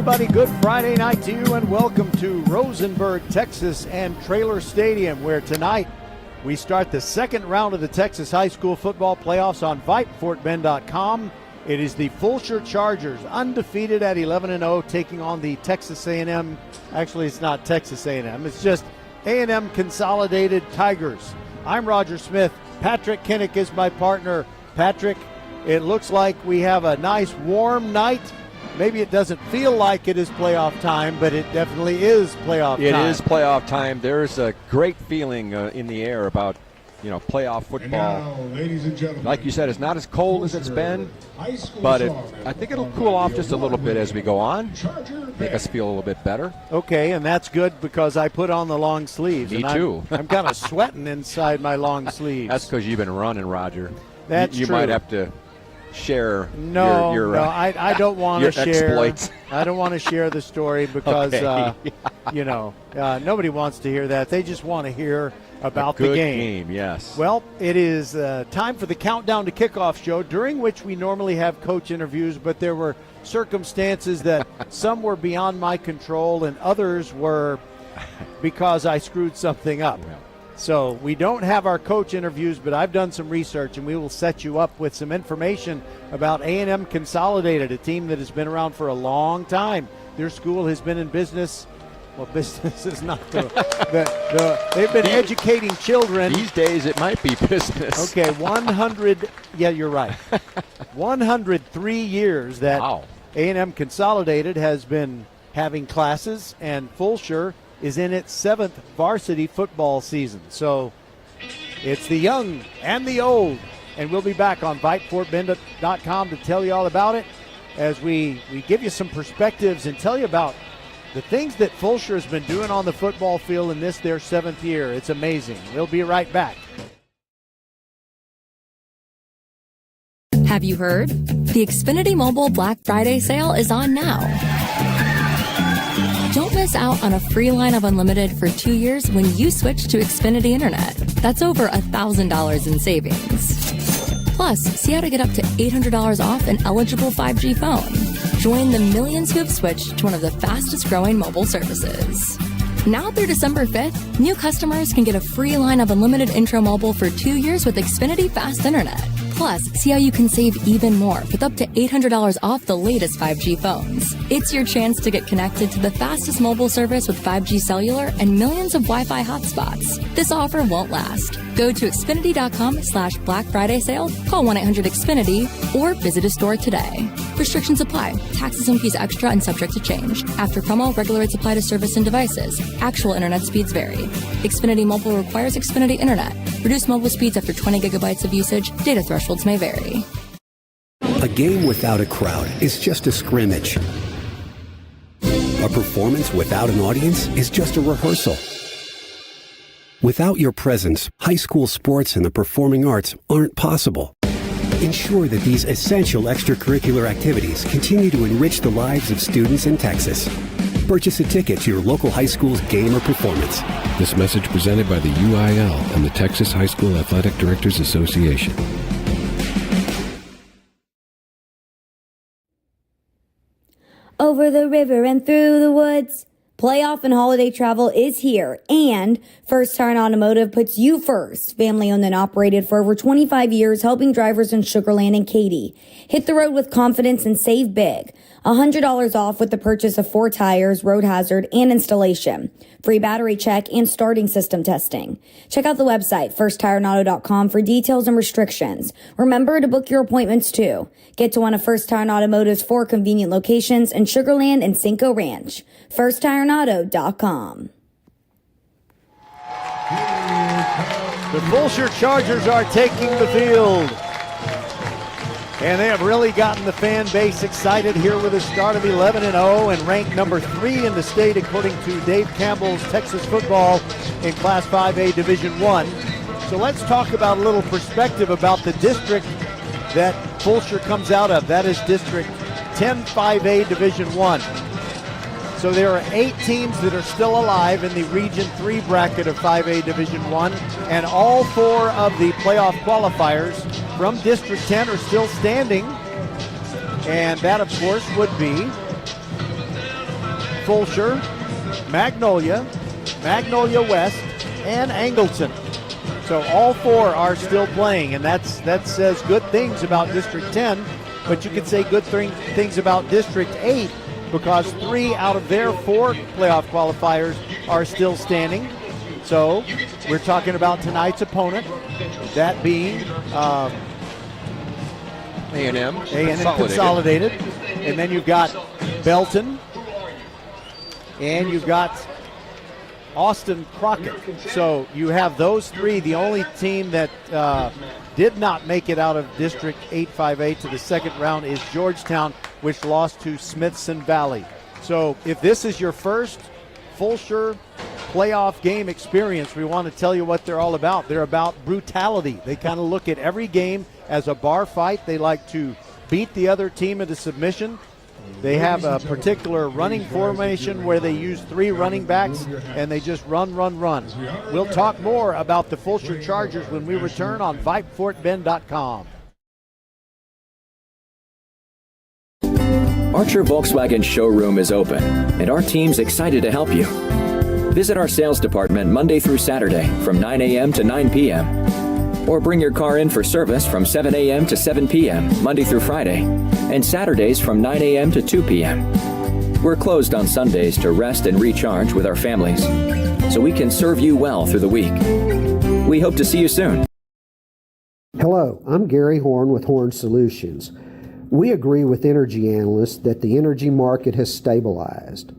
everybody. Good Friday night to you, and welcome to Rosenberg, Texas, and Trailer Stadium, where tonight we start the second round of the Texas High School football playoffs on VypeFortBend.com. It is the Fulshear Chargers, undefeated at 11-0, taking on the Texas A&M. Actually, it's not Texas A&M. It's just A&M Consolidated Tigers. I'm Roger Smith. Patrick Kinnick is my partner. Patrick, it looks like we have a nice warm night. Maybe it doesn't feel like it is playoff time, but it definitely is playoff time. It is playoff time. There's a great feeling in the air about, playoff football. And now, ladies and gentlemen, like you said, it's not as cold as it's been, but I think it'll cool off just a little bit as we go on, make us feel a little bit better. Okay, and that's good because I put on the long sleeves. Me too. I'm kind of sweating inside my long sleeves. That's because you've been running, Roger. That's you true. might have to share your I don't want to share. Exploits. I don't want to share the story because nobody wants to hear that. They just want to hear about the game. Yes. Well, it is time for the Countdown to Kickoff show, during which we normally have coach interviews, but there were circumstances that some were beyond my control and others were because I screwed something up. Well. So we don't have our coach interviews, but I've done some research, and we will set you up with some information about A&M Consolidated, a team that has been around for a long time. Their school has been in business. Well, business is not they've been educating children. These days it might be business. Okay, 100, yeah, you're right. 103 years that A&M Consolidated has been having classes, and Fulshear is in its 7th varsity football season. So it's the young and the old. And we'll be back on VypeFortBend.com to tell you all about it as we give you some perspectives and tell you about the things that Fulshear has been doing on the football field in their 7th year. It's amazing. We'll be right back. Have you heard? The Xfinity Mobile Black Friday sale is on now. Don't miss out on a free line of unlimited for 2 years when you switch to Xfinity Internet. That's over $1,000 in savings. Plus, see how to get up to $800 off an eligible 5G phone. Join the millions who have switched to one of the fastest growing mobile services. Now through December 5th, new customers can get a free line of unlimited intro mobile for 2 years with Xfinity Fast Internet. Plus, see how you can save even more with up to $800 off the latest 5G phones. It's your chance to get connected to the fastest mobile service with 5G cellular and millions of Wi-Fi hotspots. This offer won't last. Go to Xfinity.com/Black Friday sale, call 1-800-XFINITY, or visit a store today. Restrictions apply. Taxes and fees extra and subject to change. After promo, regular rates apply to service and devices. Actual internet speeds vary. Xfinity Mobile requires Xfinity Internet. Reduced mobile speeds after 20 gigabytes of usage. Data thresholds may vary. A game without a crowd is just a scrimmage. A performance without an audience is just a rehearsal. Without your presence, high school sports and the performing arts aren't possible. Ensure that these essential extracurricular activities continue to enrich the lives of students in Texas. Purchase a ticket to your local high school's game or performance. This message presented by the UIL and the Texas High School Athletic Directors Association. Over the river and through the woods. Playoff and holiday travel is here, and First Tire Automotive puts you first. Family owned and operated for over 25 years, helping drivers in Sugar Land and Katy. Hit the road with confidence and save big. $100 off with the purchase of 4 tires, road hazard, and installation. Free battery check and starting system testing. Check out the website, firsttireauto.com, for details and restrictions. Remember to book your appointments too. Get to one of First Tire Automotive's 4 convenient locations in Sugar Land and Cinco Ranch. firsttireauto.com. The Fulshear Chargers are taking the field. And they have really gotten the fan base excited here with a start of 11-0 and ranked number 3 in the state according to Dave Campbell's Texas Football in Class 5A Division I. So let's talk about a little perspective about the district that Fulshear comes out of. That is District 10 5A Division I. So there are 8 teams that are still alive in the Region 3 bracket of 5A Division I, and all 4 of the playoff qualifiers from District 10 are still standing, and that, of course, would be Fulshear, Magnolia, Magnolia West, and Angleton. So all 4 are still playing, and that says good things about District 10, but you could say good things about District 8 because 3 out of their 4 playoff qualifiers are still standing. So we're talking about tonight's opponent, that being A&M Consolidated. And then you've got Belton, and you've got Austin Crockett. So you have those 3. The only team that did not make it out of District 8 5A to the second round is Georgetown, which lost to Smithson Valley. So if this is your first Fulshear playoff game experience, we want to tell you what they're all about. They're about brutality. They kind of look at every game as a bar fight. They like to beat the other team into submission. They have a particular running formation where they use 3 running backs, and they just run. We'll talk more about the Fulshear Chargers when we return on VypeFortBend.com. Archer Volkswagen showroom is open, and our team's excited to help you. Visit our sales department Monday through Saturday from 9 a.m. to 9 p.m. Or bring your car in for service from 7 a.m. to 7 p.m. Monday through Friday, and Saturdays from 9 a.m. to 2 p.m. We're closed on Sundays to rest and recharge with our families, so we can serve you well through the week. We hope to see you soon. Hello, I'm Gary Horn with Horn Solutions. We agree with energy analysts that the energy market has stabilized.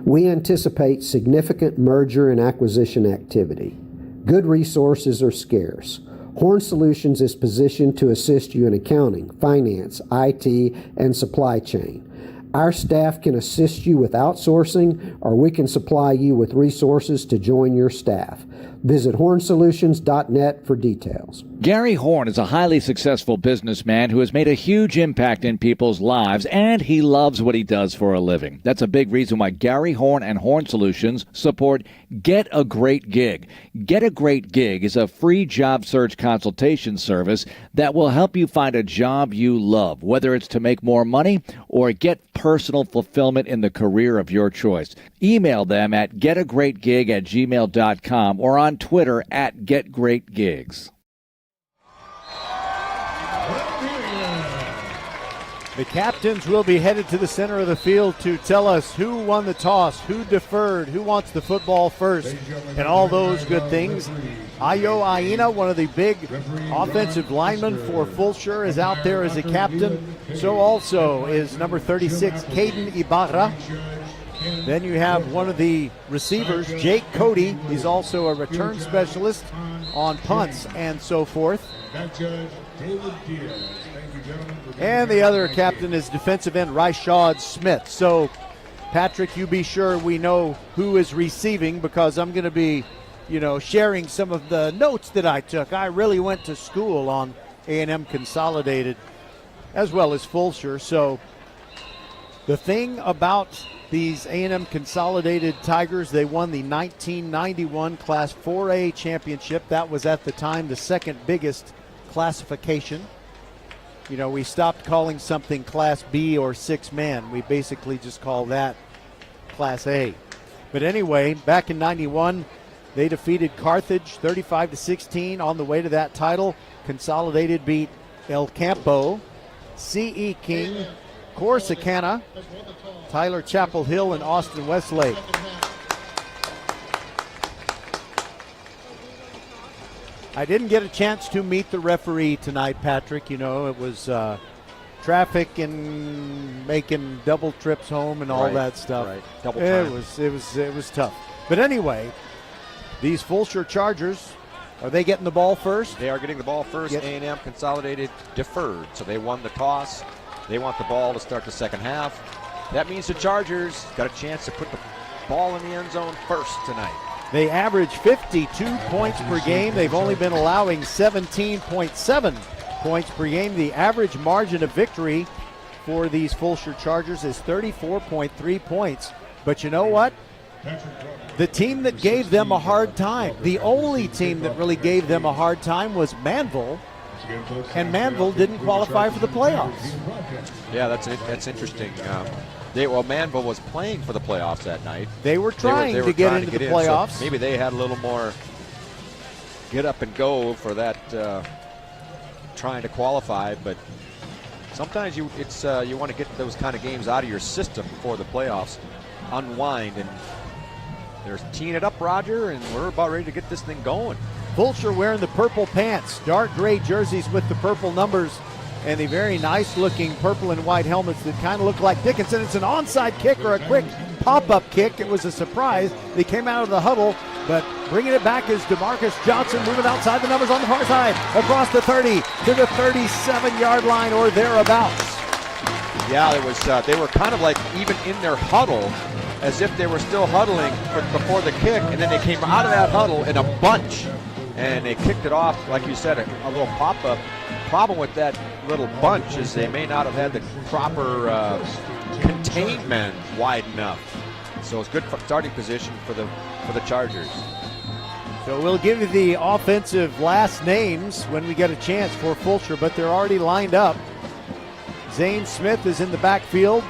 We anticipate significant merger and acquisition activity. Good resources are scarce. Horn Solutions is positioned to assist you in accounting, finance, IT, and supply chain. Our staff can assist you with outsourcing, or we can supply you with resources to join your staff. Visit hornsolutions.net for details. Gary Horn is a highly successful businessman who has made a huge impact in people's lives, and he loves what he does for a living. That's a big reason why Gary Horn and Horn Solutions support Get a Great Gig. Get a Great Gig is a free job search consultation service that will help you find a job you love, whether it's to make more money or get personal fulfillment in the career of your choice. Email them at getagreatgig@gmail.com or on Twitter at getgreatgigs. The captains will be headed to the center of the field to tell us who won the toss, who deferred, who wants the football first, and all those good things. Ayo Aina, one of the big offensive linemen for Fulshear, is out there as a captain. So also is number 36, Caden Ibarra. Then you have one of the receivers, Jake Cody. He's also a return specialist on punts and so forth. And the other captain is defensive end Ryshad Smith. So, Patrick, you be sure we know who is receiving, because I'm going to be, sharing some of the notes that I took. I really went to school on A&M Consolidated as well as Fulshear. So, the thing about these A&M Consolidated Tigers, they won the 1991 Class 4A championship. That was at the time the second biggest classification. We stopped calling something Class B or 6-man. We basically just call that Class A. But anyway, back in 91, they defeated Carthage 35-16 on the way to that title. Consolidated beat El Campo, C.E. King, Corsicana, Tyler Chapel Hill, and Austin Westlake. I didn't get a chance to meet the referee tonight, Patrick. It was traffic and making double trips home and all that stuff. Right. Double time. It was tough. But anyway, these Fulshear Chargers, are they getting the ball first? They are getting the ball first. A&M Consolidated deferred, so they won the toss. They want the ball to start the second half. That means the Chargers got a chance to put the ball in the end zone first tonight. They average 52 points per game. They've only been allowing 17.7 points per game. The average margin of victory for these Fulshear Chargers is 34.3 points. But you know what? The team that gave them a hard time, the only team that really gave them a hard time, was Manville. And Manville didn't qualify for the playoffs. Yeah, that's interesting. Manville was playing for the playoffs that night. They were trying to get into the playoffs. So maybe they had a little more get up and go for that, trying to qualify. But sometimes you want to get those kind of games out of your system before the playoffs unwind. And they're teeing it up, Roger, and we're about ready to get this thing going. Fulshear wearing the purple pants, dark gray jerseys with the purple numbers, and the very nice-looking purple and white helmets that kind of look like Dickinson. It's an onside kick or a quick pop-up kick. It was a surprise. They came out of the huddle, but bringing it back is DeMarcus Johnson moving outside the numbers on the far side, across the 30 to the 37-yard line or thereabouts. Yeah, it was. They were kind of like even in their huddle, as if they were still huddling before the kick, and then they came out of that huddle in a bunch, and they kicked it off, like you said, a little pop-up. Problem with that little bunch is they may not have had the proper containment wide enough. So it's good starting position for the Chargers. So we'll give you the offensive last names when we get a chance for Fulshear, but they're already lined up. Zane Smith is in the backfield.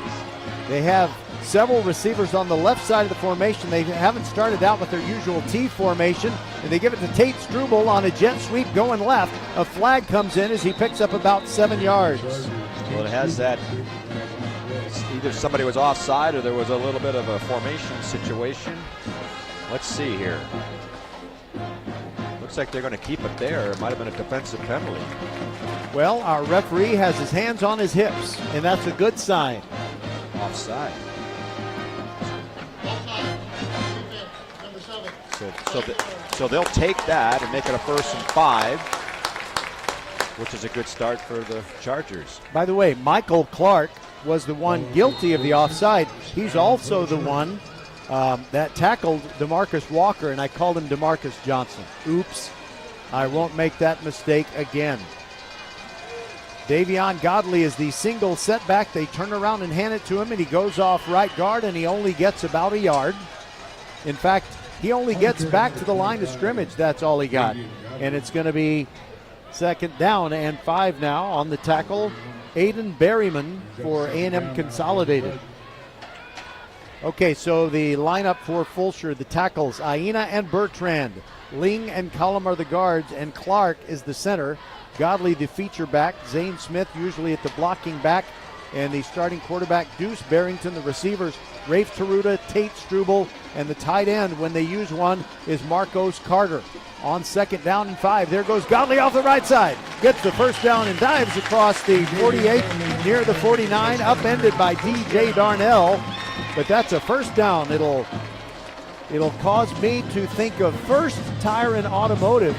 They have several receivers on the left side of the formation. They haven't started out with their usual T formation, and they give it to Tate Struble on a jet sweep going left. A flag comes in as he picks up about 7 yards. Well, it has that. Either somebody was offside or there was a little bit of a formation situation. Let's see here. Looks like they're going to keep it there. It might have been a defensive penalty. Well, our referee has his hands on his hips, and that's a good sign. Offside. So they'll take that and make it a 1st and 5, which is a good start for the Chargers. By the way, Michael Clark was the one guilty of the offside. He's also the one that tackled DeMarcus Walker, and I called him DeMarcus Johnson. Oops. I won't make that mistake again. Davion Godley is the single setback. They turn around and hand it to him, and he goes off right guard, and he only gets about a yard. In fact, he only gets back to the line of scrimmage. That's all he got. And it's going to be 2nd down and 5 now on the tackle. Aiden Berryman for A&M Consolidated. Okay, so the lineup for Fulshear, the tackles, Aina and Bertrand. Ling and Cullum are the guards, and Clark is the center. Godley the feature back. Zane Smith usually at the blocking back. And the starting quarterback, Deuce Barrington. The receivers, Rafe Taruta, Tate Struble, and the tight end, when they use one, is Marcos Carter. On 2nd down and 5, there goes Godley off the right side. Gets the 1st down and dives across the 48, near the 49, upended by DJ Darnell. But that's a 1st down. It'll cause me to think of First Tire and Automotive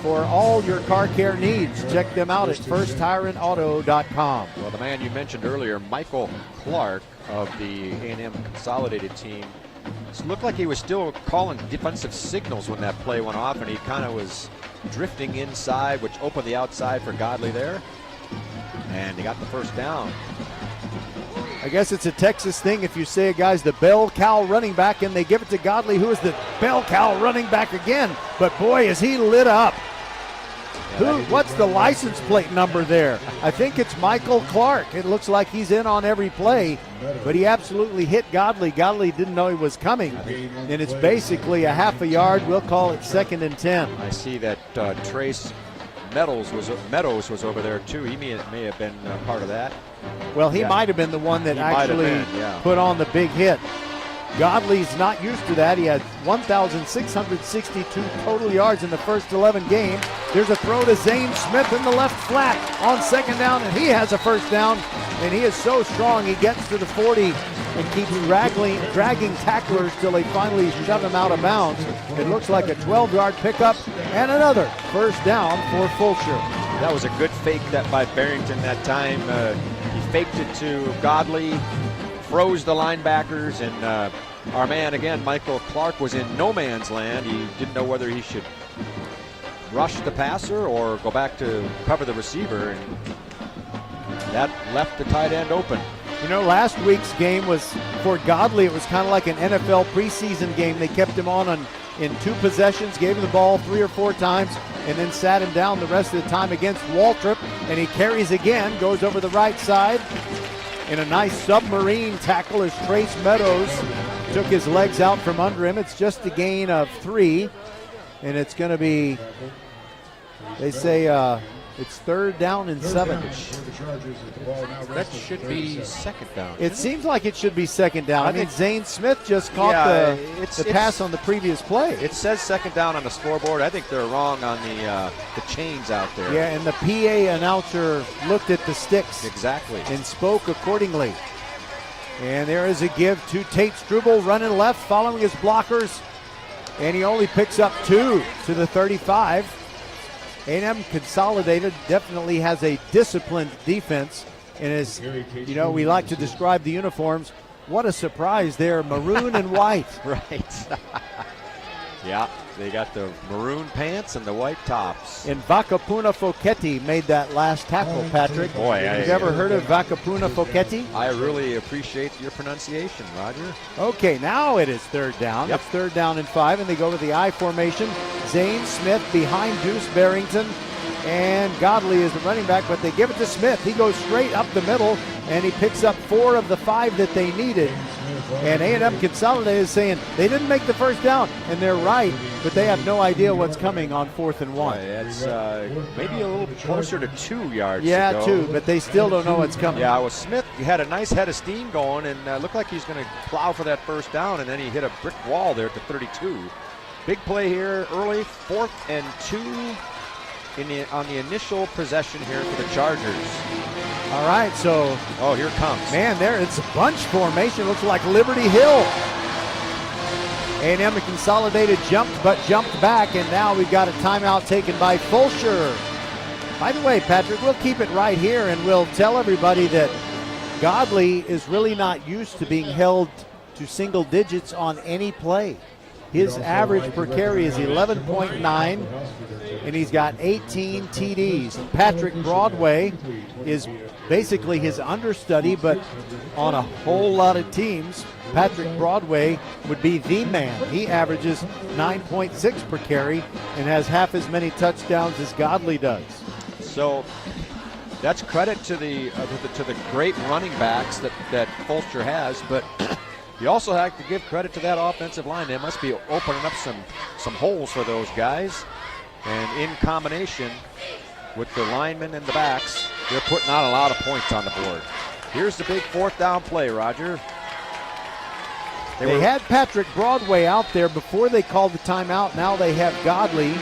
for all your car care needs. Check them out at firsttireandauto.com. Well, the man you mentioned earlier, Michael Clark of the A&M Consolidated team, it looked like he was still calling defensive signals when that play went off, and he kind of was drifting inside, which opened the outside for Godley there. And he got the 1st down. I guess it's a Texas thing if you say a guy's the bell cow running back and they give it to Godley, who is the bell cow running back again. But boy, is he lit up. What's the license plate number there? I think it's Michael Clark. It looks like he's in on every play, but he absolutely hit Godley. Godley didn't know he was coming, and it's basically a half a yard. We'll call it 2nd and 10. I see that Trace Meadows was over there too. He may have been part of that. Well, he might have been the one that actually put on the big hit. Godley's not used to that. He had 1,662 total yards in the first 11 games. There's a throw to Zane Smith in the left flat on 2nd down, and he has a 1st down, and he is so strong he gets to the 40 and keeps dragging tacklers till they finally shove him out of bounds. It looks like a 12-yard pickup and another 1st down for Fulshear. That was a good fake that by Barrington that time. He faked it to Godley, froze the linebackers, and our man again, Michael Clark, was in no man's land. He didn't know whether he should rush the passer or go back to cover the receiver, and that left the tight end open. You know, last week's game was, for Godley, it was kind of like an NFL preseason game. They kept him on in 2 possessions, gave him the ball 3 or 4 times, and then sat him down the rest of the time against Waltrip, and he carries again, goes over the right side, And a nice submarine tackle as Trace Meadows took his legs out from under him. It's just a gain of 3. And it's going to be, they say, it's 3rd down and 7. That should be second down. It seems like it should be second down. I mean, Zane Smith just caught the pass on the previous play. It says second down on the scoreboard. I think they're wrong on the chains out there. Yeah, and the PA announcer looked at the sticks. Exactly. And spoke accordingly. And there is a give to Tate Struble running left, following his blockers. And he only picks up 2 to the 35. A&M Consolidated definitely has a disciplined defense, and as you know, we like to describe the uniforms. What a surprise! They're maroon and white. Right. Yeah, they got the maroon pants and the white tops. And Vakapuna Foketti made that last tackle, Patrick. Boy, have you ever heard of Vakapuna Foketti? I really appreciate your pronunciation, Roger. Okay, now it is 3rd down. Yep. It's 3rd down and 5, and they go with the I formation. Zane Smith behind Deuce Barrington, and Godley is the running back, but they give it to Smith. He goes straight up the middle, and he picks up 4 of the 5 that they needed. And A&M Consolidated is saying they didn't make the first down, and they're right, but they have no idea what's coming on 4th and 1. It's maybe a little closer to 2 yards. Yeah, to go. 2, but they still don't know what's coming. Yeah, well, Smith had a nice head of steam going, and looked like he's going to plow for that first down, and then he hit a brick wall there at the 32. Big play here early, 4th and 2 on the initial possession here for the Chargers. All right, so. Oh, here it comes. Man, it's a bunch formation. Looks like Liberty Hill. A&M Consolidated jumped back, and now we've got a timeout taken by Fulshear. By the way, Patrick, we'll keep it right here, and we'll tell everybody that Godley is really not used to being held to single digits on any play. His average per carry is 11.9, and he's got 18 TDs. Patrick Broadway is basically his understudy, but on a whole lot of teams, Patrick Broadway would be the man. He averages 9.6 per carry and has half as many touchdowns as Godley does. So that's credit to the great running backs that Fulshear has, but you also have to give credit to that offensive line. They must be opening up some holes for those guys. And in combination with the linemen and the backs, they're putting out a lot of points on the board. Here's the big 4th down play, Roger. They had Patrick Broadway out there before they called the timeout. Now they have Godley.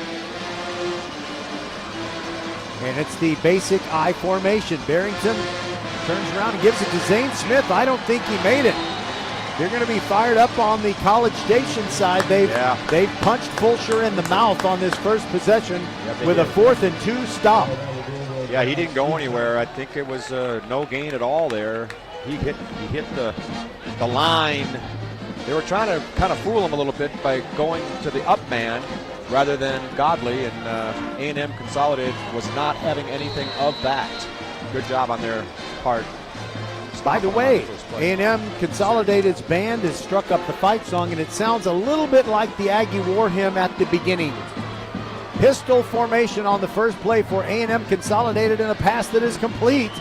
And it's the basic I formation. Barrington turns around and gives it to Zane Smith. I don't think he made it. They're going to be fired up on the College Station side. They've punched Fulshear in the mouth on this first possession with a 4th and 2 stop. Yeah, he didn't go anywhere. I think it was no gain at all there. He hit the line. They were trying to kind of fool him a little bit by going to the up man rather than Godley, and A&M Consolidated was not having anything of that. Good job on their part. By the way, A&M Consolidated's band has struck up the fight song, and it sounds a little bit like the Aggie War Hymn at the beginning. Pistol formation on the first play for A&M Consolidated, and a pass that is complete.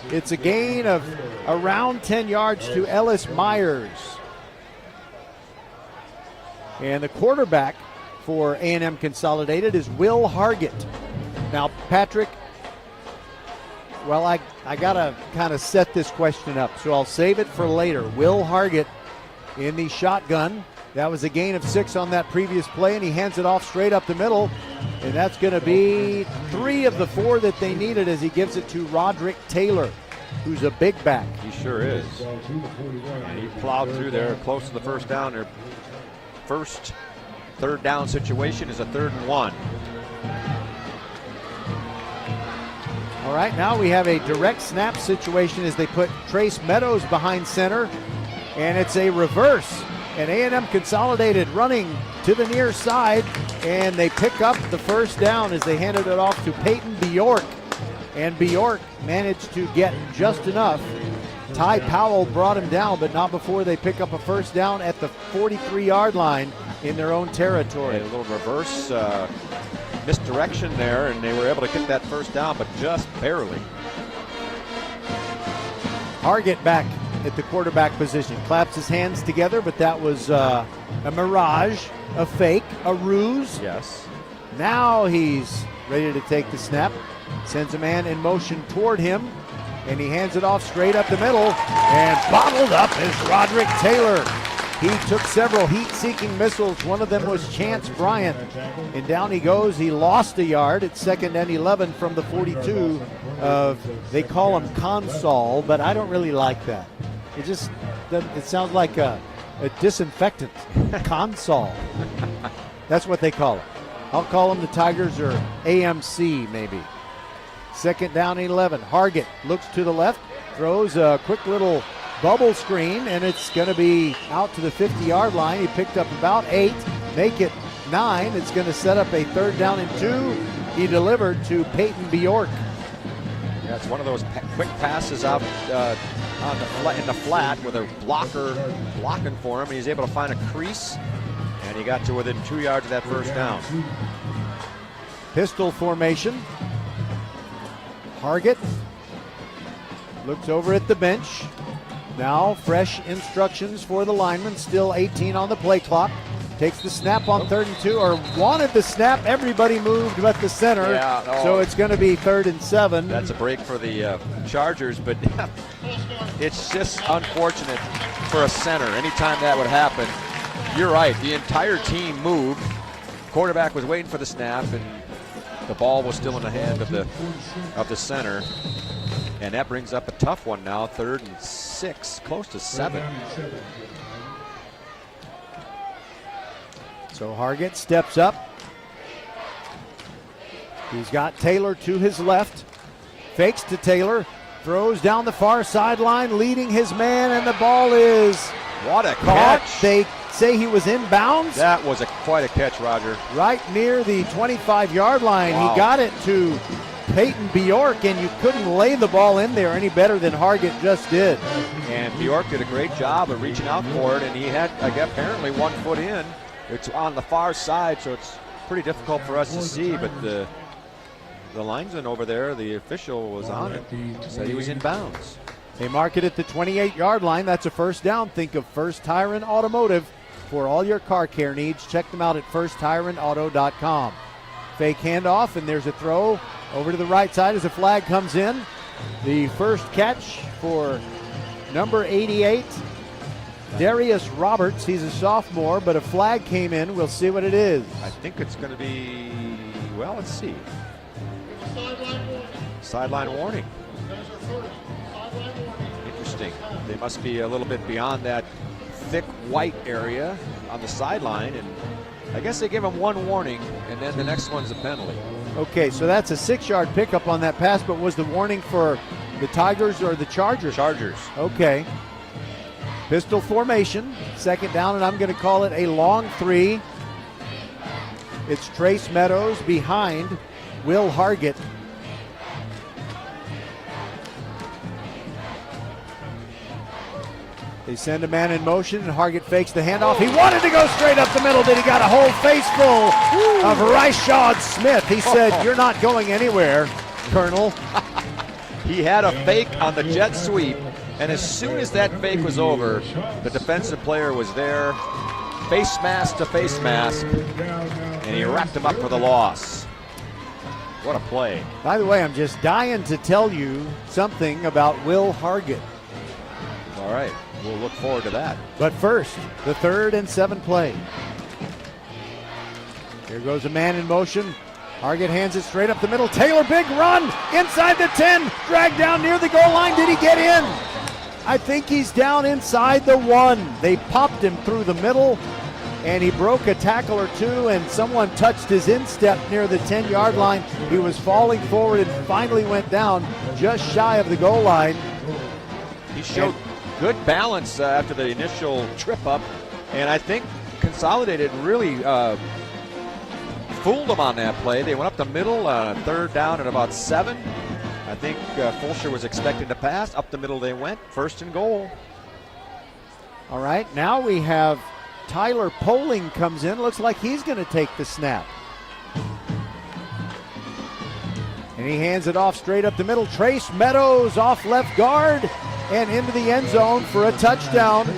It's a gain of around 10 yards to Ellis Myers. And the quarterback for A&M Consolidated is Will Hargett. Now, Patrick, well, I got to kind of set this question up, so I'll save it for later. Will Hargett in the shotgun. That was a gain of 6 on that previous play, and he hands it off straight up the middle. And that's going to be 3 of the 4 that they needed as he gives it to Roderick Taylor, who's a big back. He sure is. And he plowed through there close to the first down. Their first 3rd down situation is a 3rd and 1. All right, now we have a direct snap situation as they put Trace Meadows behind center, and it's a reverse. And A&M Consolidated running to the near side, and they pick up the first down as they handed it off to Peyton Bjork. And Bjork managed to get just enough. Ty Powell brought him down, but not before they pick up a first down at the 43-yard line in their own territory. A little reverse misdirection there, and they were able to get that first down, but just barely. Hargett back at the quarterback position. Claps his hands together, but that was a mirage, a fake, a ruse. Yes. Now he's ready to take the snap. Sends a man in motion toward him, and he hands it off straight up the middle, and bottled up is Roderick Taylor. He took several heat-seeking missiles. One of them was Chance Bryant, and down he goes. He lost a yard at 2nd and 11 from the 42 of, they call him Consol, but I don't really like that. It sounds like a disinfectant. Consol. That's what they call it. I'll call them the Tigers, or AMC maybe. 2nd down and 11. Hargett looks to the left, throws a quick little bubble screen, and it's going to be out to the 50-yard line. He picked up about 8, make it 9. It's going to set up a 3rd down and 2. He delivered to Peyton Bjork. That's one of those quick passes out in the flat with a blocker blocking for him. He's able to find a crease, and he got to within 2 yards of that 1st down. Pistol formation. Hargett looks over at the bench. Now fresh instructions for the lineman. Still 18 on the play clock. Takes the snap on 3rd and 2, or wanted the snap. Everybody moved but the center. Yeah, so it's going to be 3rd and 7. That's a break for the Chargers, but it's just unfortunate for a center. Anytime that would happen, you're right. The entire team moved. Quarterback was waiting for the snap, and the ball was still in the hand of the center. And that brings up a tough one now, 3rd and 6, close to 7. So Hargett steps up. He's got Taylor to his left. Fakes to Taylor. Throws down the far sideline, leading his man, and the ball is what a caught. catch. They say he was inbounds. That was quite a catch, Roger. Right near the 25-yard line. Wow. He got it to Peyton Bjork, and you couldn't lay the ball in there any better than Hargett just did. And Bjork did a great job of reaching out for it, and he had apparently 1 foot in. It's on the far side, so it's pretty difficult for us to see, but the linesman over there, the official, was on it. Said he was in bounds. They mark it at the 28-yard line. That's a 1st down. Think of First Tire and Automotive for all your car care needs. Check them out at firsttireandauto.com. Fake handoff, and there's a throw over to the right side as a flag comes in. The first catch for number 88, Darius Roberts. He's a sophomore, but a flag came in. We'll see what it is. I think it's going to be, well, let's see. Sideline warning. Interesting. They must be a little bit beyond that thick white area on the sideline, and I guess they give him 1 warning, and then the next one's a penalty. Okay, so that's a 6-yard pickup on that pass, but was the warning for the Tigers or the Chargers? Chargers. Okay. Pistol formation, 2nd down, and I'm going to call it a long 3. It's Trace Meadows behind Will Hargett. They send a man in motion, and Hargett fakes the handoff. He wanted to go straight up the middle, but he got a whole face full of Rashad Smith. He said, "You're not going anywhere, Colonel." He had a fake on the jet sweep, and as soon as that fake was over, the defensive player was there, face mask to face mask, and he wrapped him up for the loss. What a play. By the way, I'm just dying to tell you something about Will Hargett. All right, we'll look forward to that. But first, the 3rd and 7 play. Here goes a man in motion. Hargett hands it straight up the middle. Taylor, big run inside the 10, dragged down near the goal line. Did he get in? I think he's down inside the 1. They popped him through the middle, and he broke a tackle or 2, and someone touched his instep near the 10-yard line. He was falling forward and finally went down just shy of the goal line. He showed good balance after the initial trip up, and I think Consolidated really fooled them on that play. They went up the middle, 3rd down at about 7. I think Fulshear was expecting to pass. Up the middle they went, 1st and goal. All right, now we have Tyler Poling comes in. Looks like he's going to take the snap. And he hands it off straight up the middle. Trace Meadows off left guard. and into the end zone for a touchdown.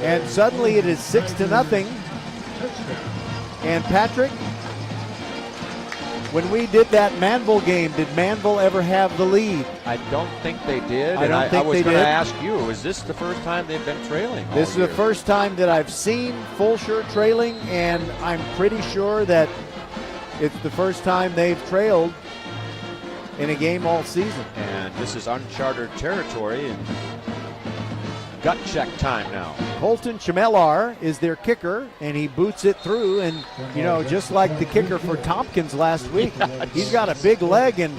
And suddenly it is 6-0. And Patrick, when we did that Manville game, did Manville ever have the lead? I don't think they did. I was going to ask you, is this the first time they've been trailing? This is the first time that I've seen Fulshear trailing, and I'm pretty sure that it's the first time they've trailed in a game all season. And this is uncharted territory, and gut check time now. Colton Chamelar is their kicker, and he boots it through, and just like the kicker for Tompkins last week, he's got a big leg, and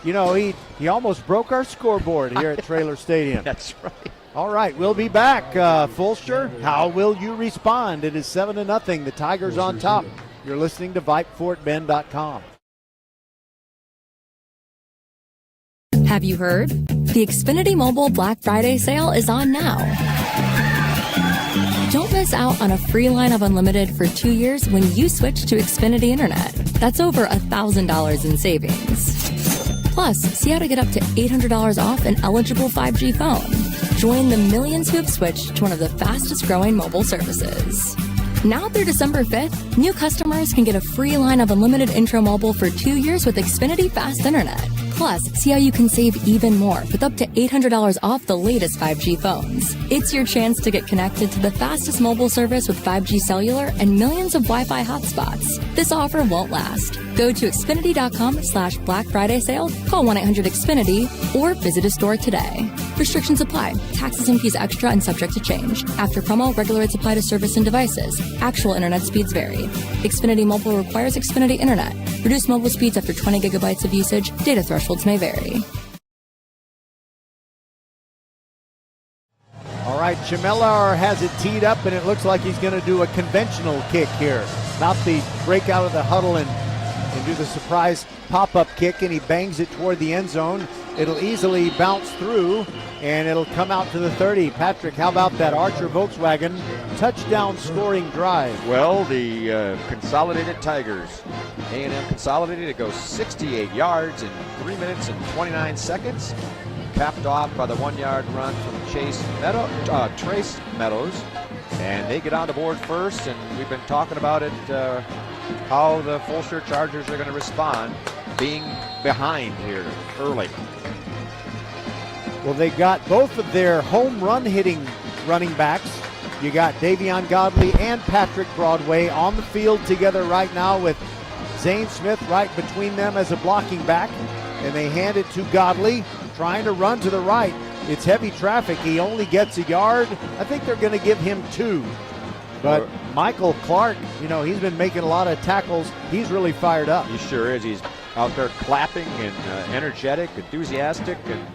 he almost broke our scoreboard here at Trailer Stadium. That's right. All right, we'll be back. Fulshear, how will you respond? It is 7-0. The Tigers on top. You're listening to VypeFortBend.com. Have you heard? The Xfinity Mobile Black Friday sale is on now. Don't miss out on a free line of unlimited for 2 years when you switch to Xfinity Internet. That's over $1,000 in savings. Plus, see how to get up to $800 off an eligible 5G phone. Join the millions who have switched to one of the fastest growing mobile services. Now through December 5th, new customers can get a free line of unlimited intro mobile for 2 years with Xfinity Fast Internet. Plus, see how you can save even more with up to $800 off the latest 5G phones. It's your chance to get connected to the fastest mobile service with 5G cellular and millions of Wi-Fi hotspots. This offer won't last. Go to Xfinity.com/Black Friday sale, call 1-800-XFINITY, or visit a store today. Restrictions apply. Taxes and fees extra and subject to change. After promo, regular rates apply to service and devices. Actual internet speeds vary. Xfinity Mobile requires Xfinity Internet. Reduce mobile speeds after 20 gigabytes of usage. Data thresholds may vary. All right, Chamelar has it teed up, and it looks like he's going to do a conventional kick here. Not the break out of the huddle and do the surprise pop-up kick, and he bangs it toward the end zone. It'll easily bounce through, and it'll come out to the 30. Patrick, how about that Archer Volkswagen touchdown scoring drive? Well, the Consolidated Tigers, A&M Consolidated, it goes 68 yards in 3 minutes and 29 seconds. Capped off by the 1-yard run from Trace Meadows. And they get on the board first, and we've been talking about it, how the Fulshear Chargers are going to respond, being behind here early. Well, they got both of their home run hitting running backs. You got Davion Godley and Patrick Broadway on the field together right now with Zane Smith right between them as a blocking back. And they hand it to Godley, trying to run to the right. It's heavy traffic. He only gets a yard. I think they're going to give him 2. But Michael Clark, he's been making a lot of tackles. He's really fired up. He sure is. He's out there clapping and energetic, enthusiastic, and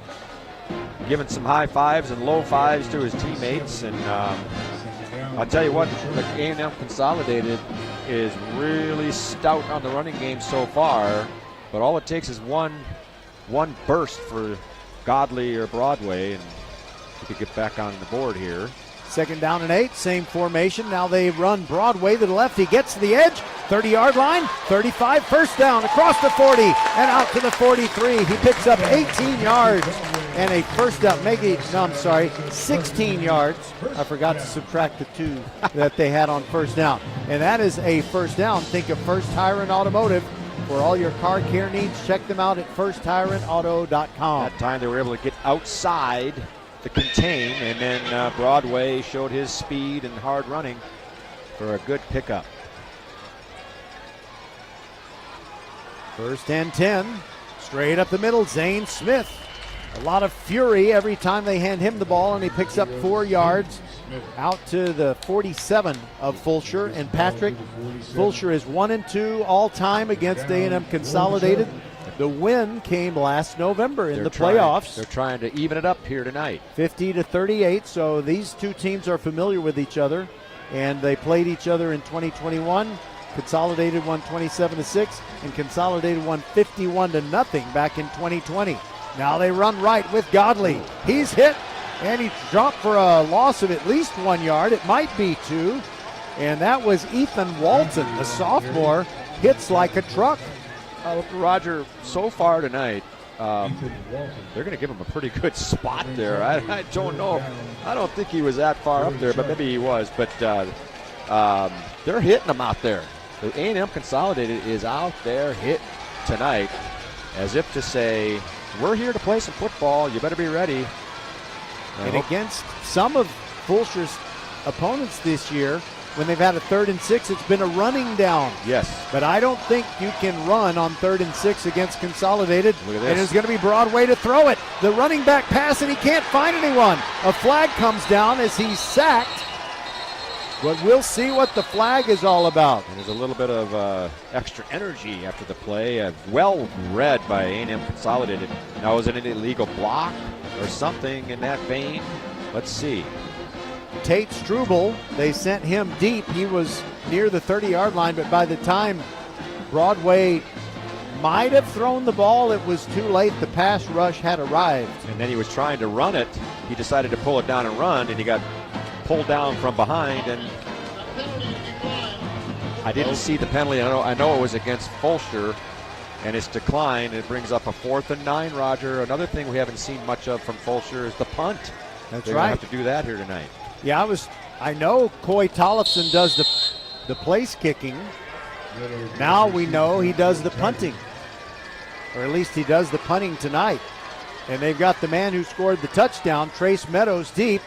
giving some high fives and low fives to his teammates. And I'll tell you what, the A&M Consolidated is really stout on the running game so far. But all it takes is one burst for Godley or Broadway, and we could get back on the board here. 2nd down and 8, same formation. Now they run Broadway to the left. He gets to the edge, 30-yard line, 35, first down, across the 40, and out to the 43. He picks up 18 yards and a first down. 16 yards. I forgot to subtract the 2 that they had on first down. And that is a first down. Think of First Tire and Automotive. For all your car care needs, check them out at firsttireandauto.com. That time they were able to get outside the contain, and then Broadway showed his speed and hard running for a good pickup. 1st and 10, straight up the middle, Zane Smith. A lot of fury every time they hand him the ball, and he picks up 4 yards out to the 47 of Fulshear. And Patrick, Fulshear is 1-2 all time against A&M Consolidated. The win came last November in the playoffs. They're trying to even it up here tonight. 50-38, so these two teams are familiar with each other, and they played each other in 2021. Consolidated won 27-6, and Consolidated won 51-0 back in 2020. Now they run right with Godley. He's hit, and he dropped for a loss of at least 1 yard. It might be 2, and that was Ethan Walton, the sophomore, hits like a truck. Roger, so far tonight, they're going to give him a pretty good spot there. I don't know. I don't think he was that far up there, but maybe he was. But they're hitting him out there. The A&M Consolidated is out there hit tonight, as if to say, we're here to play some football. You better be ready. And against some of Fulshear's opponents this year, when they've had a 3rd and 6, it's been a running down. Yes. But I don't think you can run on 3rd and 6 against Consolidated. Look at this. And it's going to be Broadway to throw it. The running back pass, and he can't find anyone. A flag comes down as he's sacked. But we'll see what the flag is all about. And there's a little bit of extra energy after the play. Well read by A&M Consolidated. Now, was it an illegal block or something in that vein? Let's see. Tate Struble, they sent him deep. He was near the 30-yard line, but by the time Broadway might have thrown the ball, it was too late. The pass rush had arrived. And then he was trying to run it. He decided to pull it down and run, and he got pulled down from behind. And I didn't see the penalty. I know it was against Fulshear, and it's declined. It brings up a 4th and 9, Roger. Another thing we haven't seen much of from Fulshear is the punt. That's They're right. going to have to do that here tonight. Yeah, I know Coy Tollefson does the place kicking. Now we know he does the punting. Or at least he does the punting tonight. And they've got the man who scored the touchdown, Trace Meadows, deep.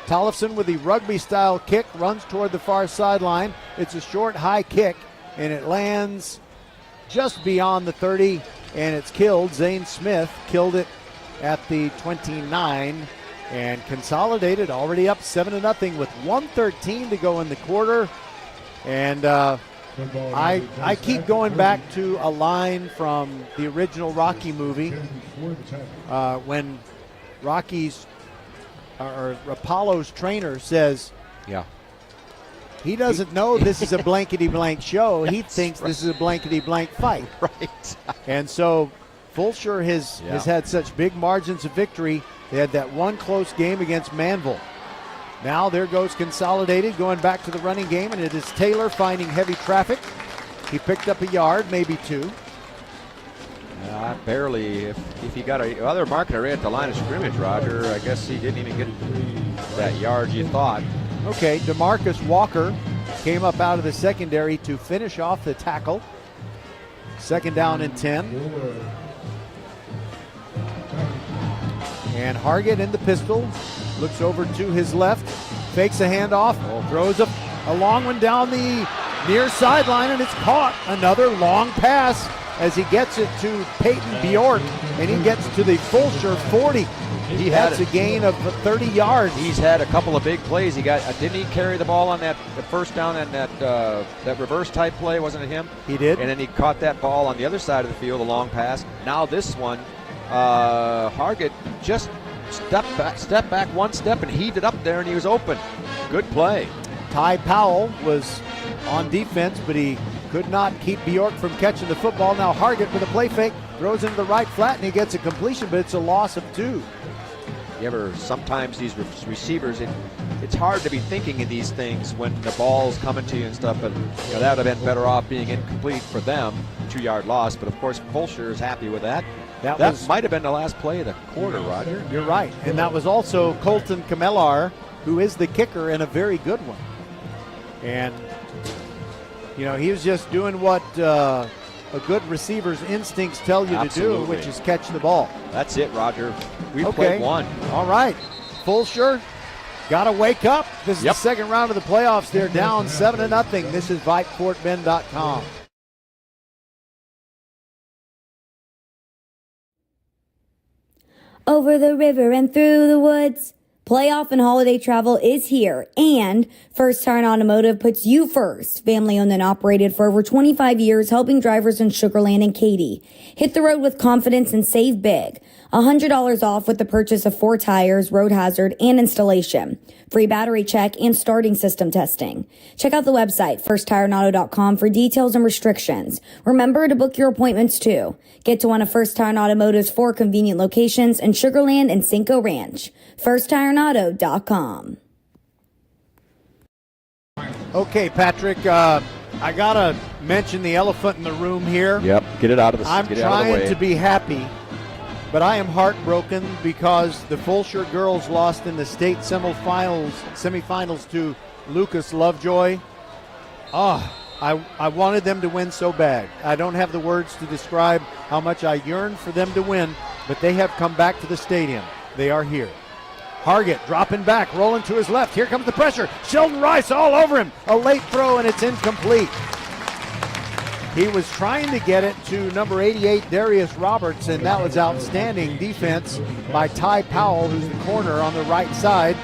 Tollefson with the rugby-style kick runs toward the far sideline. It's a short, high kick, and it lands just beyond the 30, and it's killed. Zane Smith killed it at the 29. And Consolidated already up 7-0 with 1:13 to go in the quarter. And I keep going back to a line from the original Rocky movie when Rocky's or Apollo's trainer says, yeah, he doesn't know this is a blankety-blank show. He thinks this is a blankety-blank fight. Right. And so Fulshear has had such big margins of victory. They had that one close game against Manville. Now there goes Consolidated going back to the running game, and it is Taylor finding heavy traffic. He picked up a yard, maybe 2. Barely. If he got a other marker right at the line of scrimmage, Roger, I guess he didn't even get that yard you thought. Okay, DeMarcus Walker came up out of the secondary to finish off the tackle. 2nd down and 10. And Hargett in the pistol, looks over to his left, fakes a handoff, throws a long one down the near sideline, and it's caught. Another long pass as he gets it to Peyton Bjork, and he gets to the Fulshear 40. That's a gain of 30 yards. He's had a couple of big plays. He got didn't he carry the ball on the first down and that reverse type play? Wasn't it him? He did. And then he caught that ball on the other side of the field, a long pass. Now this one, Hargett just step back 1 step and heaved it up there, and he was open. Good play. Ty Powell was on defense, but he could not keep Bjork from catching the football. Now Hargett with a play fake, throws into the right flat, and he gets a completion, but it's a loss of 2. Sometimes these receivers, it's hard to be thinking of these things when the ball's coming to you and stuff, but that would have been better off being incomplete for them, 2-yard loss. But of course, Fulshear is happy with that. That might have been the last play of the quarter, Roger. You're right. And that was also Colton Kamelar, who is the kicker and a very good one. And, he was just doing what a good receiver's instincts tell you to do, which is catch the ball. That's it, Roger. We've played one. All right. Fulshear got to wake up. This is the second round of the playoffs. They're down 7-0. This is VypeFortBend.com. Over the river and through the woods, playoff and holiday travel is here, and First Tire Automotive puts you first. Family owned and operated for over 25 years, helping drivers in Sugar Land and Katy. Hit the road with confidence and save big. $100 off with the purchase of 4 tires, road hazard, and installation. Free battery check and starting system testing. Check out the website, firsttireauto.com, for details and restrictions. Remember to book your appointments too. Get to one of First Tire Automotive's 4 convenient locations in Sugar Land and Cinco Ranch. firsttireauto.com. Okay, Patrick, I got to mention the elephant in the room here. Yep, get it out of the I'm get it out of the trying way. to be happy but I am heartbroken because the Fulshear girls lost in the state semifinals to Lucas Lovejoy. I wanted them to win so bad. I don't have the words to describe how much I yearn for them to win, but they have come back to the stadium. They are here. Hargett dropping back, rolling to his left. Here comes the pressure. Sheldon Rice all over him. A late throw, and it's incomplete. He was trying to get it to number 88, Darius Roberts, and that was outstanding defense by Ty Powell, who's the corner on the right side.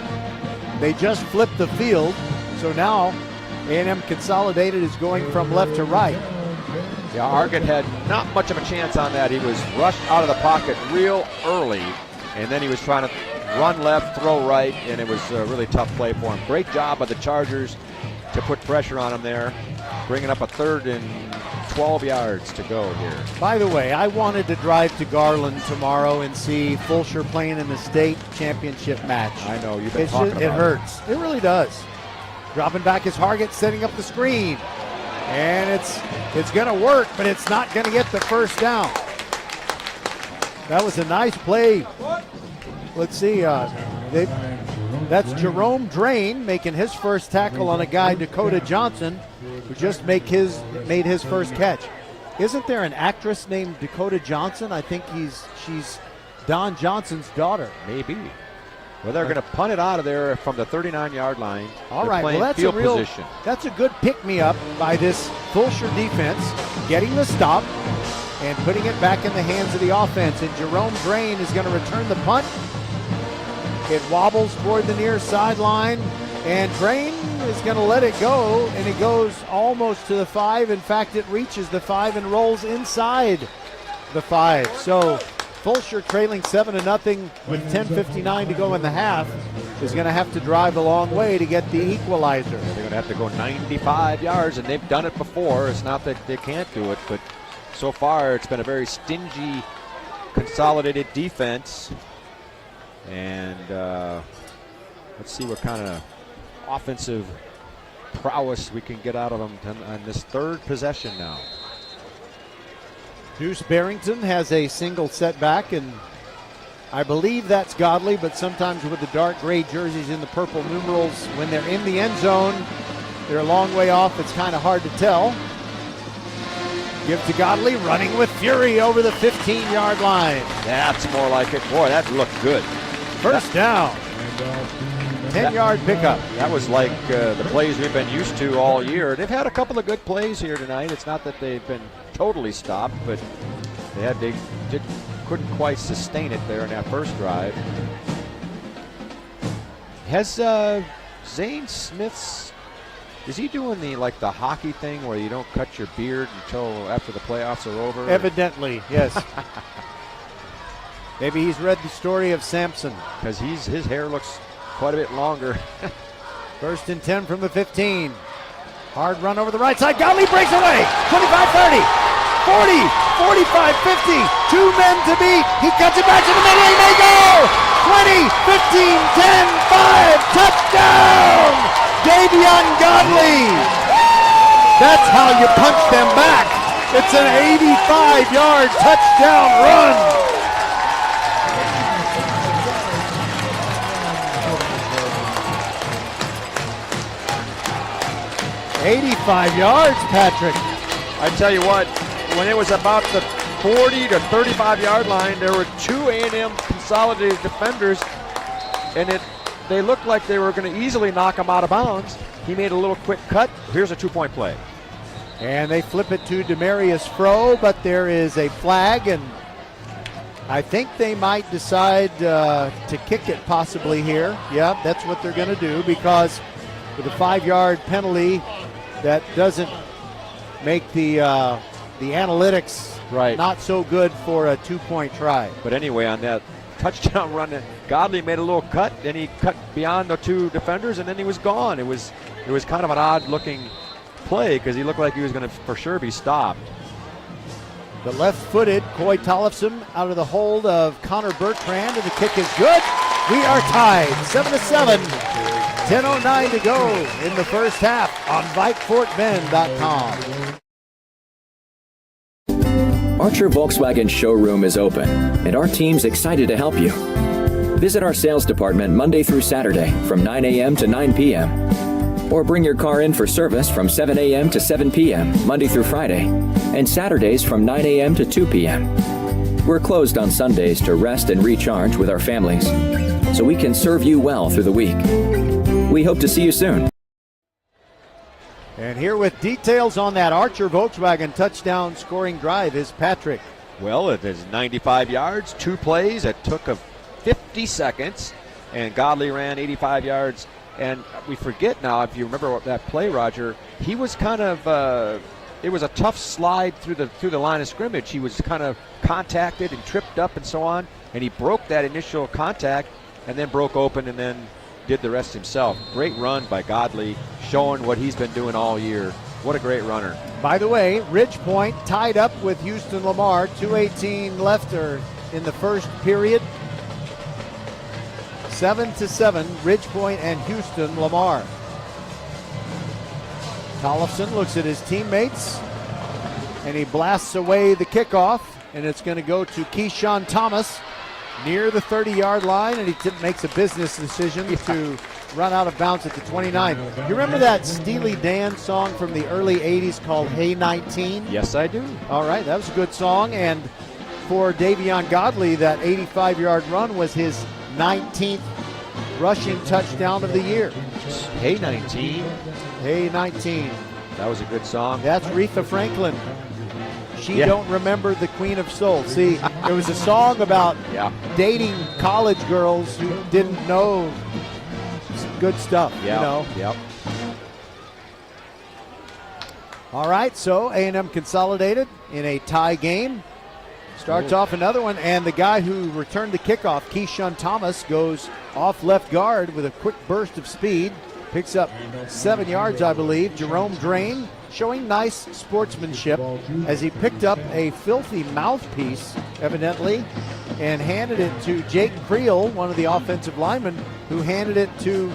They just flipped the field, so now A&M Consolidated is going from left to right. Yeah, Hargett had not much of a chance on that. He was rushed out of the pocket real early, and then he was trying to run left, throw right, and it was a really tough play for him. Great job by the Chargers to put pressure on him there, bringing up a 3rd and 12 yards to go here. By the way, I wanted to drive to Garland tomorrow and see Fulshear playing in the state championship match. I know, you've been talking about it. It hurts. It really does. Dropping back is Hargett, setting up the screen. And it's going to work, but it's not going to get the first down. That was a nice play. Let's see. That's Jerome Drain making his first tackle on a guy, Dakota Johnson, who just made his first catch. Isn't there an actress named Dakota Johnson? I think she's Don Johnson's daughter. Maybe. Well, they're going to punt it out of there from the 39-yard line. All right, well, that's a good pick-me-up by this Fulshear defense, getting the stop and putting it back in the hands of the offense. And Jerome Drain is going to return the punt. It wobbles toward the near sideline, and Drain is going to let it go, and it goes almost to the 5. In fact, it reaches the 5 and rolls inside the 5. So Fulshear trailing 7-0 with 10:59 to go in the half is going to have to drive a long way to get the equalizer. They're going to have to go 95 yards, and they've done it before. It's not that they can't do it, but so far it's been a very stingy Consolidated defense. And let's see what kind of offensive prowess we can get out of them on this 3rd possession now. Deuce Barrington has a single setback, and I believe that's Godley, but sometimes with the dark gray jerseys and the purple numerals, when they're in the end zone, they're a long way off. It's kind of hard to tell. Give to Godley, running with fury over the 15-yard line. That's more like it. Boy, that looked good. First down. 10-yard pickup. That was like the plays we've been used to all year. They've had a couple of good plays here tonight. It's not that they've been totally stopped, but they couldn't quite sustain it there in that first drive. Has Zane Smith's, is he doing the hockey thing where you don't cut your beard until after the playoffs are over? Evidently, yes. Maybe he's read the story of Samson. Because his hair looks quite a bit longer. 1st and 10 from the 15. Hard run over the right side. Godley breaks away. 25-30, 40, 45, 50. 2 men to beat. He cuts it back to the middle. He may go. 20, 15, 10, 5. Touchdown. Davion Godley. That's how you punch them back. It's an 85-yard touchdown run. 85 yards, Patrick. I tell you what, when it was about the 40 to 35-yard line, there were 2 A&M Consolidated defenders, and they looked like they were going to easily knock him out of bounds. He made a little quick cut. Here's a 2-point play. And they flip it to Demarius Froh, but there is a flag, and I think they might decide to kick it possibly here. Yeah, that's what they're going to do, because with a 5-yard penalty, that doesn't make the analytics not so good for a 2-point try. But anyway, on that touchdown run, Godley made a little cut, then he cut beyond the 2 defenders, and then he was gone. It was kind of an odd-looking play because he looked like he was going to for sure be stopped. The left-footed Coy Tollefson out of the hold of Connor Bertrand, and the kick is good. We are tied, 7-7. 10:09 to go in the first half on VypeFortBend.com. Archer Volkswagen showroom is open, and our team's excited to help you. Visit our sales department Monday through Saturday from 9 a.m. to 9 p.m. Or bring your car in for service from 7 a.m. to 7 p.m. Monday through Friday, and Saturdays from 9 a.m. to 2 p.m. We're closed on Sundays to rest and recharge with our families, so we can serve you well through the week. We hope to see you soon. And here with details on that Archer Volkswagen touchdown scoring drive is Patrick. Well, it is 95 yards, 2 plays. It took 50 seconds, and Godley ran 85 yards. And we forget now, if you remember what that play, Roger, he was kind of, it was a tough slide through the line of scrimmage. He was kind of contacted and tripped up and so on, and he broke that initial contact and then broke open and then did the rest himself. Great run by Godley, showing what he's been doing all year. What a great runner. By the way, Ridge Point tied up with Houston Lamar. 2:18 left in the first period. 7-7, Ridge Point and Houston Lamar. Tollefson looks at his teammates, and he blasts away the kickoff, and it's going to go to Keyshawn Thomas near the 30-yard line, and he makes a business decision to run out of bounds at the 29. You remember that Steely Dan song from the early 80s called Hey 19? Yes, I do. All right, that was a good song, and for Davion Godley, that 85-yard run was his 19th rushing touchdown of the year. Hey 19. Hey 19. That was a good song. That's Aretha Franklin. She don't remember the Queen of Soul. See, there was a song about dating college girls who didn't know good stuff, you know. Yep. All right, so A&M Consolidated in a tie game. Starts off another one, and the guy who returned the kickoff, Keyshawn Thomas, goes off left guard with a quick burst of speed. Picks up 7 yards, I believe. Jerome Drain showing nice sportsmanship as he picked up a filthy mouthpiece, evidently, and handed it to Jake Creel, one of the offensive linemen, who handed it to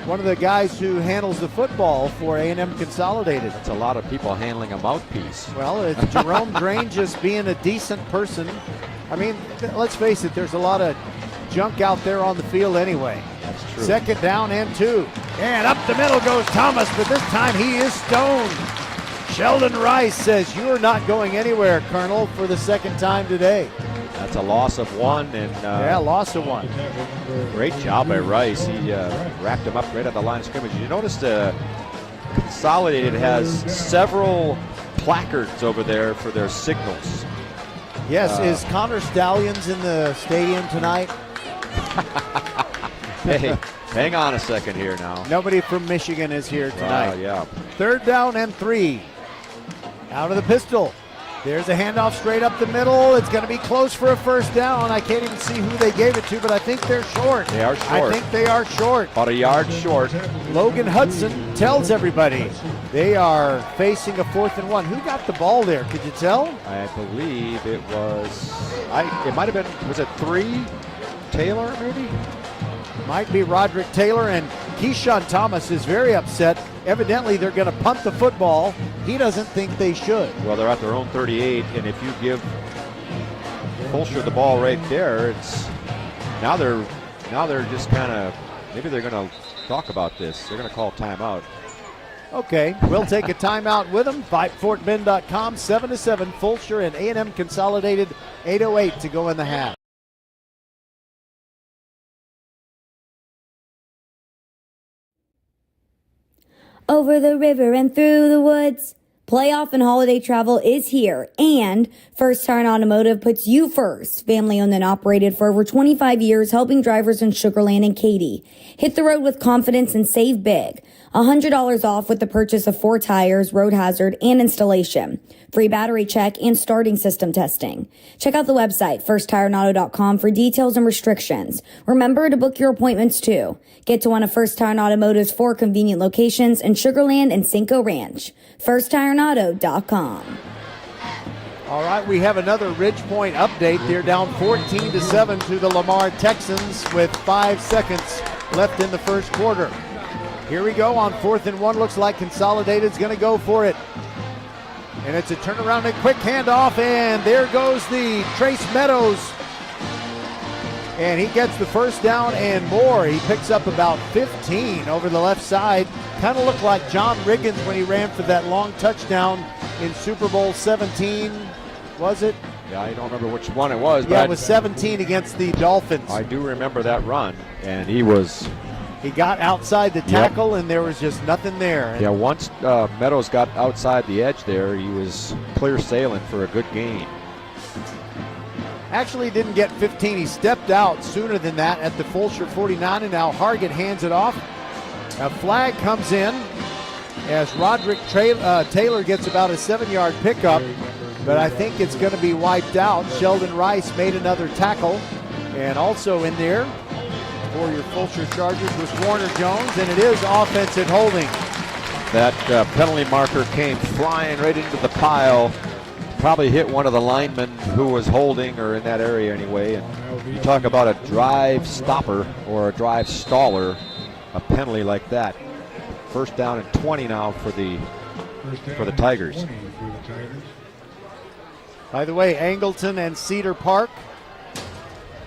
one of the guys who handles the football for A&M Consolidated. That's a lot of people handling a mouthpiece. Well, it's Jerome Drain just being a decent person. I mean, let's face it, there's a lot of junk out there on the field anyway. That's true. 2nd down and 2. And up the middle goes Thomas, but this time he is stoned. Sheldon Rice says, "You are not going anywhere, Colonel," for the 2nd time today. That's a loss of 1. And loss of 1. Great job by Rice. He wrapped him up right at the line of scrimmage. You notice the Consolidated has several placards over there for their signals. Yes, is Connor Stallions in the stadium tonight? Hey, hang on a second here now. Nobody from Michigan is here tonight. Yeah. 3rd down and 3. Out of the pistol. There's a handoff straight up the middle. It's going to be close for a 1st down. I can't even see who they gave it to, but I think they're short. They are short. I think they are short. About a yard short. Logan Hudson tells everybody they are facing a 4th and 1. Who got the ball there? Could you tell? I believe it was, it might have been, was it 3? Taylor, maybe? Might be Roderick Taylor, and Keyshawn Thomas is very upset. Evidently, they're going to punt the football. He doesn't think they should. Well, they're at their own 38, and if you give Fulshear the ball right there, it's now they're just kind of, maybe they're going to talk about this. They're going to call timeout. Okay, we'll take a timeout with them. VypeFortBend.com, 7-7, Fulshear and A&M Consolidated, 8:08 to go in the half. Over the river and through the woods, playoff and holiday travel is here, and First Tire Automotive puts you first. Family owned and operated for over 25 years, helping drivers in Sugar Land and Katy. Hit the road with confidence and save big. $100 off with the purchase of 4 tires, road hazard, and installation. Free battery check and starting system testing. Check out the website, firsttireauto.com, for details and restrictions. Remember to book your appointments too. Get to one of First Tire Automotive's 4 convenient locations in Sugar Land and Cinco Ranch. firsttireauto.com. All right, we have another Ridge Point update. They're down 14-7 to the Lamar Texans with 5 seconds left in the first quarter. Here we go on 4th and 1. Looks like Consolidated's going to go for it. And it's a turnaround and quick handoff, and there goes the Trace Meadows. And he gets the first down and more. He picks up about 15 over the left side. Kind of looked like John Riggins when he ran for that long touchdown in Super Bowl 17, was it? Yeah, I don't remember which one it was. Yeah, but it was 17 against the Dolphins. I do remember that run, and he got outside the tackle, and there was just nothing there. Yeah, once Meadows got outside the edge there, he was clear sailing for a good gain. Actually didn't get 15. He stepped out sooner than that at the Fulshear 49, and now Hargett hands it off. A flag comes in as Roderick Taylor gets about a 7-yard pickup, but I think it's going to be wiped out. Sheldon Rice made another tackle, and also in there for your Fulshear Chargers was Warner Jones, and it is offensive holding. That penalty marker came flying right into the pile. Probably hit one of the linemen who was holding, or in that area anyway. And you talk about a drive stopper or a drive staller, a penalty like that. First down and 20 now for the Tigers. By the way, Angleton and Cedar Park,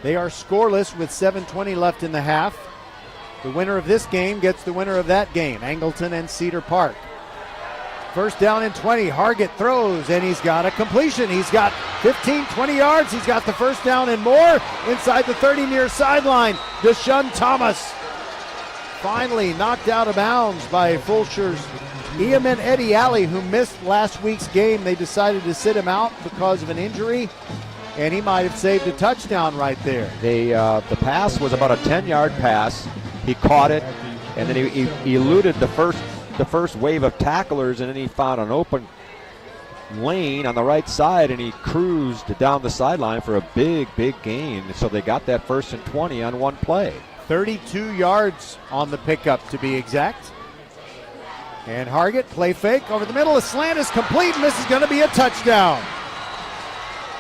they are scoreless with 7:20 left in the half. The winner of this game gets the winner of that game, Angleton and Cedar Park. First down and 20. Hargett throws, and he's got a completion. He's got 15, 20 yards. He's got the first down and more inside the 30 near sideline. Deshaun Thomas finally knocked out of bounds by Fulshear's Eamon Eddie Alley, who missed last week's game. They decided to sit him out because of an injury, and he might have saved a touchdown right there. The pass was about a 10-yard pass. He caught it, and then he eluded the first wave of tacklers, and then he found an open lane on the right side, and he cruised down the sideline for a big gain. So they got that 1st and 20 on one play. 32 yards on the pickup, to be exact. And Hargett, play fake over the middle. A slant is complete, and this is going to be a touchdown.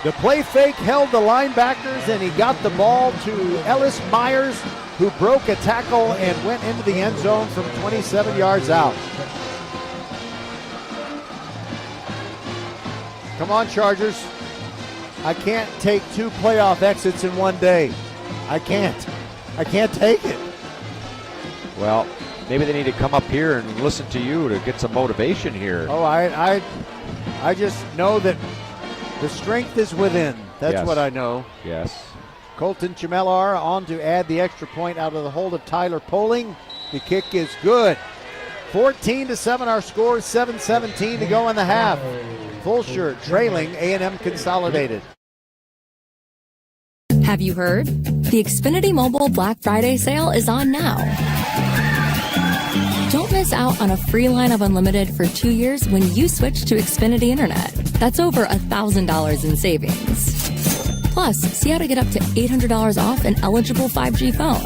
The play fake held the linebackers, and he got the ball to Ellis Myers, who broke a tackle and went into the end zone from 27 yards out. Come on, Chargers. I can't take 2 playoff exits in one day. I can't take it. Well, maybe they need to come up here and listen to you to get some motivation here. Oh, I just know that the strength is within. That's Yes. what I know. Yes. Colton Chamellar on to add the extra point out of the hold of Tyler Poling. The kick is good. 14-7 our score, 7:17 to go in the half. Fulshear trailing A&M Consolidated. Have you heard? The Xfinity Mobile Black Friday sale is on now. Don't miss out on a free line of unlimited for 2 years when you switch to Xfinity Internet. That's over $1,000 in savings. Plus, see how to get up to $800 off an eligible 5G phone.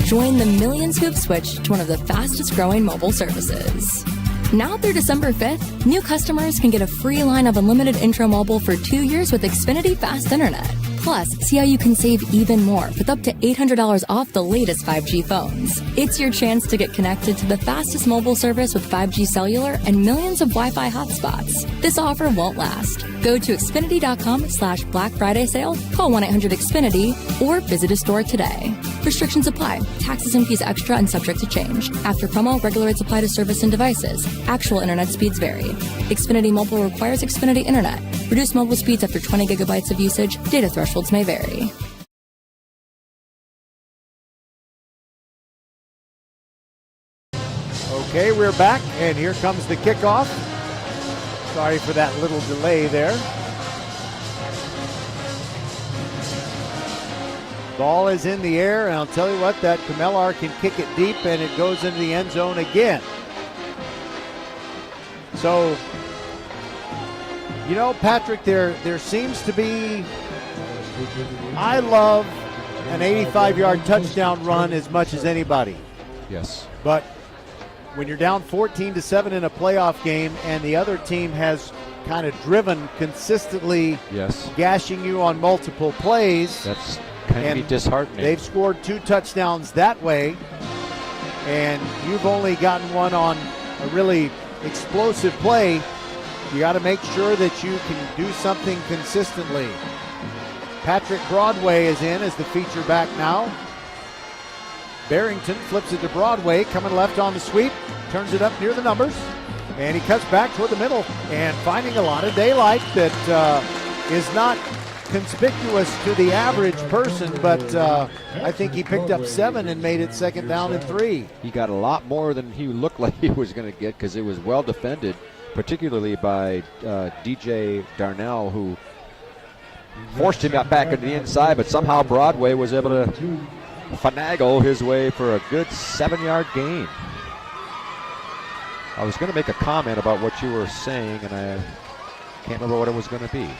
Join the millions who have switched to one of the fastest growing mobile services. Now through December 5th, new customers can get a free line of unlimited intro mobile for 2 years with Xfinity Fast Internet. Plus, see how you can save even more with up to $800 off the latest 5G phones. It's your chance to get connected to the fastest mobile service with 5G cellular and millions of Wi-Fi hotspots. This offer won't last. Go to Xfinity.com/Black Friday sale, call 1-800-XFINITY, or visit a store today. Restrictions apply. Taxes and fees extra and subject to change. After promo, regular rates apply to service and devices. Actual internet speeds vary. Xfinity Mobile requires Xfinity Internet. Reduce mobile speeds after 20 gigabytes of usage. Data thresholds may vary. Okay, we're back, and here comes the kickoff. Sorry for that little delay there. Ball is in the air, and I'll tell you what, that Chamellar can kick it deep, and it goes into the end zone again. So, you know, Patrick, there seems to be, I love an 85-yard touchdown run as much as anybody. Yes. But when you're down 14-7 in a playoff game and the other team has kind of driven consistently, Yes. gashing you on multiple plays, That's can be disheartening. they've scored 2 touchdowns that way, and you've only gotten one on a really explosive play. You got to make sure that you can do something consistently. Patrick Broadway is in as the feature back now. Barrington flips it to Broadway, coming left on the sweep, turns it up near the numbers, and he cuts back toward the middle and finding a lot of daylight that is not conspicuous to the average person, but I think he picked up 7 and made it second down and 3. He got a lot more than he looked like he was going to get because it was well defended, particularly by DJ Darnell, who forced him back into the inside, but somehow Broadway was able to finagle his way for a good 7-yard gain. I was going to make a comment about what you were saying, and I can't remember what it was going to be.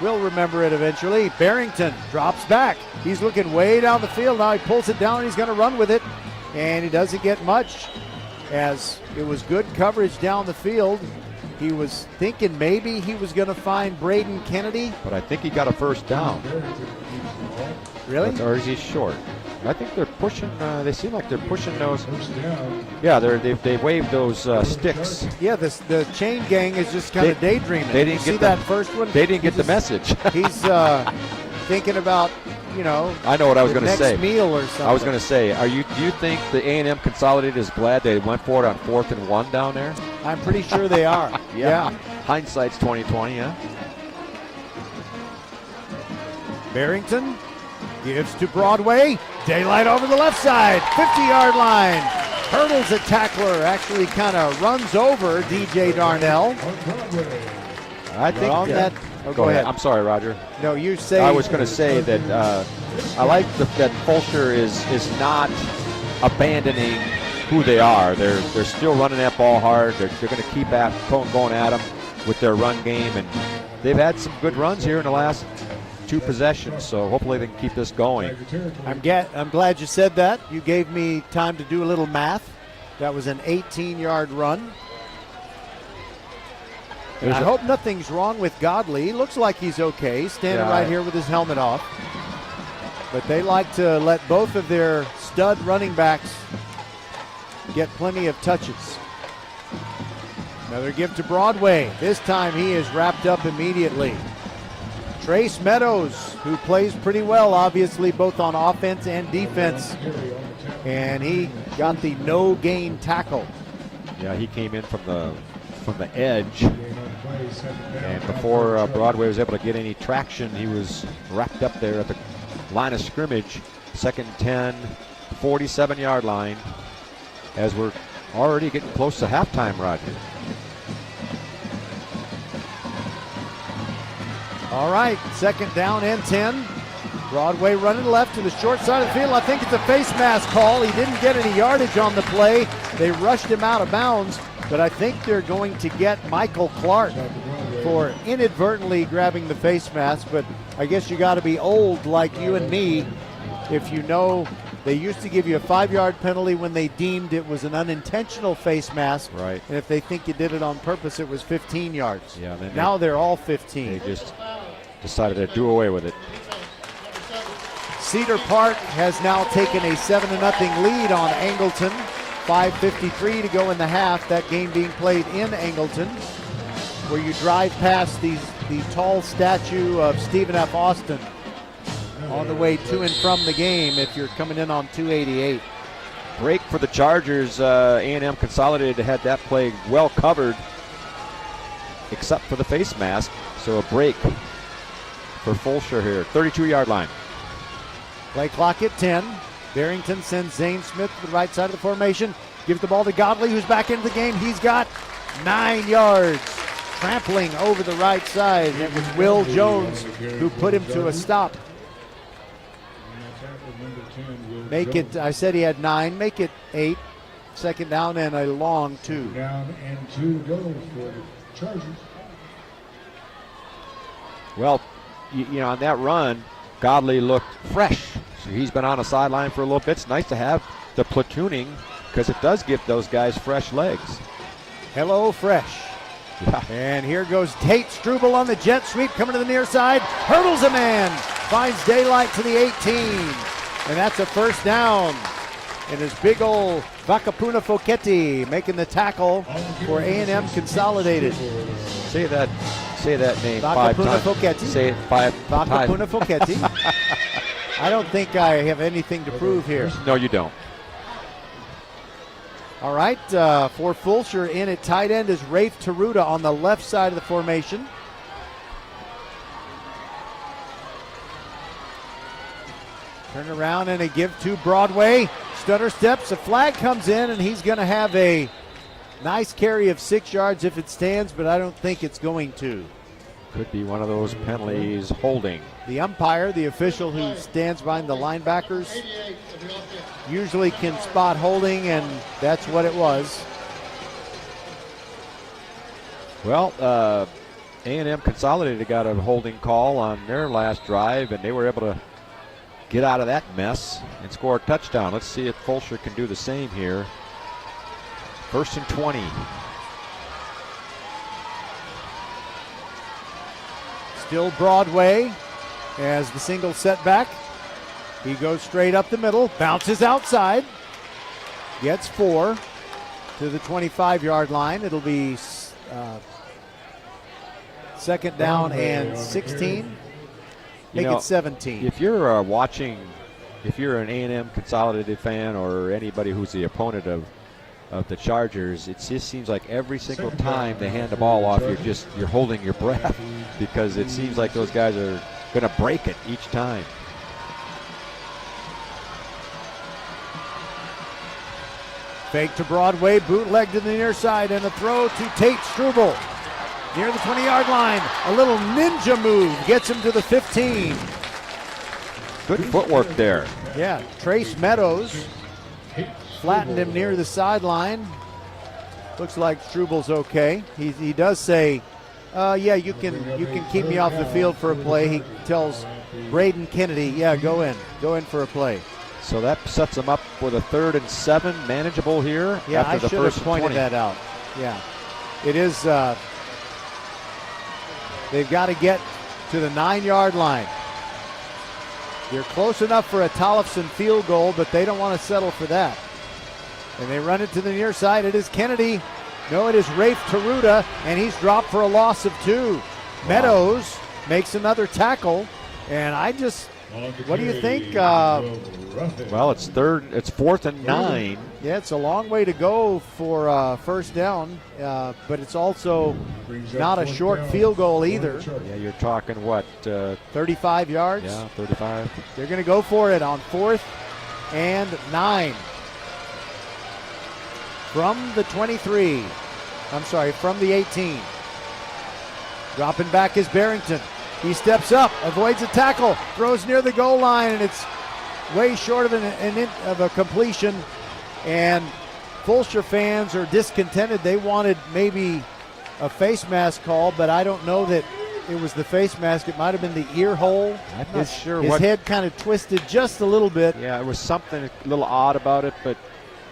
We'll remember it eventually. Barrington drops back. He's looking way down the field. Now he pulls it down. He's going to run with it, and he doesn't get much as it was good coverage down the field. He was thinking maybe he was going to find Braden Kennedy. But I think he got a first down. Really? Or is he short? I think they're pushing. They seem like they're pushing those. Yeah, they waved those sticks. Yeah, the chain gang is just kind of daydreaming. They didn't see that first one. They didn't get the message. He's thinking about, I know what I was going to say. Next meal or something. I was going to say, do you think the A&M Consolidated is glad they went for it on 4th and 1 down there? I'm pretty sure they are. Yeah. Hindsight's 20/20. Yeah. Barrington gives to Broadway. Daylight over the left side, 50-yard line. Hurdles a tackler, actually kind of runs over DJ Darnell. I think on that. Oh, go ahead. I'm sorry, Roger. No, you say. I was going to say that I like that Fulshear is not abandoning who they are. They're still running that ball hard. They're going to keep going at them with their run game, and they've had some good runs here in the last 2 possessions, so hopefully they can keep this going. I'm glad you said that. You gave me time to do a little math. That was an 18-yard run. And I hope nothing's wrong with Godley. He looks like he's okay, standing right here with his helmet off. But they like to let both of their stud running backs get plenty of touches. Another give to Broadway. This time he is wrapped up immediately. Trace Meadows, who plays pretty well, obviously, both on offense and defense. And he got the no-gain tackle. Yeah, he came in from the edge. And before Broadway was able to get any traction, he was wrapped up there at the line of scrimmage. 2nd and 10, 47-yard line, as we're already getting close to halftime, Roger. All right, 2nd down and 10. Broadway running left to the short side of the field. I think it's a face mask call. He didn't get any yardage on the play. They rushed him out of bounds, but I think they're going to get Michael Clark for inadvertently grabbing the face mask. But I guess you got to be old like you and me if you know they used to give you a 5-yard penalty when they deemed it was an unintentional face mask. Right. And if they think you did it on purpose, it was 15 yards. Yeah. Now they're all 15. They just decided to do away with it. Cedar Park has now taken a 7-0 lead on Angleton. 5:53 to go in the half. That game being played in Angleton, where you drive past the tall statue of Stephen F. Austin on the way to and from the game if you're coming in on 288. Break for the Chargers. A&M Consolidated had that play well covered, except for the face mask. So a break for Fulshear here. 32-yard line. Play clock at 10. Barrington sends Zane Smith to the right side of the formation. Gives the ball to Godley, who's back into the game. He's got 9 yards. Trampling over the right side. And it was Will Jones who put him to a stop. Make it, I said he had 9. Make it 8. 2nd down and a long 2. Down and 2 to go for the Chargers. Well, on that run, Godley looked fresh. So he's been on a sideline for a little bit. It's nice to have the platooning because it does give those guys fresh legs. Hello, fresh. Yeah. And here goes Tate Struble on the jet sweep, coming to the near side. Hurdles a man. Finds daylight to the 18. And that's a 1st down. And his big old Vakapuna Foketti making the tackle for A&M Consolidated. Say that name Vaka 5 times. Punafoketi. Say it 5 Vaka times. Punafoketi. I don't think I have anything to prove here. No, you don't. All right, for Fulshear in at tight end is Rafe Taruda on the left side of the formation. Turn around and a give to Broadway. Stutter steps, a flag comes in, and he's going to have a nice carry of 6 yards if it stands, but I don't think it's going to. Could be one of those penalties holding. The umpire, the official who stands behind the linebackers, usually can spot holding, and that's what it was. Well, A&M Consolidated got a holding call on their last drive, and they were able to get out of that mess and score a touchdown. Let's see if Fulshear can do the same here. 1st and 20. Still Broadway as the single setback. He goes straight up the middle, bounces outside, gets 4 to the 25-yard line. It'll be second down and 16. Make it 17. If you're watching, if you're an A&M Consolidated fan or anybody who's the opponent of the Chargers, it just seems like every single time they hand the ball off, you're holding your breath because it seems like those guys are going to break it each time. Fake to Broadway, bootleg to the near side, and a throw to Tate Struble near the 20-yard line. A little ninja move gets him to the 15. Good footwork there. Yeah, Trace Meadows flattened him near the sideline. Looks like Struble's okay. He does say, yeah, you can keep me off the field for a play. He tells Braden Kennedy, yeah, go in for a play. So that sets them up with a 3rd and 7, manageable here. Yeah, after I the should have first pointed 20. that out. Yeah, it is. They've got to get to the 9-yard line. They're close enough for a Tollefson field goal, but they don't want to settle for that. And they run it to the near side. It is Kennedy. No, it is Rafe Taruda, and he's dropped for a loss of 2. Wow. Meadows makes another tackle, and what do you think? Well, it's 4th and 9. Yeah, it's a long way to go for first down, but it's also not a short field goal either. Yeah, you're talking what? 35 yards? Yeah, 35. They're going to go for it on 4th and 9. From the 23. From the 18. Dropping back is Barrington. He steps up, avoids a tackle, throws near the goal line, and it's way short of a completion. And Fulshear fans are discontented. They wanted maybe a face mask call, but I don't know that it was the face mask. It might have been the ear hole. I'm not sure. His head kind of twisted just a little bit. Yeah, it was something a little odd about it, but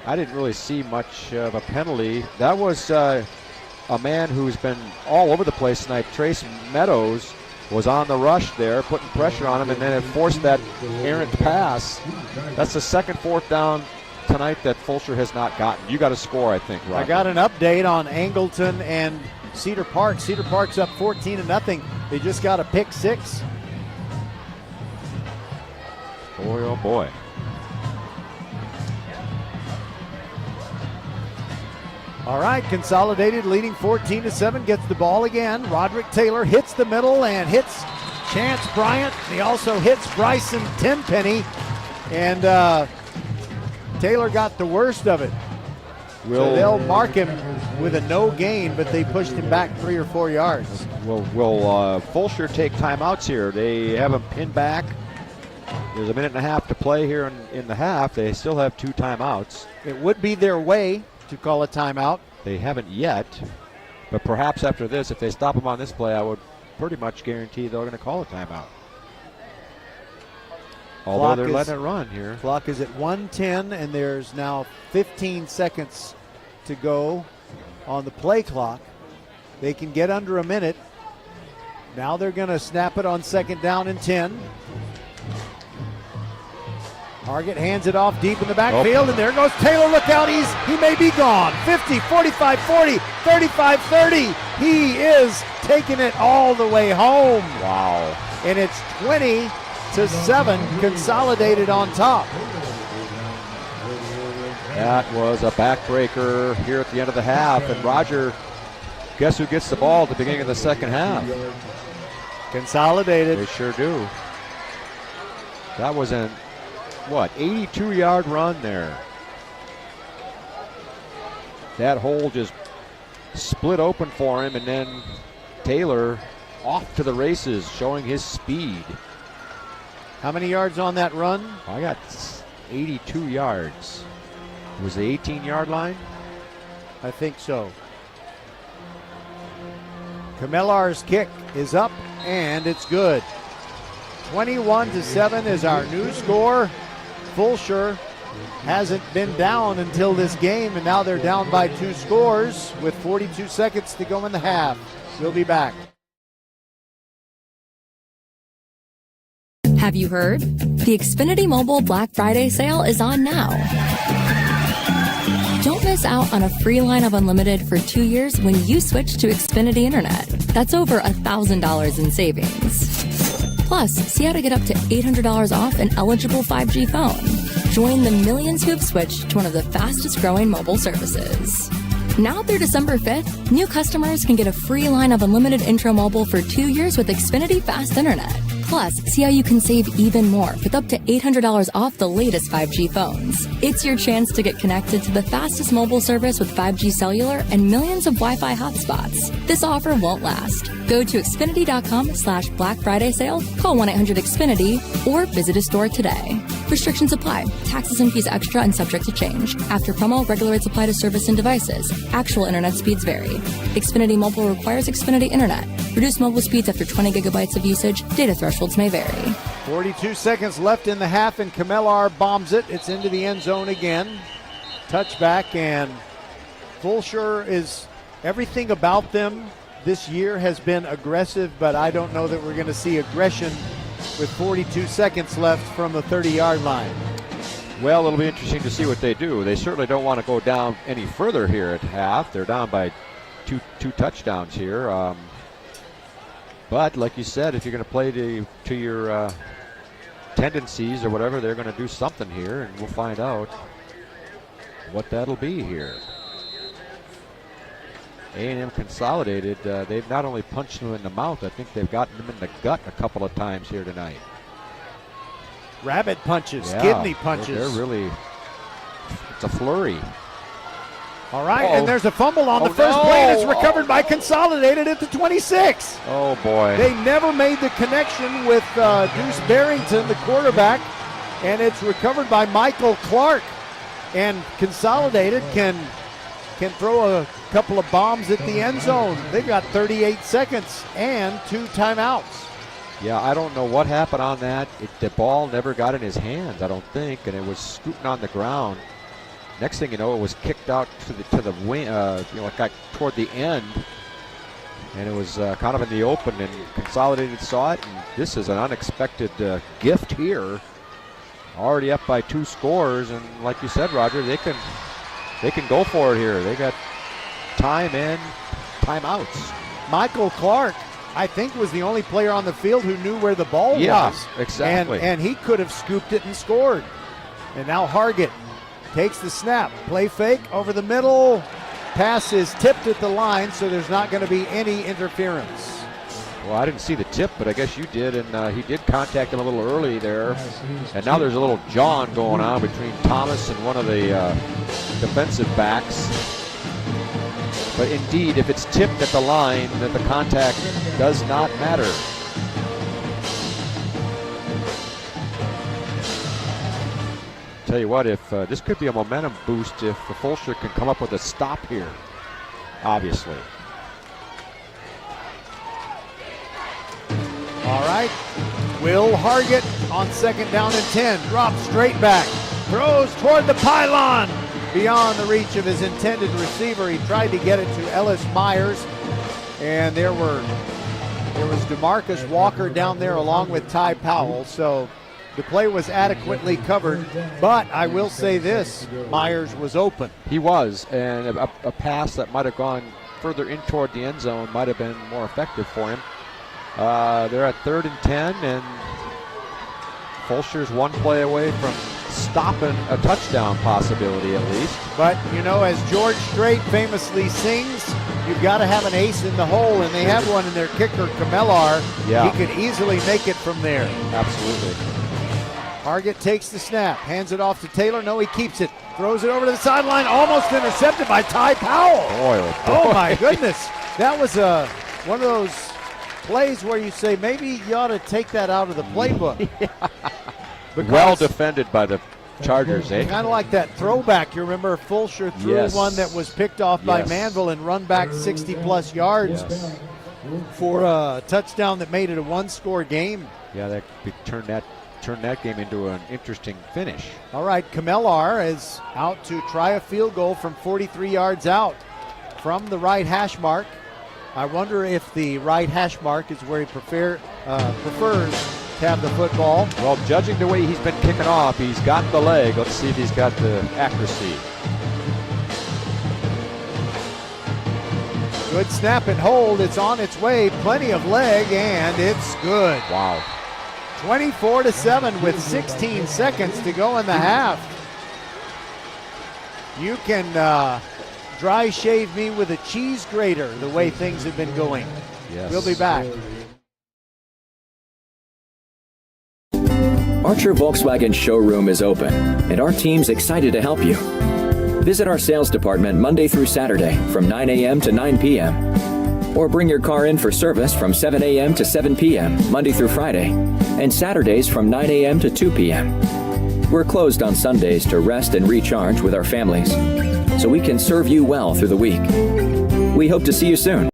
I didn't really see much of a penalty. That was a man who's been all over the place tonight. Trace Meadows was on the rush there, putting pressure on him, and then it forced that errant pass. That's the second 4th down tonight that Fulshear has not gotten. You got a score, I think, Roger. I got an update on Angleton and Cedar Park. Cedar Park's up 14-0. They just got a pick 6. Boy, oh boy. All right, Consolidated leading 14-7, gets the ball again. Roderick Taylor hits the middle and hits Chance Bryant. He also hits Bryson Tenpenny, and Taylor got the worst of it. So they'll mark him with a no gain, but they pushed him back 3 or 4 yards. Will Fulshear take timeouts here? They have him pinned back. There's a minute and a half to play here in the half. They still have 2 timeouts. It would be their way to call a timeout. They haven't yet, but perhaps after this, if they stop him on this play, I would pretty much guarantee they're going to call a timeout. Although they're letting it run here. Clock is at 1:10, and there's now 15 seconds to go on the play clock. They can get under a minute. Now they're going to snap it on 2nd down and 10. Hargett hands it off deep in the backfield, and there goes Taylor. Look out, he may be gone. 50, 45, 40, 35, 30. He is taking it all the way home. Wow. And it's 20-7, Consolidated on top. That was a backbreaker here at the end of the half. And Roger, guess who gets the ball at the beginning of the second half? Consolidated. They sure do. That was an 82-yard run there. That hole just split open for him, and then Taylor off to the races, showing his speed. How many yards on that run? I got 82 yards. It was the 18-yard line? I think so. Camellar's kick is up, and it's good. 21-7 is our new score. Fulshear hasn't been down until this game, and now they're down by 2 scores with 42 seconds to go in the half. We'll be back. Have you heard? The Xfinity Mobile Black Friday sale is on now. Don't miss out on a free line of unlimited for 2 years when you switch to Xfinity Internet. That's over $1,000 in savings. Plus, see how to get up to $800 off an eligible 5G phone. Join the millions who have switched to one of the fastest growing mobile services. Now through December 5th, new customers can get a free line of unlimited intro mobile for 2 years with Xfinity Fast Internet. Plus, see how you can save even more with up to $800 off the latest 5G phones. It's your chance to get connected to the fastest mobile service with 5G cellular and millions of Wi-Fi hotspots. This offer won't last. Go to Xfinity.com/Black Friday sale, call 1-800-XFINITY, or visit a store today. Restrictions apply. Taxes and fees extra and subject to change. After promo, regular rates apply to service and devices. Actual internet speeds vary. Xfinity Mobile requires Xfinity Internet. Reduced mobile speeds after 20 gigabytes of usage. Data thresholds may vary. 42 seconds left in the half, and Camellar bombs it. It's into the end zone again. Touchback, and Fulshear is everything about them this year has been aggressive, but I don't know that we're going to see aggression with 42 seconds left from the 30-yard line. Well, it'll be interesting to see what they do. They certainly don't want to go down any further here at half. They're down by two touchdowns here. But like you said, if you're going to play to your tendencies or whatever, they're going to do something here, and we'll find out what that'll be here. A&M Consolidated, they've not only punched them in the mouth, I think they've gotten them in the gut a couple of times here tonight. Rabbit punches, Yeah, kidney punches. They're really, it's a flurry. All right, Uh-oh. and there's a fumble on the first play, and it's recovered by Consolidated at the 26. Oh, boy. They never made the connection with Deuce Barrington, the quarterback, and it's recovered by Michael Clark. And Consolidated can throw a couple of bombs at the end zone. They've got 38 seconds and 2 timeouts. Yeah, I don't know what happened on that. The ball never got in his hands, I don't think, and it was scooting on the ground. Next thing you know, it was kicked out to the wing, like toward the end, and it was kind of in the open. And Consolidated saw it, and this is an unexpected gift here. Already up by 2 scores, and like you said, Roger, they can go for it here. They got time and timeouts. Michael Clark, I think, was the only player on the field who knew where the ball was. Exactly. And he could have scooped it and scored. And now Hargett takes the snap. Play fake over the middle. Pass is tipped at the line, so there's not going to be any interference. Well, I didn't see the tip, but I guess you did, and he did contact him a little early there. And now there's a little jawing going on between Thomas and one of the defensive backs. But indeed, if it's tipped at the line, then the contact does not matter. Tell you what, if this could be a momentum boost if the Fulshear can come up with a stop here, obviously. All right. Will Hargett on second down and 10. Drops straight back. Throws toward the pylon. Beyond the reach of his intended receiver. He tried to get it to Ellis Myers. And there was DeMarcus Walker down there along with Ty Powell. So the play was adequately covered. But I will say this, Myers was open. He was, and a pass that might have gone further in toward the end zone might have been more effective for him. They're at 3rd and 10, and Fulshear's one play away from stopping a touchdown possibility at least. But, you know, as George Strait famously sings, you've got to have an ace in the hole, and they have one in their kicker, Camellar. Yeah. He could easily make it from there. Absolutely. Target takes the snap, hands it off to Taylor. No, he keeps it. Throws it over to the sideline, almost intercepted by Ty Powell. Boy. Oh, my goodness. That was one of those plays where you say maybe you ought to take that out of the playbook. Well defended by the Chargers, eh? Kind of like that throwback. You remember Fulshear threw one that was picked off by Manville and run back 60-plus yards for a touchdown that made it a one-score game. Yeah, that turned that game into an interesting finish. All right, Camellar is out to try a field goal from 43 yards out from the right hash mark. I wonder if the right hash mark is where he prefers to have the football. Well, judging the way he's been kicking off, he's got the leg. Let's see if he's got the accuracy. Good snap and hold. It's on its way. Plenty of leg, and it's good. Wow. 24-7 with 16 seconds to go in the half. You can dry shave me with a cheese grater the way things have been going. Yes. We'll be back. Archer Volkswagen showroom is open, and our team's excited to help you. Visit our sales department Monday through Saturday from 9 a.m. to 9 p.m. Or bring your car in for service from 7 a.m. to 7 p.m. Monday through Friday, and Saturdays from 9 a.m. to 2 p.m. We're closed on Sundays to rest and recharge with our families, so we can serve you well through the week. We hope to see you soon.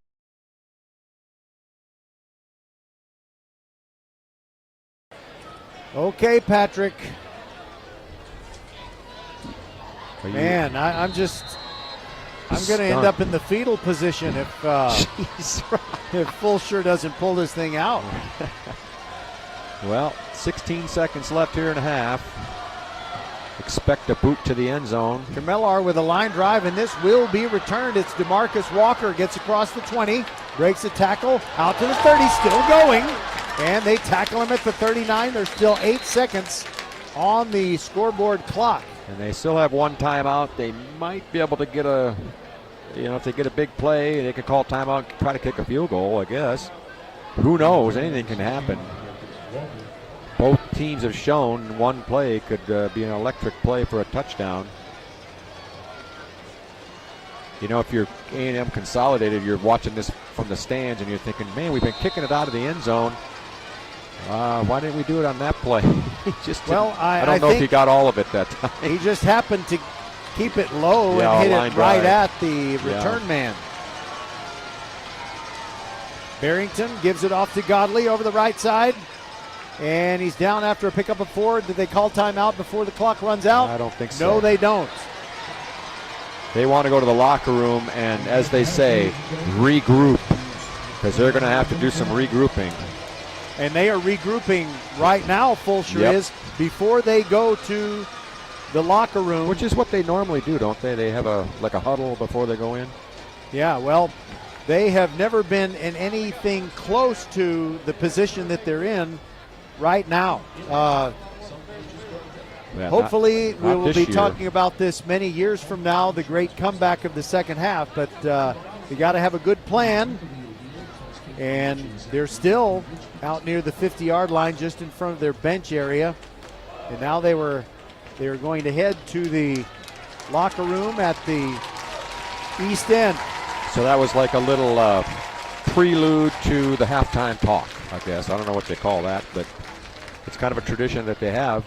Okay, Patrick. Man, I'm going to end up in the fetal position if Fulshear doesn't pull this thing out. Well, 16 seconds left here in a half. Expect a boot to the end zone. Camellar with a line drive, and this will be returned. It's DeMarcus Walker, gets across the 20, breaks a tackle, out to the 30, still going. And they tackle him at the 39. There's still 8 seconds on the scoreboard clock. And they still have one timeout. They might be able to get if they get a big play, they could call timeout, try to kick a field goal, I guess. Who knows? Anything can happen. Both teams have shown one play could be an electric play for a touchdown. You know, if you're A&M Consolidated, you're watching this from the stands and you're thinking, man, we've been kicking it out of the end zone. Why didn't we do it on that play? I don't know if he got all of it that time. He just happened to keep it low and hit it right at the return man. Barrington gives it off to Godley over the right side. And he's down after a pickup of 4. Did they call timeout before the clock runs out? I don't think so. No, they don't. They want to go to the locker room and, as they say, regroup, because they're going to have to do some regrouping. And they are regrouping right now, Fulshear is, before they go to the locker room. Which is what they normally do, don't they? They have a huddle before they go in? Yeah, well, they have never been in anything close to the position that they're in right now. Hopefully we will be talking about this many years from now, the great comeback of the second half, but you got to have a good plan. And they're still out near the 50-yard line, just in front of their bench area. And now they were going to head to the locker room at the east end. So that was like a little prelude to the halftime talk, I guess. I don't know what they call that, but it's kind of a tradition that they have.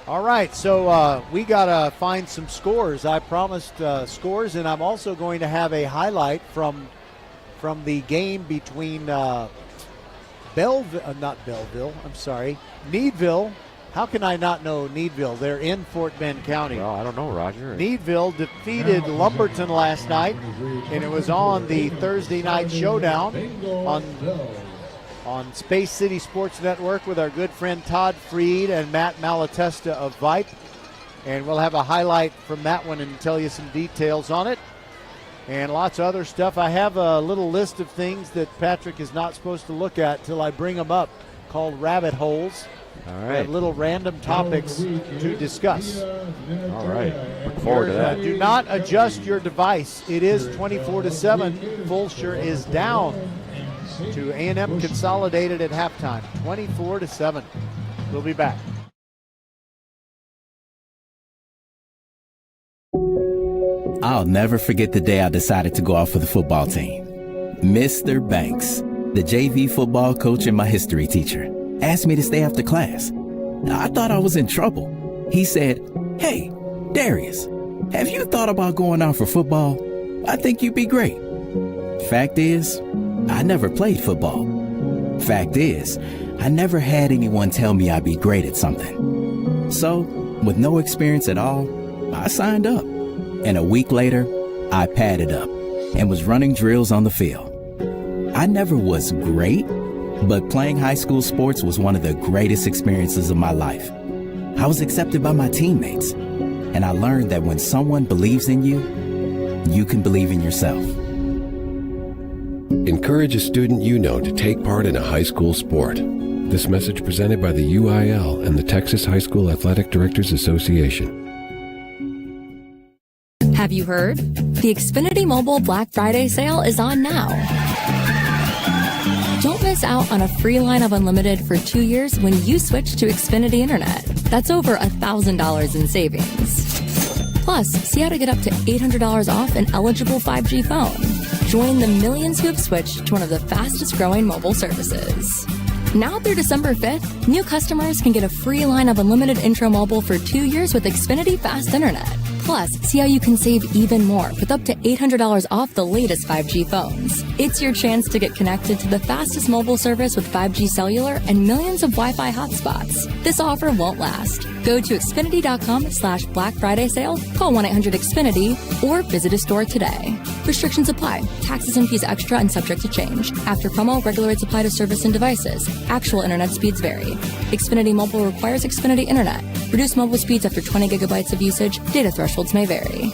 All right, so we got to find some scores. I promised scores, and I'm also going to have a highlight from the game between Needville. How can I not know Needville? They're in Fort Bend County. Well, I don't know, Roger. Needville defeated Lumberton last night, and it was on the Thursday night showdown on Space City Sports Network with our good friend Todd Freed and Matt Malatesta of Vype. And we'll have a highlight from that one and tell you some details on it. And lots of other stuff. I have a little list of things that Patrick is not supposed to look at till I bring them up, called rabbit holes. All We right. have little random topics to discuss. All right. Look forward to that. Do not adjust your device. It is 24-7. Fulshear is down to A&M Consolidated at halftime, 24-7. We'll be back. I'll never forget the day I decided to go out for the football team. Mr. Banks, the JV football coach and my history teacher, asked me to stay after class. I thought I was in trouble. He said, "Hey, Darius, have you thought about going out for football? I think you'd be great." Fact is, I never played football. Fact is, I never had anyone tell me I'd be great at something. So, with no experience at all, I signed up. And a week later, I padded up and was running drills on the field. I never was great, but playing high school sports was one of the greatest experiences of my life. I was accepted by my teammates, and I learned that when someone believes in you, you can believe in yourself. Encourage a student you know to take part in a high school sport. This message presented by the UIL and the Texas High School Athletic Directors Association. Have you heard? The Xfinity Mobile Black Friday sale is on now. Don't miss out on a free line of unlimited for 2 years when you switch to Xfinity Internet. That's over $1,000 in savings. Plus, see how to get up to $800 off an eligible 5G phone. Join the millions who have switched to one of the fastest growing mobile services. Now through December 5th, new customers can get a free line of unlimited intro mobile for 2 years with Xfinity Fast Internet. Plus, see how you can save even more with up to $800 off the latest 5G phones. It's your chance to get connected to the fastest mobile service with 5G cellular and millions of Wi-Fi hotspots. This offer won't last. Go to Xfinity.com/Black Friday sale, call 1-800-XFINITY, or visit a store today. Restrictions apply. Taxes and fees extra and subject to change. After promo, regular rates apply to service and devices. Actual internet speeds vary. Xfinity Mobile requires Xfinity Internet. Reduce mobile speeds after 20 gigabytes of usage. Data thresholds may vary.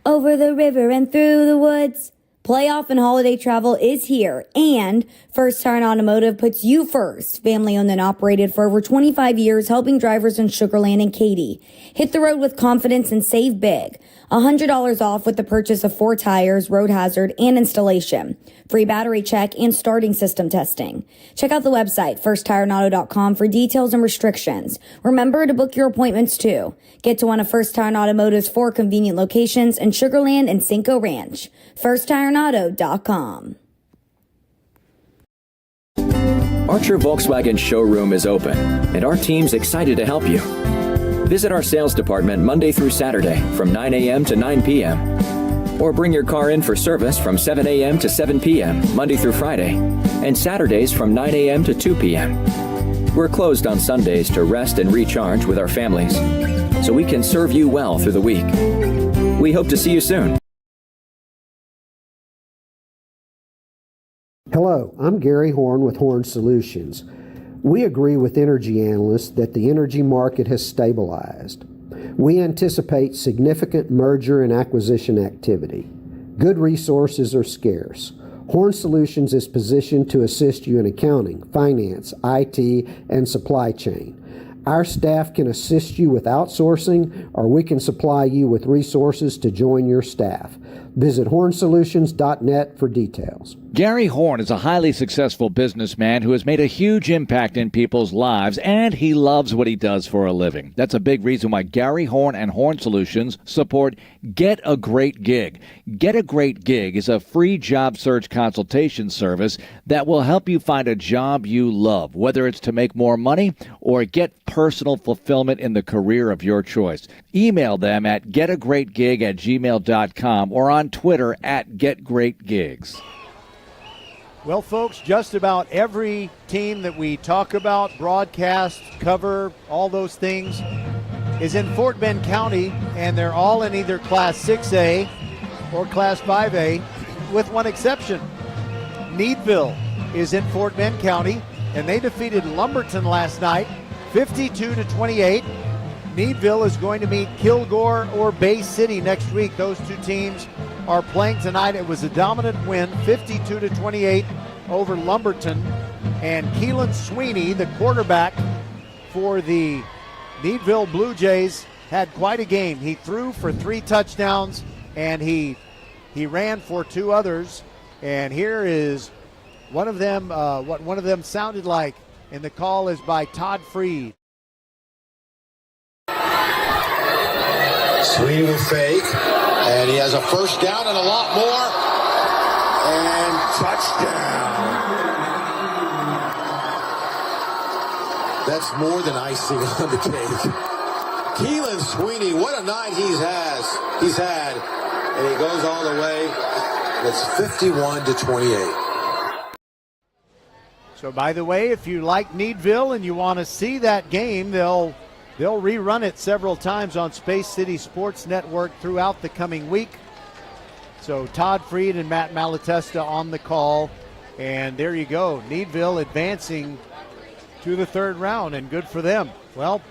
Over the river and through the woods, playoff and holiday travel is here, and First Tire Automotive puts you first. Family owned and operated for over 25 years, helping drivers in Sugar Land and Katy. Hit the road with confidence and save big. $100 off with the purchase of 4 tires, road hazard, and installation. Free battery check and starting system testing. Check out the website, firsttireauto.com, for details and restrictions. Remember to book your appointments too. Get to one of First Tire Automotive's 4 convenient locations in Sugar Land and Cinco Ranch. firsttireauto.com. Archer Volkswagen showroom is open, and our team's excited to help you. Visit our sales department Monday through Saturday from 9 a.m. to 9 p.m. Or bring your car in for service from 7 a.m. to 7 p.m. Monday through Friday, and Saturdays from 9 a.m. to 2 p.m. We're closed on Sundays to rest and recharge with our families, so we can serve you well through the week. We hope to see you soon. Hello, I'm Gary Horn with Horn Solutions. We agree with energy analysts that the energy market has stabilized. We anticipate significant merger and acquisition activity. Good resources are scarce. Horn Solutions is positioned to assist you in accounting, finance, IT, and supply chain. Our staff can assist you with outsourcing, or we can supply you with resources to join your staff. Visit hornsolutions.net for details. Gary Horn is a highly successful businessman who has made a huge impact in people's lives, and he loves what he does for a living. That's a big reason why Gary Horn and Horn Solutions support Get a Great Gig. Get a Great Gig is a free job search consultation service that will help you find a job you love, whether it's to make more money or get personal fulfillment in the career of your choice. Email them at getagreatgig@gmail.com or on Twitter at getgreatgigs. Well, folks, just about every team that we talk about, broadcast, cover, all those things, is in Fort Bend County, and they're all in either Class 6A or Class 5A, with one exception. Needville is in Fort Bend County, and they defeated Lumberton last night, 52-28. Needville is going to meet Kilgore or Bay City next week. Those two teams are playing tonight. It was a dominant win, 52-28 over Lumberton. And Keelan Sweeney, the quarterback for the Needville Blue Jays, had quite a game. He threw for 3 touchdowns, and he ran for 2 others. And here is one of them, what one of them sounded like, and the call is by Todd Freed. Sweeney will fake, and he has a first down and a lot more, and touchdown. That's more than icing on the cake. Keelan Sweeney, what a night he's had, and he goes all the way. It's 51-28. So, by the way, if you like Needville and you want to see that game, they'll rerun it several times on Space City Sports Network throughout the coming week. So Todd Freed and Matt Malatesta on the call, and there you go. Needville advancing to the 3rd round, and good for them. Well,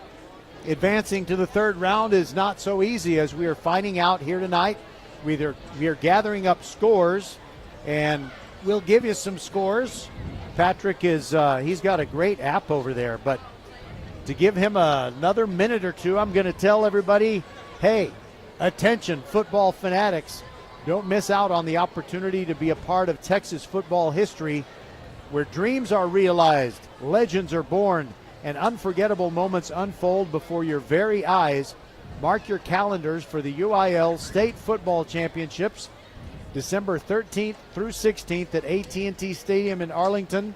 advancing to the 3rd round is not so easy, as we are finding out here tonight. We are gathering up scores, and we'll give you some scores. Patrick is he's got a great app over there, but to give him another minute or two, I'm going to tell everybody, hey, attention, football fanatics. Don't miss out on the opportunity to be a part of Texas football history, where dreams are realized, legends are born, and unforgettable moments unfold before your very eyes. Mark your calendars for the UIL State Football Championships, December 13th through 16th at AT&T Stadium in Arlington,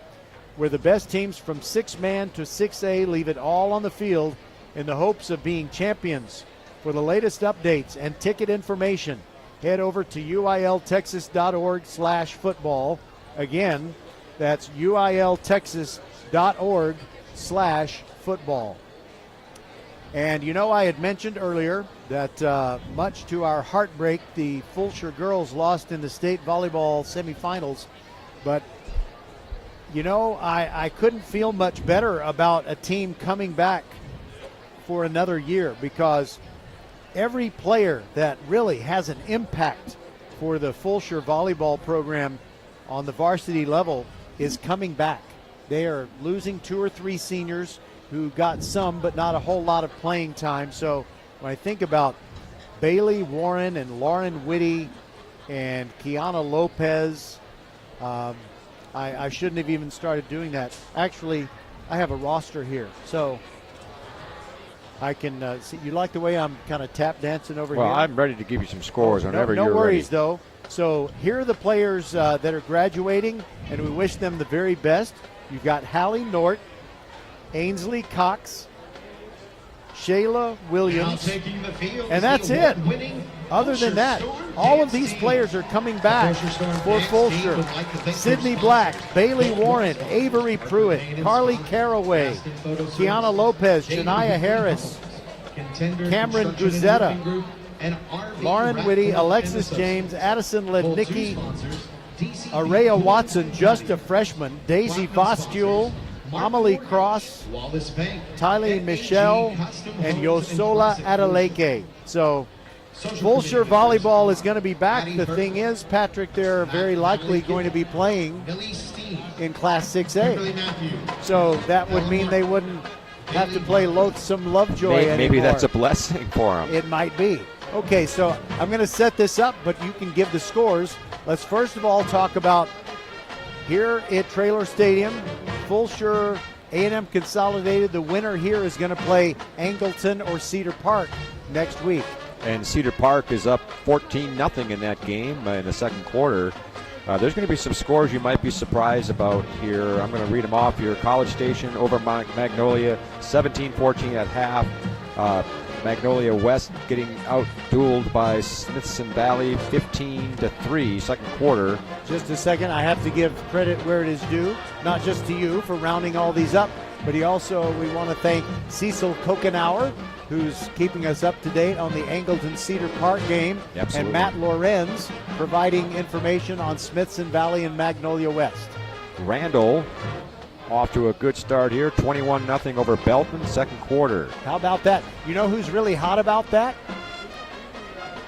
where the best teams from 6-man to 6A leave it all on the field in the hopes of being champions. For the latest updates and ticket information, head over to uiltexas.org/football. Again, that's uiltexas.org/football. And you know, I had mentioned earlier that much to our heartbreak, the Fulshear girls lost in the state volleyball semifinals. But, you know, I couldn't feel much better about a team coming back for another year, because every player that really has an impact for the Fulshear volleyball program on the varsity level is coming back. They are losing 2 or 3 seniors who got some but not a whole lot of playing time. So when I think about Bailey Warren and Lauren Whitty and Kiana Lopez, I shouldn't have even started doing that. Actually, I have a roster here, so I can see. You like the way I'm kind of tap dancing over here? Well, I'm ready to give you some scores whenever you're ready. No worries, though. So here are the players that are graduating, and we wish them the very best. You've got Hallie Nort, Ainsley Cox, Shayla Williams, and that's it. Other than that, all of these players are coming back for Fulshear. Sydney Black, Bailey Warren, Avery Pruitt, Carly Caraway, Kiana Lopez, Shania Harris, Cameron Guzetta, Lauren Whitty, Alexis James, Addison Lednicki, Araya Watson, just a freshman, Daisy Voskuel, Amelie Cross, Tylee Michelle, and Yosola Adeleke. So Fulshear volleyball is going to be back. The thing is, Patrick, they're very likely going to be playing in Class 6A. So that would mean they wouldn't have to play Loathsome Lovejoy anymore. Maybe that's a blessing for them. It might be. Okay, so I'm going to set this up, but you can give the scores. Let's first of all talk about here at Traylor Stadium, Fulshear A&M Consolidated. The winner here is going to play Angleton or Cedar Park next week. And Cedar Park is up 14-0 in that game in the second quarter. There's going to be some scores you might be surprised about here. I'm going to read them off here. College Station over Magnolia, 17-14 at half. Magnolia West getting out-dueled by Smithson Valley, 15-3, second quarter. Just a second, I have to give credit where it is due, not just to you for rounding all these up. But we want to thank Cecil Kokenauer, who's keeping us up to date on the Angleton Cedar Park game. Absolutely. And Matt Lorenz providing information on Smithson Valley and Magnolia West. Randall off to a good start here, 21-0 over Belton, second quarter. How about that? You know who's really hot about that?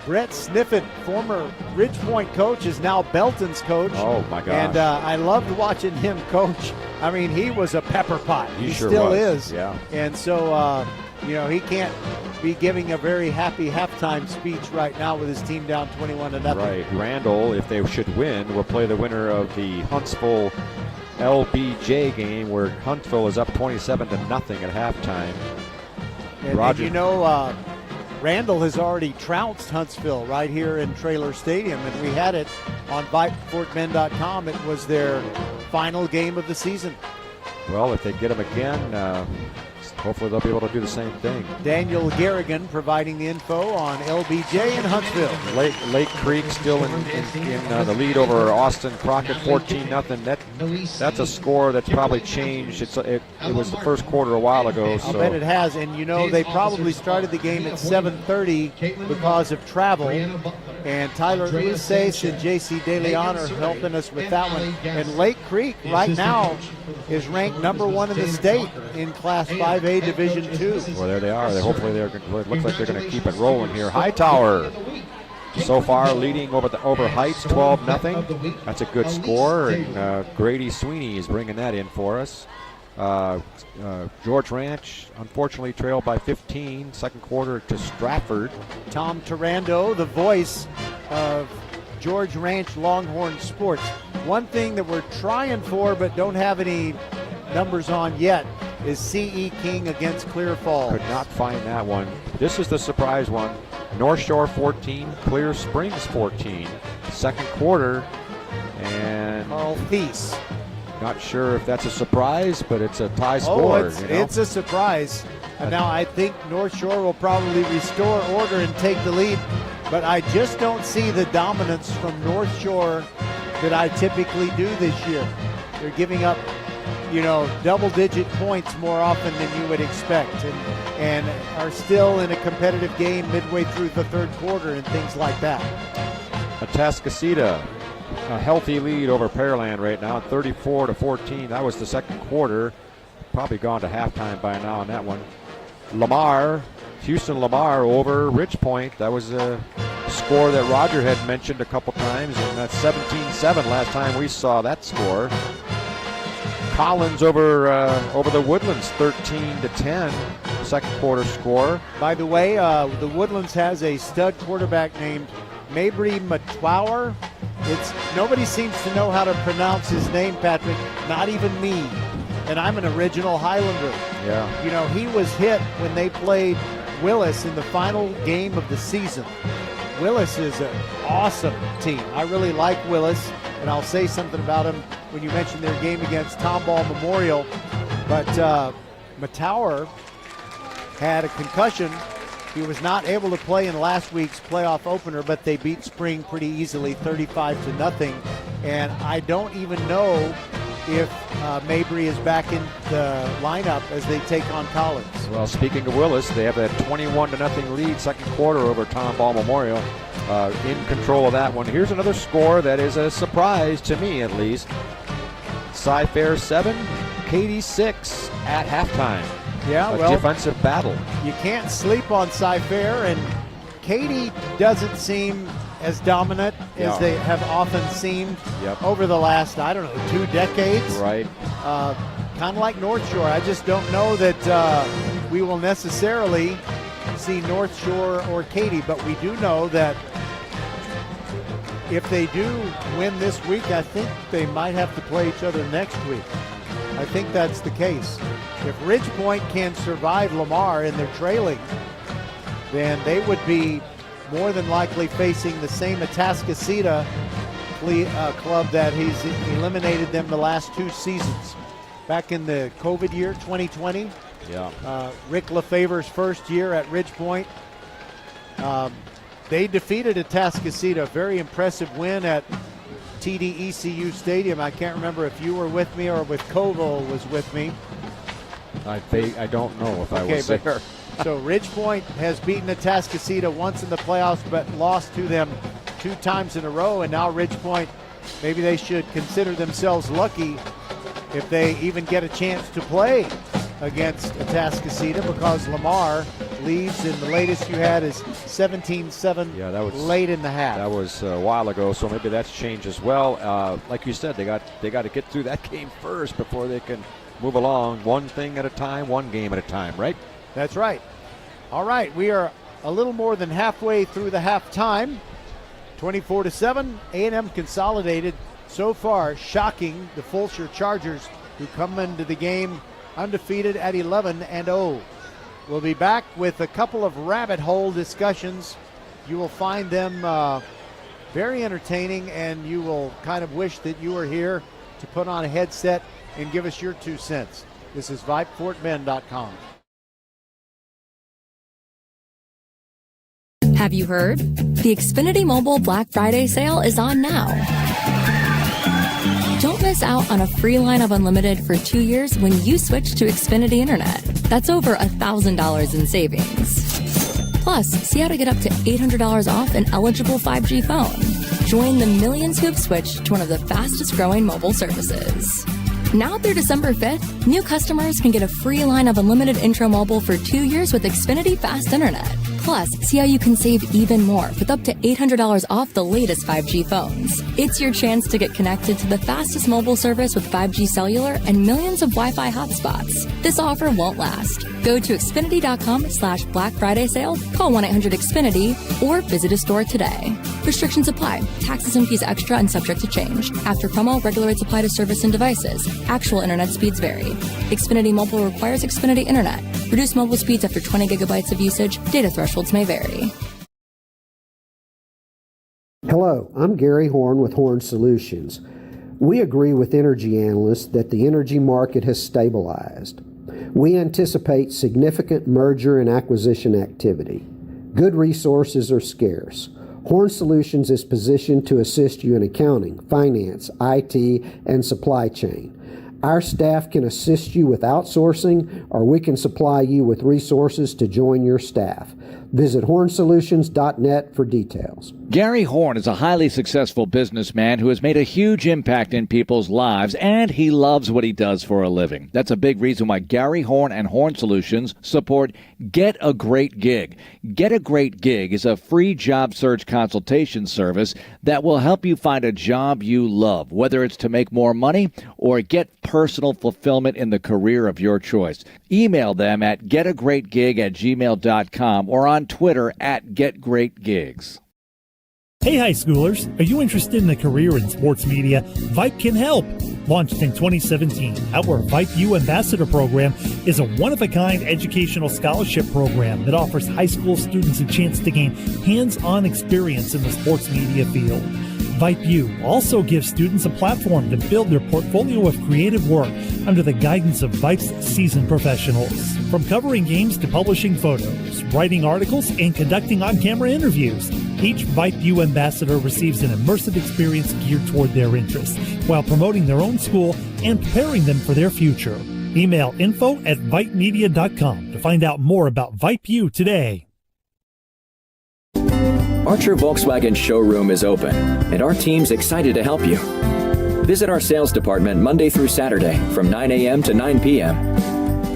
Brett Sniffen, former Ridge Point coach, is now Belton's coach. Oh, my gosh. And I loved watching him coach. I mean, he was a pepper pot. He sure still was. is. Yeah. And so, he can't be giving a very happy halftime speech right now with his team down 21-0. Right. Randall, if they should win, will play the winner of the Huntsville LBJ game, where Huntsville is up 27-0 at halftime. And Randall has already trounced Huntsville right here in Traylor Stadium, and we had it on VypeFortBend.com. It was their final game of the season. Well, if they get him again, hopefully they'll be able to do the same thing. Daniel Garrigan providing the info on LBJ in Huntsville. Lake Creek still in the lead over Austin Crockett, 14-0. That's a score that's probably changed. It was the first quarter a while ago. I'll bet it has. And they probably started the game at 7:30 because of travel. And Tyler Usace and J.C. DeLeon are helping us with that one. And Lake Creek right now is ranked number 1 in the state in Class 5A Division II. Well, there they are. Looks like they're going to keep it rolling here. Hightower so far leading over Heights 12-0. That's a good score, and Grady Sweeney is bringing that in for us. George Ranch unfortunately trailed by 15, second quarter to Stratford. Tom Tarando, the voice of George Ranch Longhorn Sports. One thing that we're trying for but don't have any numbers on yet is C.E. King against Clear Falls. Could not find that one. This is the surprise one. North Shore 14, Clear Springs 14. Second quarter, and Carl Thies. Not sure if that's a surprise, but it's a tie score. It's a surprise. And now I think North Shore will probably restore order and take the lead, but I just don't see the dominance from North Shore that I typically do this year. They're giving up double-digit points more often than you would expect, and are still in a competitive game midway through the third quarter and things like that. Atascocita, a healthy lead over Pearland right now, 34-14. That was the second quarter. Probably gone to halftime by now on that one. Houston Lamar over Ridge Point. That was a score that Roger had mentioned a couple times, and that's 17-7 last time we saw that score. Collins over the Woodlands, 13-10, second quarter score. By the way, the Woodlands has a stud quarterback named Mabry Matwauer. Nobody seems to know how to pronounce his name, Patrick, not even me. And I'm an original Highlander. Yeah. He was hit when they played Willis in the final game of the season. Willis is an awesome team. I really like Willis, and I'll say something about him when you mention their game against Tomball Memorial. But Matauer had a concussion. He was not able to play in last week's playoff opener, but they beat Spring pretty easily, 35-0. And I don't even know if Mabry is back in the lineup as they take on Collins. Well, speaking of Willis, they have that 21-0 lead second quarter over Tomball Memorial. In control of that one. Here's another score that is a surprise to me, at least. Cy-Fair 7, Katy 6 at halftime. Yeah, a defensive battle. You can't sleep on Cy-Fair, and Katy doesn't seem as dominant as they have often seemed over the last, 2 decades. Right. Kind of like North Shore. I just don't know that we will necessarily see North Shore or Katy, but we do know that if they do win this week, I think they might have to play each other next week. I think that's the case. If Ridge Point can survive Lamar and they're trailing, then they would be more than likely facing the same Atascocita club that he's eliminated them the last 2 seasons. Back in the COVID year, 2020. Yeah. Rick Lefever's first year at Ridge Point. They defeated Atascocita, a very impressive win at TDECU Stadium. I can't remember if you were with me or if Koval was with me. I don't know if I was there. So Ridge Point has beaten Atascocita once in the playoffs, but lost to them 2 times in a row. And now Ridge Point, maybe they should consider themselves lucky if they even get a chance to play against Atascocita, because Lamar leads, and the latest you had is 17-7 late in the half. That was a while ago, so maybe that's changed as well. Like you said, they got to get through that game first before they can move along, one thing at a time, one game at a time, right? That's right. All right, we are a little more than halfway through the halftime. 24-7, A&M Consolidated so far shocking the Fulshear Chargers, who come into the game undefeated at 11-0. We'll be back with a couple of rabbit hole discussions. You will find them very entertaining, and you will kind of wish that you were here to put on a headset and give us your 2 cents. This is VypeFortBend.com. Have you heard? The Xfinity Mobile Black Friday sale is on now. Don't miss out on a free line of unlimited for 2 years when you switch to Xfinity Internet. That's over $1,000 in savings. Plus, see how to get up to $800 off an eligible 5G phone. Join the millions who have switched to one of the fastest growing mobile services. Now through December 5th, new customers can get a free line of unlimited intro mobile for 2 years with Xfinity Fast Internet. Plus, see how you can save even more with up to $800 off the latest 5G phones. It's your chance to get connected to the fastest mobile service with 5G cellular and millions of Wi-Fi hotspots. This offer won't last. Go to Xfinity.com/Black Friday sale, call 1-800-XFINITY, or visit a store today. Restrictions apply. Taxes and fees extra and subject to change. After promo, regular rates apply to service and devices. Actual internet speeds vary. Xfinity Mobile requires Xfinity Internet. Reduced mobile speeds after 20 gigabytes of usage. Data thresholds may vary. Hello, I'm Gary Horn with Horn Solutions. We agree with energy analysts that the energy market has stabilized. We anticipate significant merger and acquisition activity. Good resources are scarce. Horn Solutions is positioned to assist you in accounting, finance, IT, and supply chain. Our staff can assist you with outsourcing, or we can supply you with resources to join your staff. Visit hornsolutions.net for details. Gary Horn is a highly successful businessman who has made a huge impact in people's lives, and he loves what he does for a living. That's a big reason why Gary Horn and Horn Solutions support Get a Great Gig. Get a Great Gig is a free job search consultation service that will help you find a job you love, whether it's to make more money or get personal fulfillment in the career of your choice. Email them at getagreatgig@gmail.com or on Twitter at getgreatgigs. Hey high schoolers, are you interested in a career in sports media? Vype can help. Launched in 2017, our Vype U Ambassador Program is a one-of-a-kind educational scholarship program that offers high school students a chance to gain hands-on experience in the sports media field. Vype U also gives students a platform to build their portfolio of creative work under the guidance of Vype's seasoned professionals. From covering games to publishing photos, writing articles, and conducting on-camera interviews, each Vype U ambassador receives an immersive experience geared toward their interests while promoting their own school and preparing them for their future. Email info@vypemedia.com to find out more about Vype U today. Archer Volkswagen showroom is open, and our team's excited to help you. Visit our sales department Monday through Saturday from 9 a.m. to 9 p.m.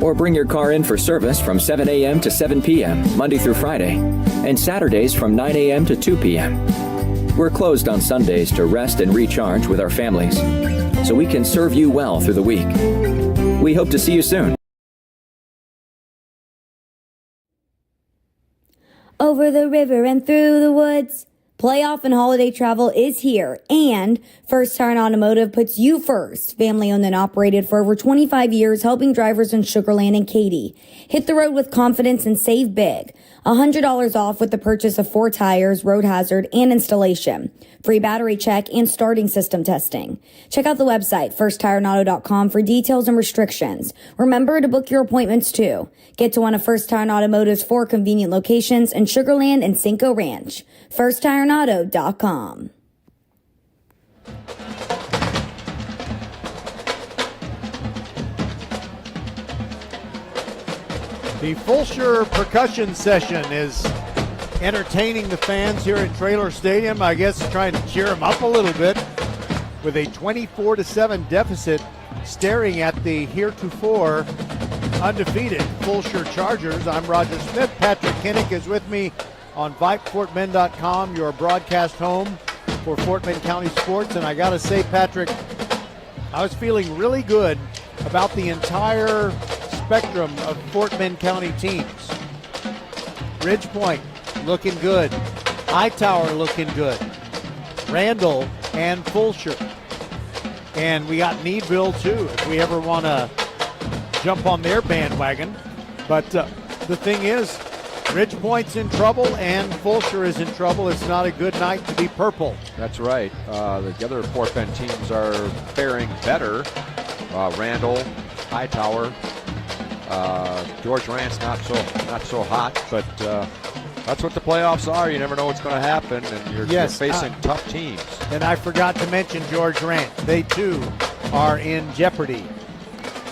Or bring your car in for service from 7 a.m. to 7 p.m. Monday through Friday, and Saturdays from 9 a.m. to 2 p.m. We're closed on Sundays to rest and recharge with our families, so we can serve you well through the week. We hope to see you soon. Over the river and through the woods, playoff and holiday travel is here, and First Tire Automotive puts you first. Family owned and operated for over 25 years, helping drivers in Sugar Land and Katy. Hit the road with confidence and save big. $100 off with the purchase of 4 tires, road hazard, and installation. Free battery check and starting system testing. Check out the website, firsttireauto.com, for details and restrictions. Remember to book your appointments too. Get to one of First Tire Automotive's 4 convenient locations in Sugar Land and Cinco Ranch. firsttireauto.com. The Fulshear percussion session is entertaining the fans here at Traylor Stadium. I guess trying to cheer them up a little bit with a 24-7 deficit, staring at the heretofore undefeated Fulshear Chargers. I'm Roger Smith. Patrick Kinnick is with me on VypeFortBend.com, your broadcast home for Fort Bend County sports. And I got to say, Patrick, I was feeling really good about the entire spectrum of Fort Bend County teams. Ridge Point looking good. Hightower looking good. Randall and Fulshear. And we got Needville too, if we ever want to jump on their bandwagon. But the thing is, Ridge Point's in trouble and Fulshear is in trouble. It's not a good night to be purple. That's right. The other Fort Bend teams are faring better. Randall, Hightower, George Rance not so hot, but that's what the playoffs are. You never know what's going to happen, and you're facing tough teams. And I forgot to mention George Rance. They too are in jeopardy.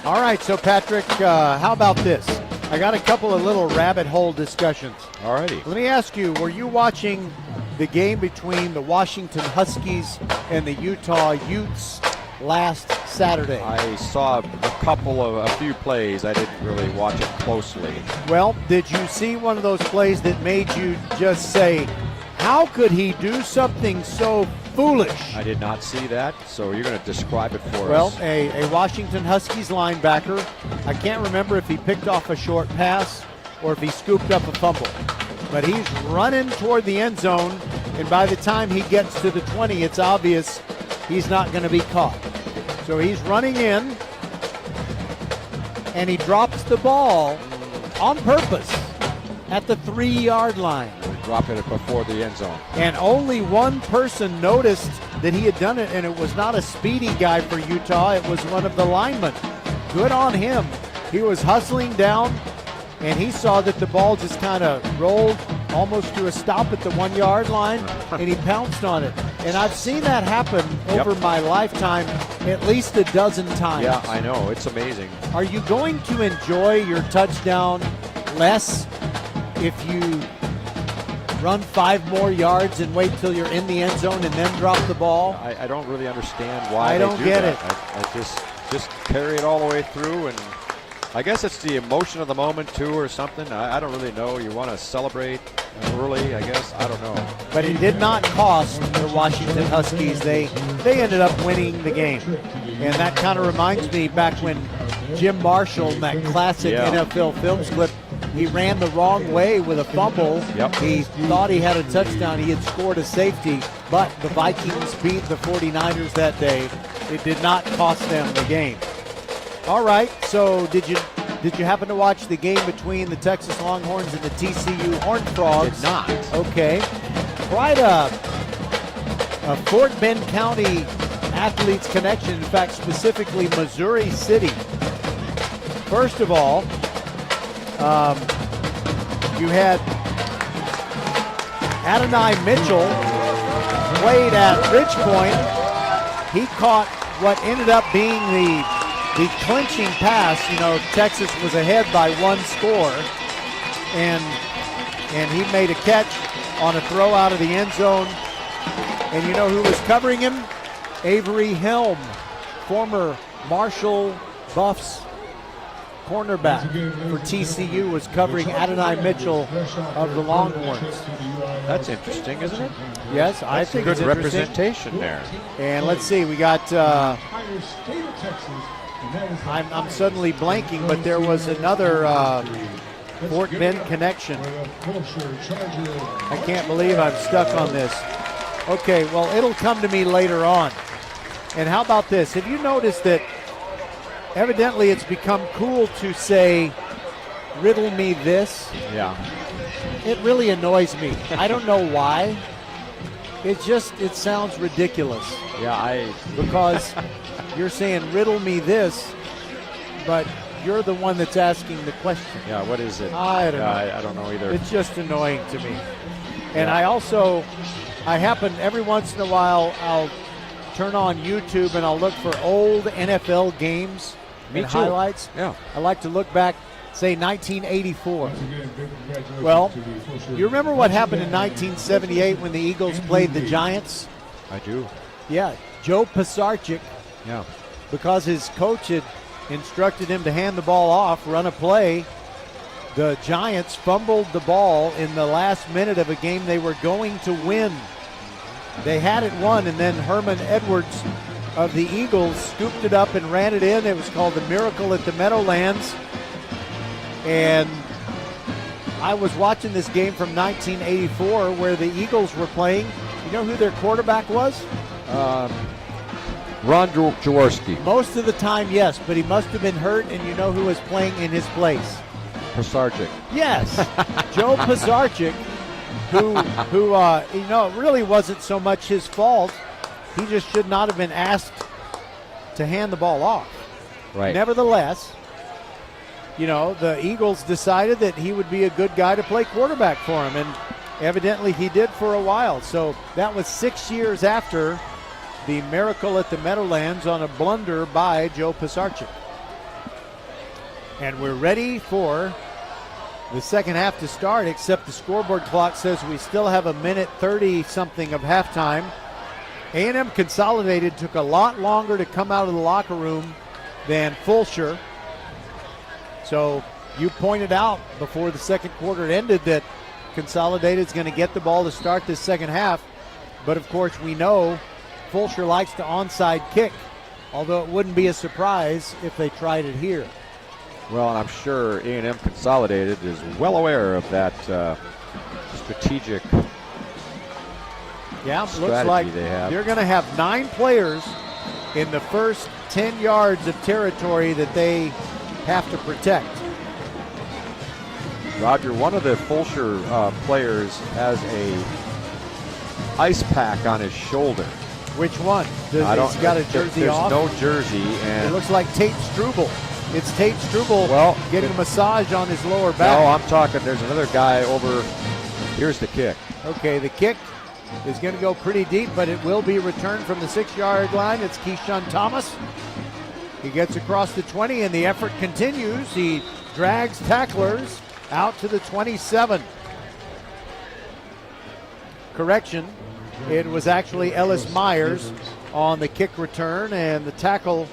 All right, so Patrick, how about this? I got a couple of little rabbit hole discussions. All righty. Let me ask you, were you watching the game between the Washington Huskies and the Utah Utes last Saturday? I saw a few plays. I didn't really watch it closely. Well, did you see one of those plays that made you just say, how could he do something so foolish? I did not see that, so you're going to describe it for us. Well, a Washington Huskies linebacker, I can't remember if he picked off a short pass or if he scooped up a fumble, but he's running toward the end zone, and by the time he gets to the 20, it's obvious he's not going to be caught. So he's running in, and he drops the ball on purpose at the 3-yard line. Dropped it before the end zone. And only one person noticed that he had done it, and it was not a speedy guy for Utah. It was one of the linemen. Good on him. He was hustling down, and he saw that the ball just kind of rolled almost to a stop at the 1-yard line, and he pounced on it. And I've seen that happen over my lifetime at least a dozen times. Yeah, I know. It's amazing. Are you going to enjoy your touchdown less if you run 5 more yards and wait till you're in the end zone and then drop the ball? I don't really understand why I don't get it. I just carry it all the way through, and I guess it's the emotion of the moment too or something. I don't really know. You want to celebrate early, I guess. I don't know. But it did not cost the Washington Huskies. They ended up winning the game. And that kind of reminds me back when Jim Marshall, in that classic NFL Films clip, he ran the wrong way with a fumble. Yep. He thought he had a touchdown. He had scored a safety, but the Vikings beat the 49ers that day. It did not cost them the game. All right, so did you happen to watch the game between the Texas Longhorns and the TCU Horned Frogs? Did not. Okay. Quite a Fort Bend County athletes connection, in fact, specifically Missouri City. First of all, you had Adonai Mitchell played at Ridge Point. He caught what ended up being the clinching pass. You know, Texas was ahead by 1 score, and he made a catch on a throw out of the end zone. And you know who was covering him? Avery Helm, former Marshall Buffs cornerback for TCU, was covering Adonai Mitchell of the Longhorns. That's interesting, isn't it? Yes, I think good it's interesting. representation there. And let's see, we got I'm suddenly blanking, but there was another Fort Bend connection. I can't believe I'm stuck on this. Okay, well, it'll come to me later on. And how about this? Have you noticed that evidently it's become cool to say, riddle me this? Yeah. It really annoys me. I don't know why. It sounds ridiculous. Yeah, because you're saying riddle me this, but you're the one that's asking the question. Yeah, what is it? I don't know. I don't know either. It's just annoying to me. And I happen every once in a while, I'll turn on YouTube and I'll look for old NFL games and highlights. Yeah. I like to look back say 1984. Once again, big congratulations Well, to the Fulshear. you remember what happened in 1978 when the Eagles played the Giants? I do. Yeah, Joe Pisarcik, Yeah. because his coach had instructed him to hand the ball off, run a play. The Giants fumbled the ball in the last minute of a game they were going to win. They had it won, and then Herman Edwards of the Eagles scooped it up and ran it in. It was called the Miracle at the Meadowlands. And I was watching this game from 1984 where the Eagles were playing. You know who their quarterback was? Ron Jaworski. Most of the time, yes, but he must have been hurt, and you know who was playing in his place? Pisarcik. Yes, Joe Pisarcik, who it really wasn't so much his fault. He just should not have been asked to hand the ball off. Right. Nevertheless, the Eagles decided that he would be a good guy to play quarterback for him, and evidently he did for a while. So that was 6 years after the Miracle at the Meadowlands on a blunder by Joe Pisarcik. And we're ready for the second half to start, except the scoreboard clock says we still have a minute 30-something of halftime. A&M Consolidated took a lot longer to come out of the locker room than Fulshear. So you pointed out before the second quarter ended that Consolidated's going to get the ball to start this second half. But, of course, we know Fulshear likes to onside kick, although it wouldn't be a surprise if they tried it here. Well, and I'm sure A&M Consolidated is well aware of that strategic looks like they have. They're going to have 9 players in the first 10 yards of territory that they have to protect. Roger, one of the Fulshear players has a ice pack on his shoulder. Which one? He's got a jersey there's off? no jersey. And it looks like Tate Struble. It's Tate Struble getting a massage on his lower back. No, I'm talking, there's another guy over. Here's the kick. Okay, the kick is going to go pretty deep, but it will be returned from the 6-yard line. It's Keyshawn Thomas. He gets across the 20, and the effort continues. He drags tacklers out to the 27. Correction, it was actually Ellis Myers on the kick return, and the tackle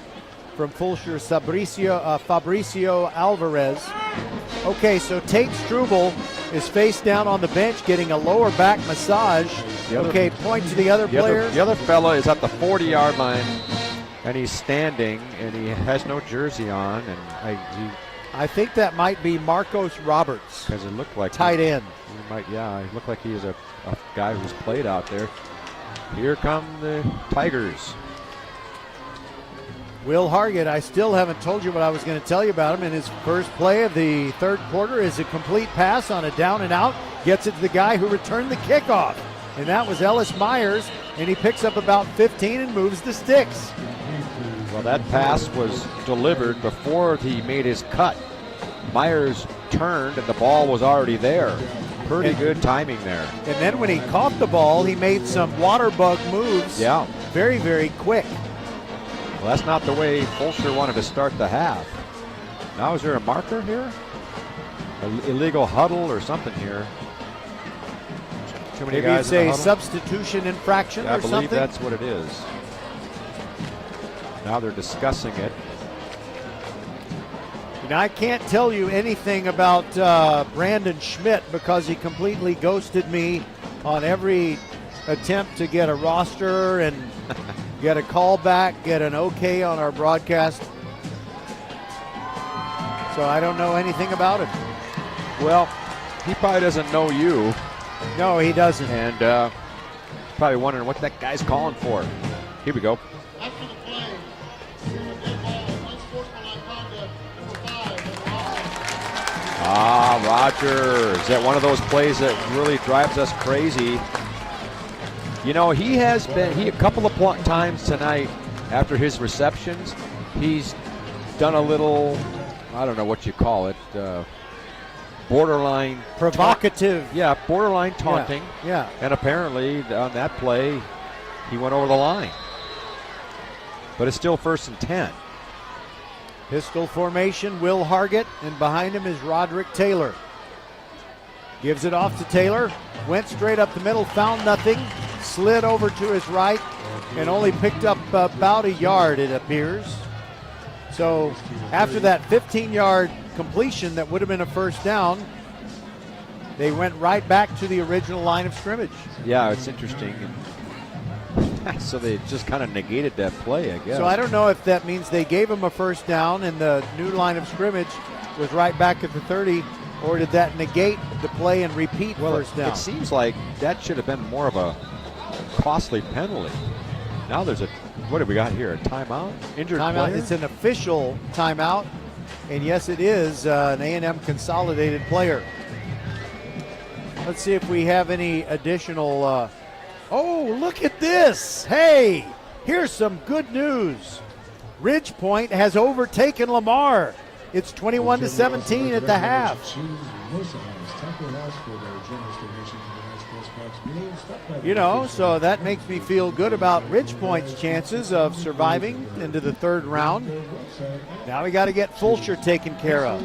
from Fulshear, Fabricio Alvarez. Okay, so Tate Struble is face down on the bench getting a lower back massage. Point to the other player. The other fella is at the 40-yard line, and he's standing, and he has no jersey on, and I think that might be Marcos Roberts. Because it looked like tight end. He looked like he is a guy who's played out there. Here come the Tigers. Will Hargett, I still haven't told you what I was going to tell you about him. In his first play of the third quarter is a complete pass on a down and out. Gets it to the guy who returned the kickoff. And that was Ellis Myers. And he picks up about 15 and moves the sticks. Well, that pass was delivered before he made his cut. Myers turned and the ball was already there. Pretty good timing there. And then when he caught the ball, he made some water bug moves. Yeah. Very, very quick. Well, that's not the way Fulshear wanted to start the half. Now is there a marker here? An illegal huddle or something here. Too many Maybe guys it's in the a huddle? substitution infraction Yeah, or something. I believe that's what it is. Now they're discussing it. I can't tell you anything about Brandon Schmidt because he completely ghosted me on every attempt to get a roster and get a call back, get an okay on our broadcast. So I don't know anything about him. Well, he probably doesn't know you. No, he doesn't. And probably wondering what that guy's calling for. Here we go. After the play, there was a dead ball, unsportsmanlike conduct, number 5. Roger. Is that one of those plays that really drives us crazy? You know, he has been, a couple of times tonight after his receptions, he's done a little, I don't know what you call it, borderline. Provocative. Borderline taunting. Yeah. And apparently on that play, he went over the line. But it's still 1st and 10. Pistol formation, Will Hargett, and behind him is Roderick Taylor. Gives it off to Taylor, went straight up the middle, found nothing, slid over to his right, and only picked up about a yard, it appears. So after that 15-yard completion that would have been a first down, they went right back to the original line of scrimmage. Yeah, it's interesting. So they just kind of negated that play, I guess. So I don't know if that means they gave him a first down and the new line of scrimmage was right back at the 30, or did that negate the play and repeat first down? It seems like that should have been more of a costly penalty. Now there's what have we got here? A timeout? Injured timeout. player? It's an official timeout, and yes, it is an A&M Consolidated player. Let's see if we have any additional. Oh, look at this. Hey, here's some good news. Ridgepoint has overtaken Lamar. It's 21-17 at the half. You know, so that makes me feel good about Ridgepoint's chances of surviving into the third round. Now we got to get Fulshear taken care of.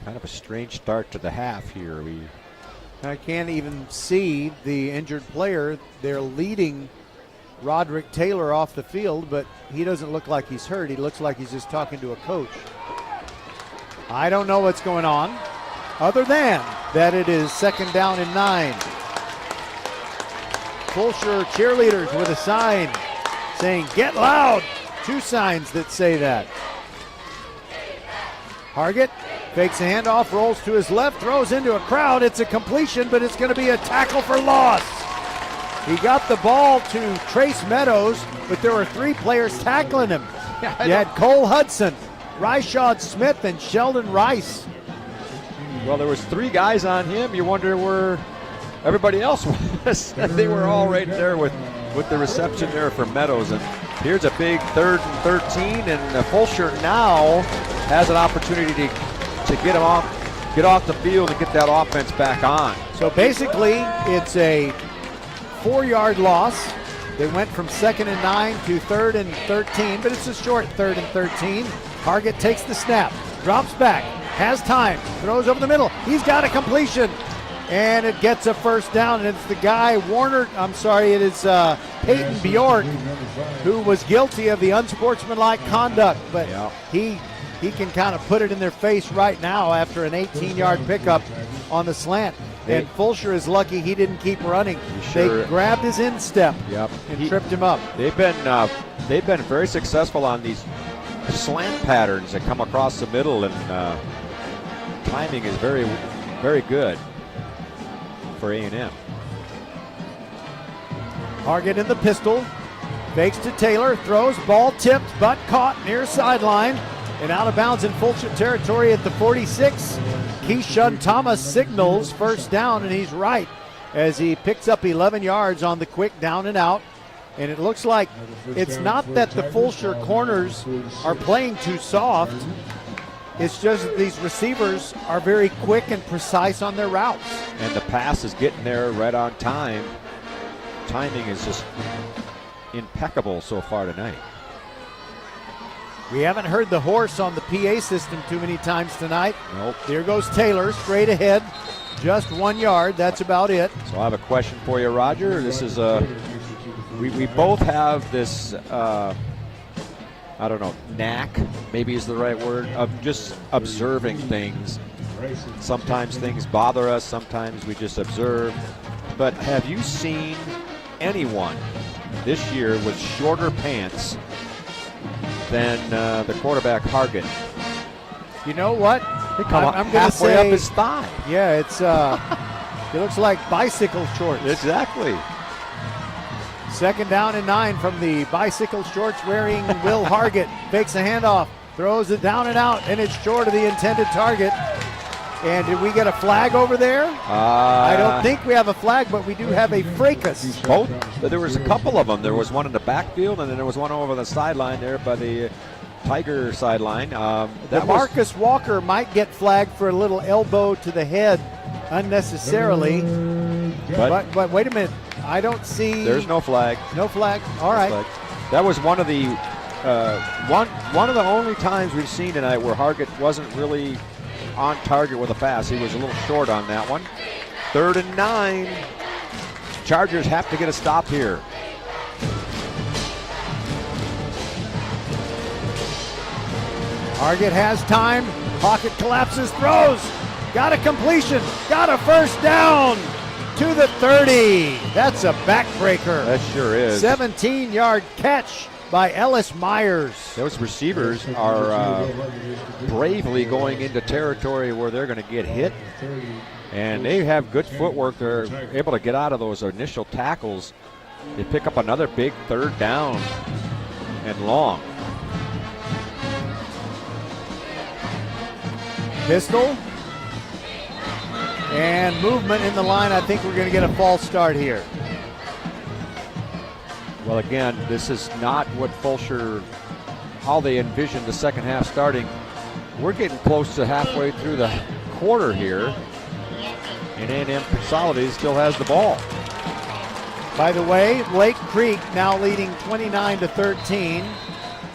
Kind of a strange start to the half here. I can't even see the injured player. They're leading Roderick Taylor off the field, but he doesn't look like he's hurt. He looks like he's just talking to a coach. I don't know what's going on, other than that it is 2nd down and 9. Fulshear cheerleaders with a sign saying, "Get loud." 2 signs that say that. Hargett fakes a handoff, rolls to his left, throws into a crowd. It's a completion, but it's going to be a tackle for loss. He got the ball to Trace Meadows, but there were 3 players tackling him. You had Cole Hudson, Rashad Smith, and Sheldon Rice. Well, there was 3 guys on him. You wonder where everybody else was. They were all right there with the reception there for Meadows. And here's a big 3rd and 13, and Fulshear now has an opportunity to get off the field and get that offense back on. So basically, it's a 4-yard loss. They went from 2nd and 9 to 3rd and 13, but it's a short 3rd and 13. Hargett takes the snap, drops back, has time, throws over the middle. He's got a completion, and it gets a first down, and it's the guy, it is Peyton Bjork, who was guilty of the unsportsmanlike conduct, but he can kind of put it in their face right now after an 18-yard pickup on the slant. And Fulshear is lucky he didn't keep running. They grabbed his instep and tripped him up. They've been very successful on these slant patterns that come across the middle, and timing is very, very good for A&M. Hargett in the pistol, fakes to Taylor, throws, ball tipped, but caught near sideline. And out of bounds in Fulshear territory at the 46. Keyshawn Thomas signals first down, and he's right as he picks up 11 yards on the quick down and out. And it looks like it's not that the Fulshear corners are playing too soft. It's just that these receivers are very quick and precise on their routes. And the pass is getting there right on time. Timing is just impeccable so far tonight. We haven't heard the horse on the PA system too many times tonight. Nope. Here goes Taylor, straight ahead, just 1 yard. That's about it. So I have a question for you, Roger. This is we both have this, I don't know, knack, maybe is the right word, of just observing things. Sometimes things bother us, sometimes we just observe. But have you seen anyone this year with shorter pants than the quarterback Hargett? You know what? I'm going to say up his thigh. Yeah, it's it looks like bicycle shorts. Exactly. 2nd down and 9 from the bicycle shorts wearing Will Hargett. Fakes a handoff, throws it down and out, and it's short of the intended target. And did we get a flag over there? I don't think we have a flag, but we do have a fracas. Both. There was a couple of them. There was one in the backfield, and then there was one over the sideline there by the Tiger sideline. Marcus Walker might get flagged for a little elbow to the head unnecessarily. But wait a minute. I don't see. There's no flag. No flag. All right. Flag. That was one of the one of the only times we've seen tonight where Hargett wasn't really on target with a pass. He was a little short on that one. 3rd and 9. Chargers have to get a stop here. Hargett has time. Pocket collapses, throws. Got a completion. Got a first down to the 30. That's a backbreaker. That sure is. 17-yard catch by Ellis Myers. Those receivers are bravely going into territory where they're going to get hit. And they have good footwork. They're able to get out of those initial tackles. They pick up another big 3rd down and long. Pistol. And movement in the line. I think we're going to get a false start here. Well, again, this is not what Fulshear, how they envisioned the second half starting. We're getting close to halfway through the quarter here. And A&M Consolidated still has the ball. By the way, Lake Creek now leading 29-13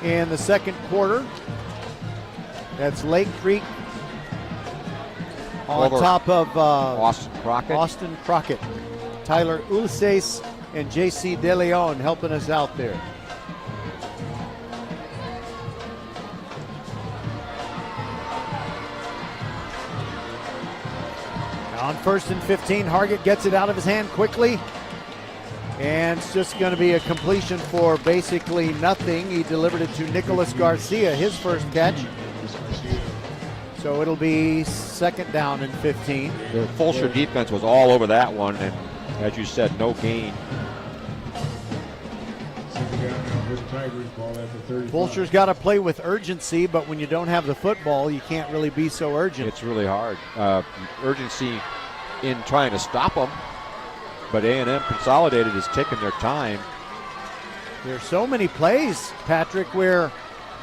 in the second quarter. That's Lake Creek on top of Austin Crockett. Tyler Ulises and J.C. De Leon helping us out there. On 1st and 15, Hargett gets it out of his hand quickly. And it's just going to be a completion for basically nothing. He delivered it to Nicholas Garcia, his first catch. So it'll be 2nd down and 15. The Fulshear defense was all over that one, and as you said, no gain. Fulshear's got to play with urgency, but when you don't have the football, you can't really be so urgent. It's really hard. Urgency in trying to stop them, but A&M Consolidated is taking their time. There's so many plays, Patrick, where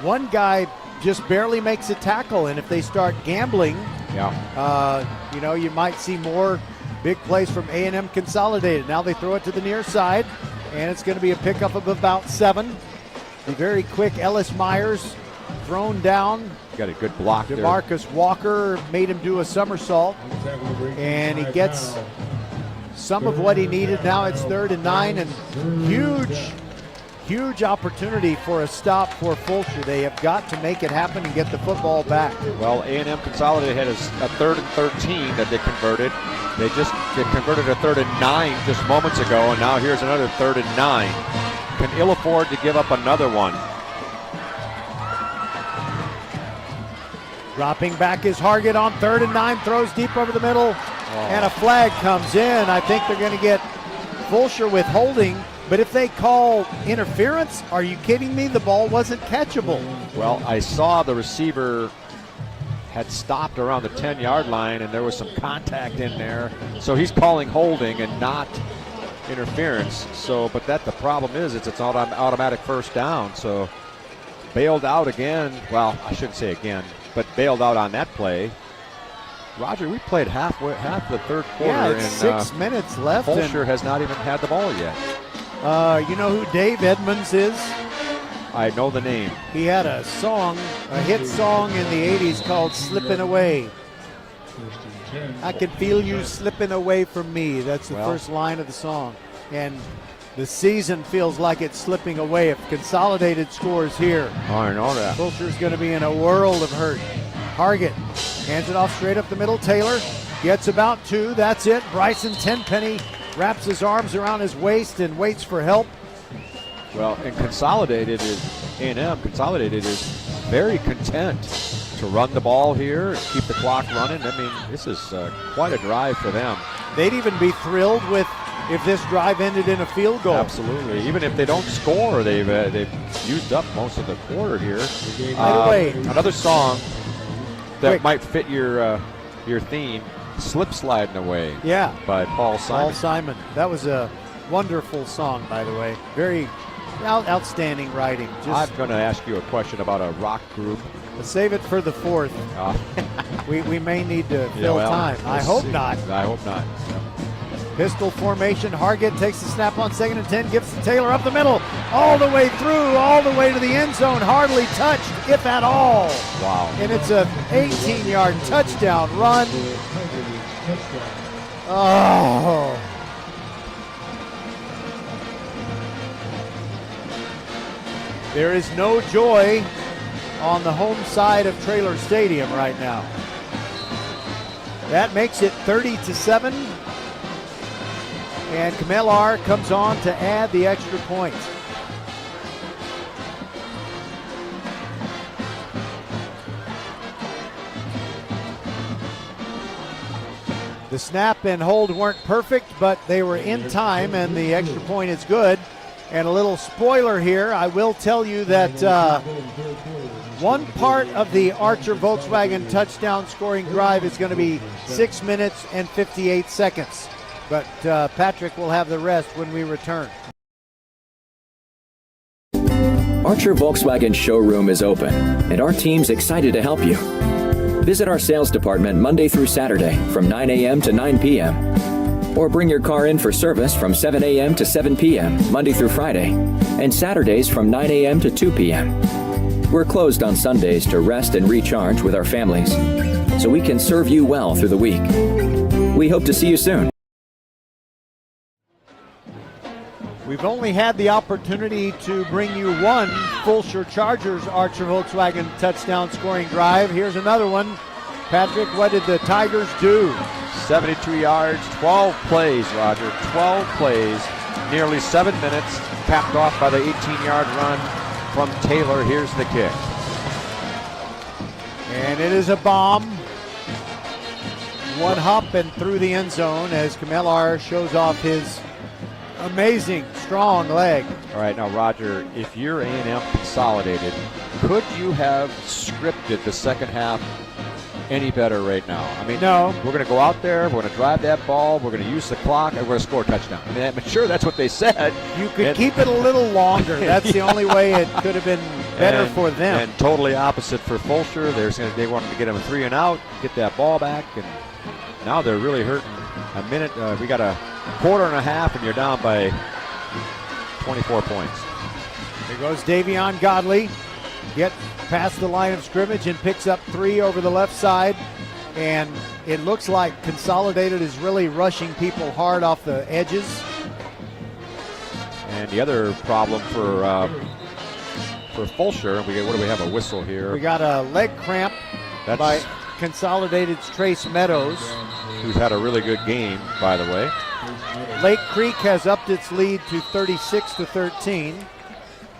one guy just barely makes a tackle, and if they start gambling, you might see more big plays from A&M Consolidated. Now they throw it to the near side, and it's going to be a pickup of about 7. A very quick Ellis Myers thrown down. Got a good block there. DeMarcus Walker made him do a somersault, and he gets some of what he needed. Now it's 3rd and 9, and huge opportunity for a stop for Fulshear. They have got to make it happen and get the football back. Well, A&M Consolidated had a 3rd and 13 that they converted. They converted a 3rd and 9 just moments ago, and now here's another 3rd and 9. Can ill afford to give up another one. Dropping back is Hargett on 3rd and 9, throws deep over the middle, and a flag comes in. I think they're going to get Fulshear with holding. But if they call interference, are you kidding me? The ball wasn't catchable. Well, I saw the receiver had stopped around the 10-yard line, and there was some contact in there. So he's calling holding and not interference. But the problem is it's an automatic first down. So bailed out again. Well, I shouldn't say again, but bailed out on that play. Roger, we played half the third quarter. Yeah, it's 6 minutes left. Fulshear has not even had the ball yet. You know who Dave Edmonds is? I know the name. He had a hit song in the 80s called Slippin' Away. I can feel you slipping away from me. That's the first line of the song. And the season feels like it's slipping away if Consolidated scores here. Oh, I know that. Fulshear's going to be in a world of hurt. Hargett hands it off straight up the middle. Taylor gets about 2. That's it. Bryson Tenpenny wraps his arms around his waist and waits for help. Well, and A&M Consolidated is very content to run the ball here and keep the clock running. I mean, this is quite a drive for them. They'd even be thrilled if this drive ended in a field goal. Absolutely. Even if they don't score, they've used up most of the quarter here. By the way, another song that might fit your theme. Slip Sliding Away. Yeah. By Paul Simon. Paul Simon. That was a wonderful song, by the way. Very outstanding writing. I'm going to ask you a question about a rock group Let's save it for the fourth. We may need to fill time. I hope not. I hope not. Pistol formation. Hargett takes the snap on 2nd and 10, gives to Taylor up the middle, all the way through, all the way to the end zone. Hardly touched, if at all. Wow. And it's a 18-yard touchdown run. Oh. There is no joy on the home side of Traylor Stadium right now. That makes it 30-7. And Camellar comes on to add the extra point. The snap and hold weren't perfect, but they were in time, and the extra point is good. And a little spoiler here, I will tell you that one part of the Archer Volkswagen touchdown scoring drive is going to be 6 minutes and 58 seconds. But Patrick will have the rest when we return. Archer Volkswagen showroom is open, and our team's excited to help you. Visit our sales department Monday through Saturday from 9 a.m. to 9 p.m. Or bring your car in for service from 7 a.m. to 7 p.m. Monday through Friday, and Saturdays from 9 a.m. to 2 p.m. We're closed on Sundays to rest and recharge with our families, so we can serve you well through the week. We hope to see you soon. We've only had the opportunity to bring you one Fulshear Chargers Archer Volkswagen touchdown scoring drive. Here's another one. Patrick, what did the Tigers do? 72 yards, 12 plays, Roger. 12 plays, nearly 7 minutes, capped off by the 18-yard run from Taylor. Here's the kick. And it is a bomb. One hop and through the end zone as Camellar shows off his amazing strong leg. All right, now Roger, if you're A&M Consolidated, could you have scripted the second half any better right now? I mean, no. We're going to go out there, we're going to drive that ball, we're going to use the clock, and we're going to score a touchdown. I mean, I'm sure that's what they said. You could keep it a little longer. That's the only way it could have been better for them. And totally opposite for Fulshear. They wanted to get him a 3 and out, get that ball back, and now they're really hurting. A minute, we got a quarter and a half, and you're down by 24 points. Here goes Davion Godley. Get past the line of scrimmage and picks up 3 over the left side. And it looks like Consolidated is really rushing people hard off the edges. And the other problem for Fulshear, what do we have, a whistle here? We got a leg cramp by Consolidated's Trace Meadows, who's had a really good game, by the way. Lake Creek has upped its lead to 36-13.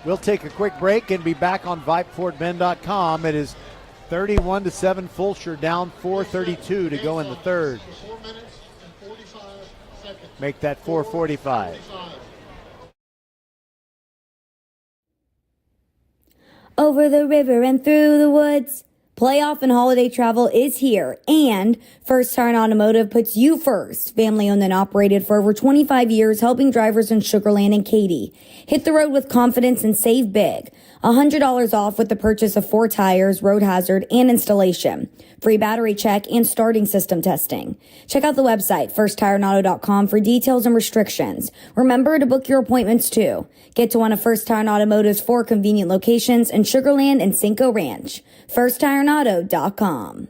We'll take a quick break and be back on VypeFortBend.com. It is 31-7. Fulshear down 4:32 to go in the third. 4 minutes and 45 seconds. Make that 4:45. Over the river and through the woods, playoff and holiday travel is here, and First Turn Automotive puts you first. Family owned and operated for over 25 years, helping drivers in Sugar Land and Katy. Hit the road with confidence and save big. $100 off with the purchase of 4 tires, road hazard, and installation. Free battery check and starting system testing. Check out the website, firsttireandauto.com, for details and restrictions. Remember to book your appointments too. Get to one of First Tire and Automotive's 4 convenient locations in Sugar Land and Cinco Ranch. firsttireandauto.com.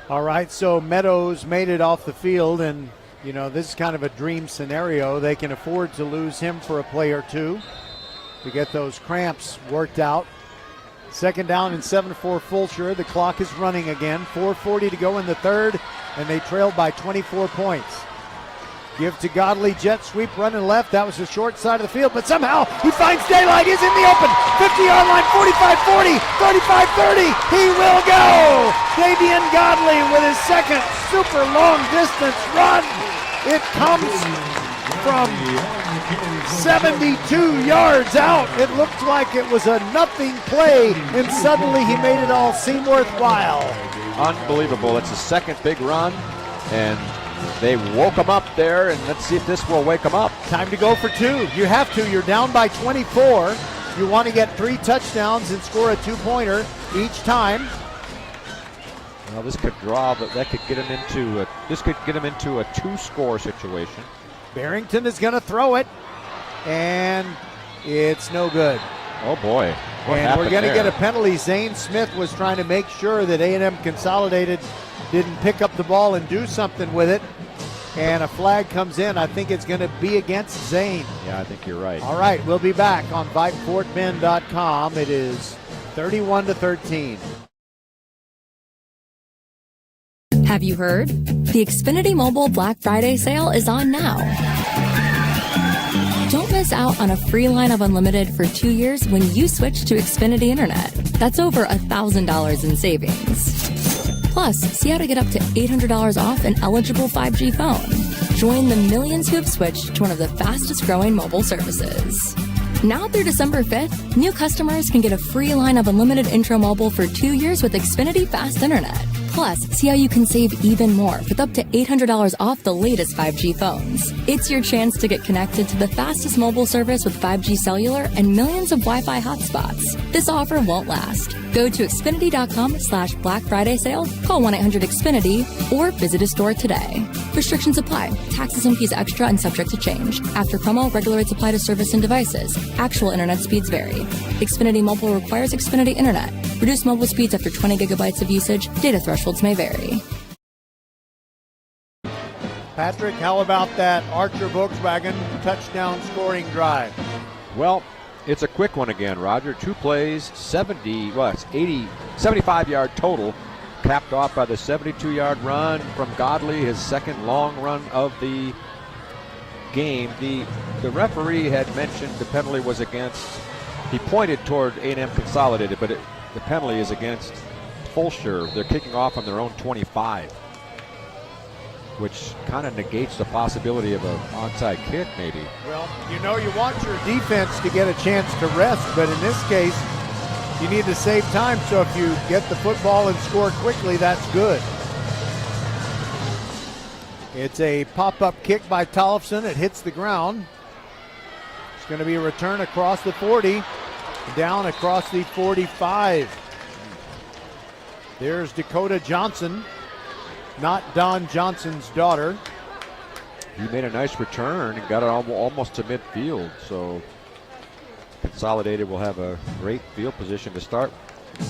All right, so Meadows made it off the field, and you know, this is kind of a dream scenario. They can afford to lose him for a play or two to get those cramps worked out. 2nd down and 7 for Fulshear. The clock is running again. 4:40 to go in the third, and they trailed by 24 points. Give to Godley, jet sweep running left. That was the short side of the field, but somehow he finds daylight. He's in the open. 50-yard line, 45-40, 35-30. He will go. Davion Godley with his second super long distance run. It comes from 72 yards out. It looked like it was a nothing play, and suddenly he made it all seem worthwhile. Unbelievable. It's a second big run, and They woke them up there, and let's see if this will wake them up. Time to go for two. You have to. You're down by 24. You want to get 3 touchdowns and score a 2-pointer each time. Well, this could draw, but that could get them into a 2-score situation. Barrington is going to throw it, and it's no good. Oh boy! And we're going to get a penalty. Zane Smith was trying to make sure that A&M Consolidated didn't pick up the ball and do something with it. And a flag comes in. I think it's going to be against Zane. Yeah, I think you're right. All right, we'll be back on VypeFortBend.com. It is 31-13. Have you heard? The Xfinity Mobile Black Friday sale is on now. Don't miss out on a free line of unlimited for 2 years when you switch to Xfinity Internet. That's over $1,000 in savings. Plus, see how to get up to $800 off an eligible 5G phone. Join the millions who have switched to one of the fastest growing mobile services. Now through December 5th, new customers can get a free line of unlimited intro mobile for 2 years with Xfinity Fast Internet. Plus, see how you can save even more with up to $800 off the latest 5G phones. It's your chance to get connected to the fastest mobile service with 5G cellular and millions of Wi-Fi hotspots. This offer won't last. Go to Xfinity.com/Black Friday sale, call 1-800-XFINITY, or visit a store today. Restrictions apply. Taxes and fees extra and subject to change. After promo, regular rates apply to service and devices. Actual internet speeds vary. Xfinity Mobile requires Xfinity Internet. Reduced mobile speeds after 20 gigabytes of usage. Data thresholds may vary. Patrick, how about that Archer Volkswagen touchdown scoring drive? Well, it's a quick one again, Roger. 2 plays, 75-yard total, capped off by the 72-yard run from Godley, his second long run of the game. The referee had mentioned the penalty was against, he pointed toward A&M Consolidated, but the penalty is against Fulshear. They're kicking off on their own 25, which kind of negates the possibility of an onside kick, maybe. Well, you know you want your defense to get a chance to rest, but in this case, you need to save time, so if you get the football and score quickly, that's good. It's a pop-up kick by Tollefson. It hits the ground. It's going to be a return across the 40, down across the 45. There's Dakota Johnson, not Don Johnson's daughter. He made a nice return and got it almost to midfield, so Consolidated will have a great field position to start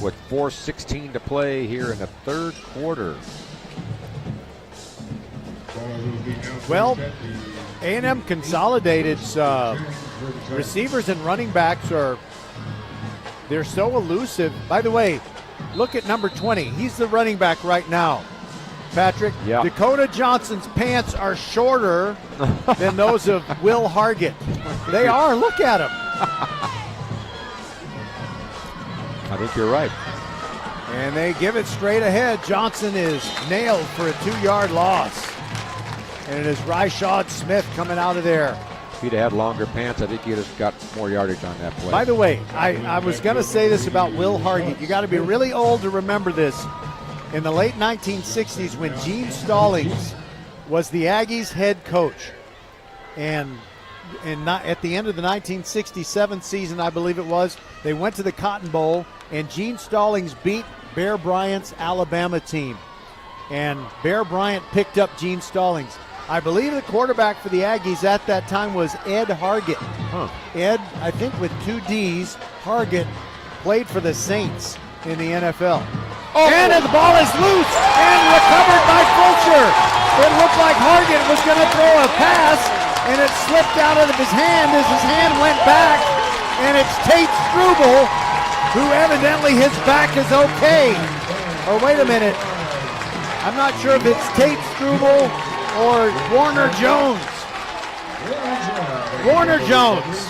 with 4:16 to play here in the third quarter. Well, A&M Consolidated's receivers and running backs they're so elusive. By the way, look at number 20. He's the running back right now. Patrick, yeah. Dakota Johnson's pants are shorter than those of Will Hargett. They are. Look at him. I think you're right. And they give it straight ahead. Johnson is nailed for a 2-yard loss. And it is Rashad Smith coming out of there. If he'd had longer pants, I think he'd have got more yardage on that play. By the way, I was going to say this about Will Hargett. You got to be really old to remember this. In the late 1960s, when Gene Stallings was the Aggies head coach, and at the end of the 1967 season, I believe it was, they went to the Cotton Bowl, and Gene Stallings beat Bear Bryant's Alabama team. And Bear Bryant picked up Gene Stallings. I believe the quarterback for the Aggies at that time was Ed Hargett. Ed, I think with 2 Ds, Hargett played for the Saints in the NFL. And the ball is loose and recovered by Fulshear. It looked like Hargett was going to throw a pass, and it slipped out of his hand as his hand went back, and it's Tate Struble, who evidently his back is okay. Or wait a minute. I'm not sure if it's Tate Struble or Warner Jones. Warner Jones.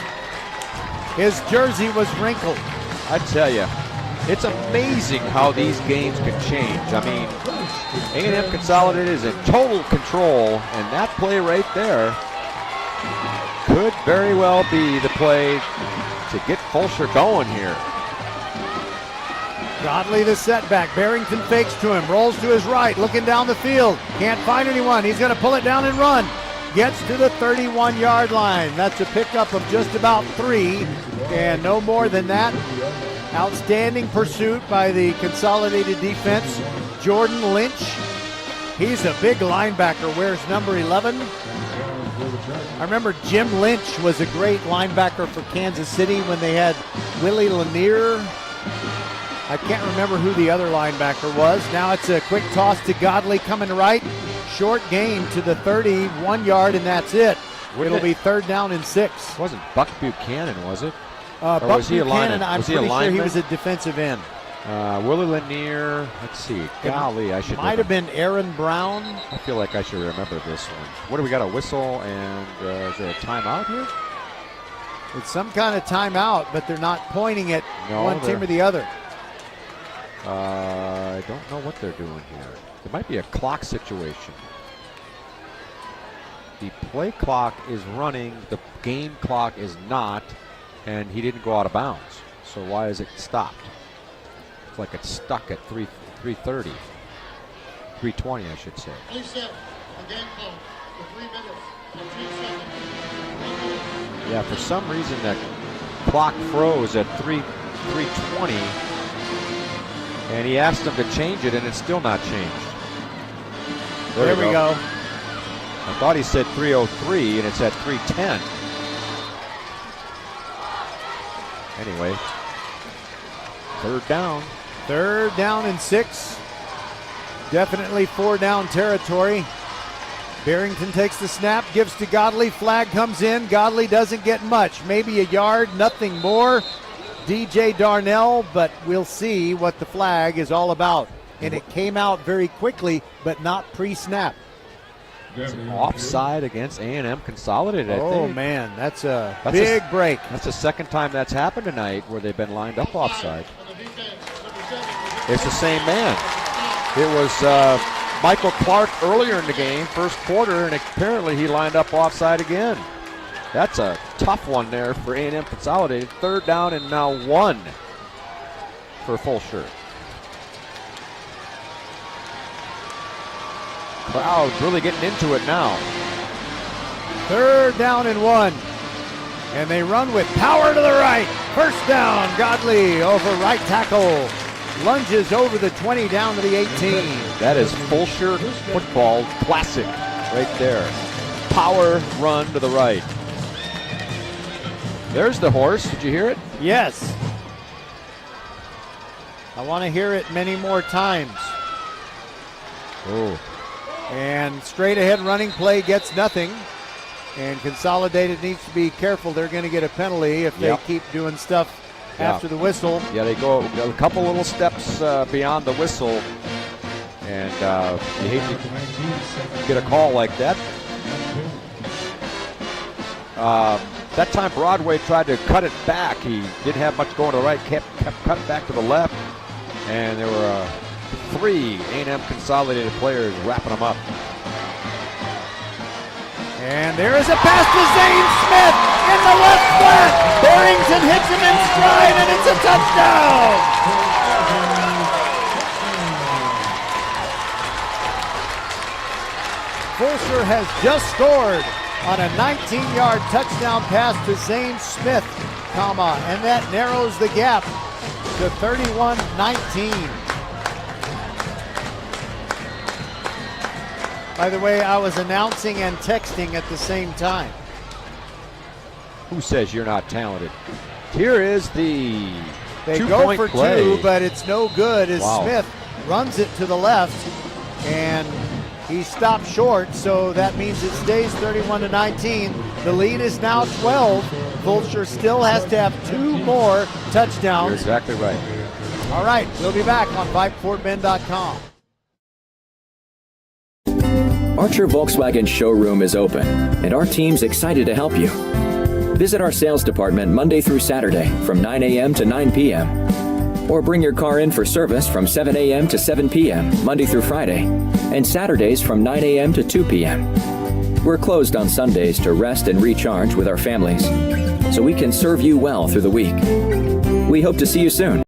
His jersey was wrinkled. I tell you, it's amazing how these games can change. I mean, A&M Consolidated is in total control, and that play right there could very well be the play to get Fulshear going here. Godley the setback. Barrington fakes to him, rolls to his right, looking down the field. Can't find anyone. He's going to pull it down and run. Gets to the 31-yard line. That's a pickup of just about 3, and no more than that. Outstanding pursuit by the Consolidated defense. Jordan Lynch, he's a big linebacker, wears number 11. I remember Jim Lynch was a great linebacker for Kansas City when they had Willie Lanier. I can't remember who the other linebacker was. Now it's a quick toss to Godley coming right. Short gain to the 31-yard, and that's it. It'll be 3rd down and 6. Wasn't Buck Buchanan, was it? Buck was he a Buchanan, lineman? I'm Was he a pretty sure he lineman? was a defensive end. Willie Lanier, let's see. Golly, I should Might have been Aaron Brown. I feel like I should remember this one. What do we got, a whistle, and is there a timeout here? It's some kind of timeout, but they're not pointing at one team or the other. I don't know what they're doing here. There might be a clock situation. The play clock is running, the game clock is not, and he didn't go out of bounds. So why is it stopped? It's like it's stuck at 3:30. 3:20, I should say. Reset the game clock for 3 minutes and 10 seconds. Yeah, for some reason that clock froze at 3:20, and he asked them to change it, and it's still not changed. There we go. I thought he said 3:03, and it's at 3:10. Anyway, 3rd down. 3rd down and 6. Definitely 4-down territory. Barrington takes the snap, gives to Godley. Flag comes in. Godley doesn't get much. Maybe a yard, nothing more. DJ Darnell, but we'll see what the flag is all about. And it came out very quickly, but not pre-snap. It's an offside against A&M Consolidated, I think. Oh, man, that's a big break. That's the 2nd time that's happened tonight where they've been lined up offside. It's the same man. It was Michael Clark earlier in the game, 1st quarter, and apparently he lined up offside again. That's a tough one there for A&M Consolidated. 3rd down and now 1 for Fulshear. Crowd really getting into it now. 3rd down and 1. And they run with power to the right. 1st down, Godley over right tackle. Lunges over the 20 down to the 18. That is Fulshear football classic right there. Power run to the right. There's the horse. Did you hear it? Yes. I want to hear it many more times. Oh. And straight ahead running play gets nothing. And Consolidated needs to be careful. They're going to get a penalty if they keep doing stuff after the whistle. Yeah, they go a couple little steps beyond the whistle. And you hate to get a call like that. That time Broadway tried to cut it back. He didn't have much going to the right, kept cut back to the left. And there were 3 A&M Consolidated players wrapping them up. And there is a pass to Zane Smith in the left flat. Barrington hits him in stride, and it's a touchdown. Fulshear has just scored on a 19-yard touchdown pass to Zane Smith, and that narrows the gap to 31-19. By the way, I was announcing and texting at the same time. Who says you're not talented? Here is the They go two-point for play. 2, but it's no good as Wow. Smith runs it to the left, and he stopped short, so that means it stays 31-19. The lead is now 12. Fulshear still has to have 2 more touchdowns. You're exactly right. All right, we'll be back on VypeFortBend.com. Archer Volkswagen showroom is open, and our team's excited to help you. Visit our sales department Monday through Saturday from 9 a.m. to 9 p.m. Or bring your car in for service from 7 a.m. to 7 p.m. Monday through Friday, and Saturdays from 9 a.m. to 2 p.m. We're closed on Sundays to rest and recharge with our families, so we can serve you well through the week. We hope to see you soon.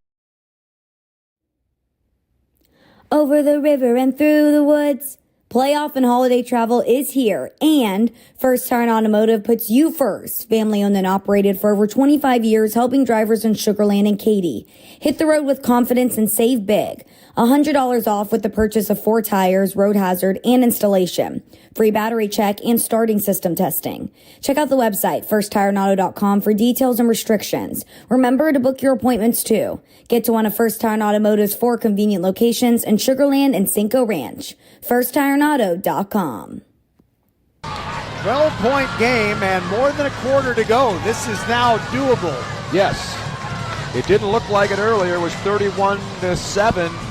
Over the river and through the woods. Playoff and holiday travel is here, and First Tire Automotive puts you first. Family owned and operated for over 25 years, helping drivers in Sugar Land and Katy. Hit the road with confidence and save big. $100 off with the purchase of 4 tires, road hazard, and installation. Free battery check and starting system testing. Check out the website, firsttireauto.com, for details and restrictions. Remember to book your appointments too. Get to one of First Tire Automotive's 4 convenient locations in Sugar Land and Cinco Ranch. firsttireauto.com. 12-point game and more than a quarter to go. This is now doable. Yes. It didn't look like it earlier. It was 31-7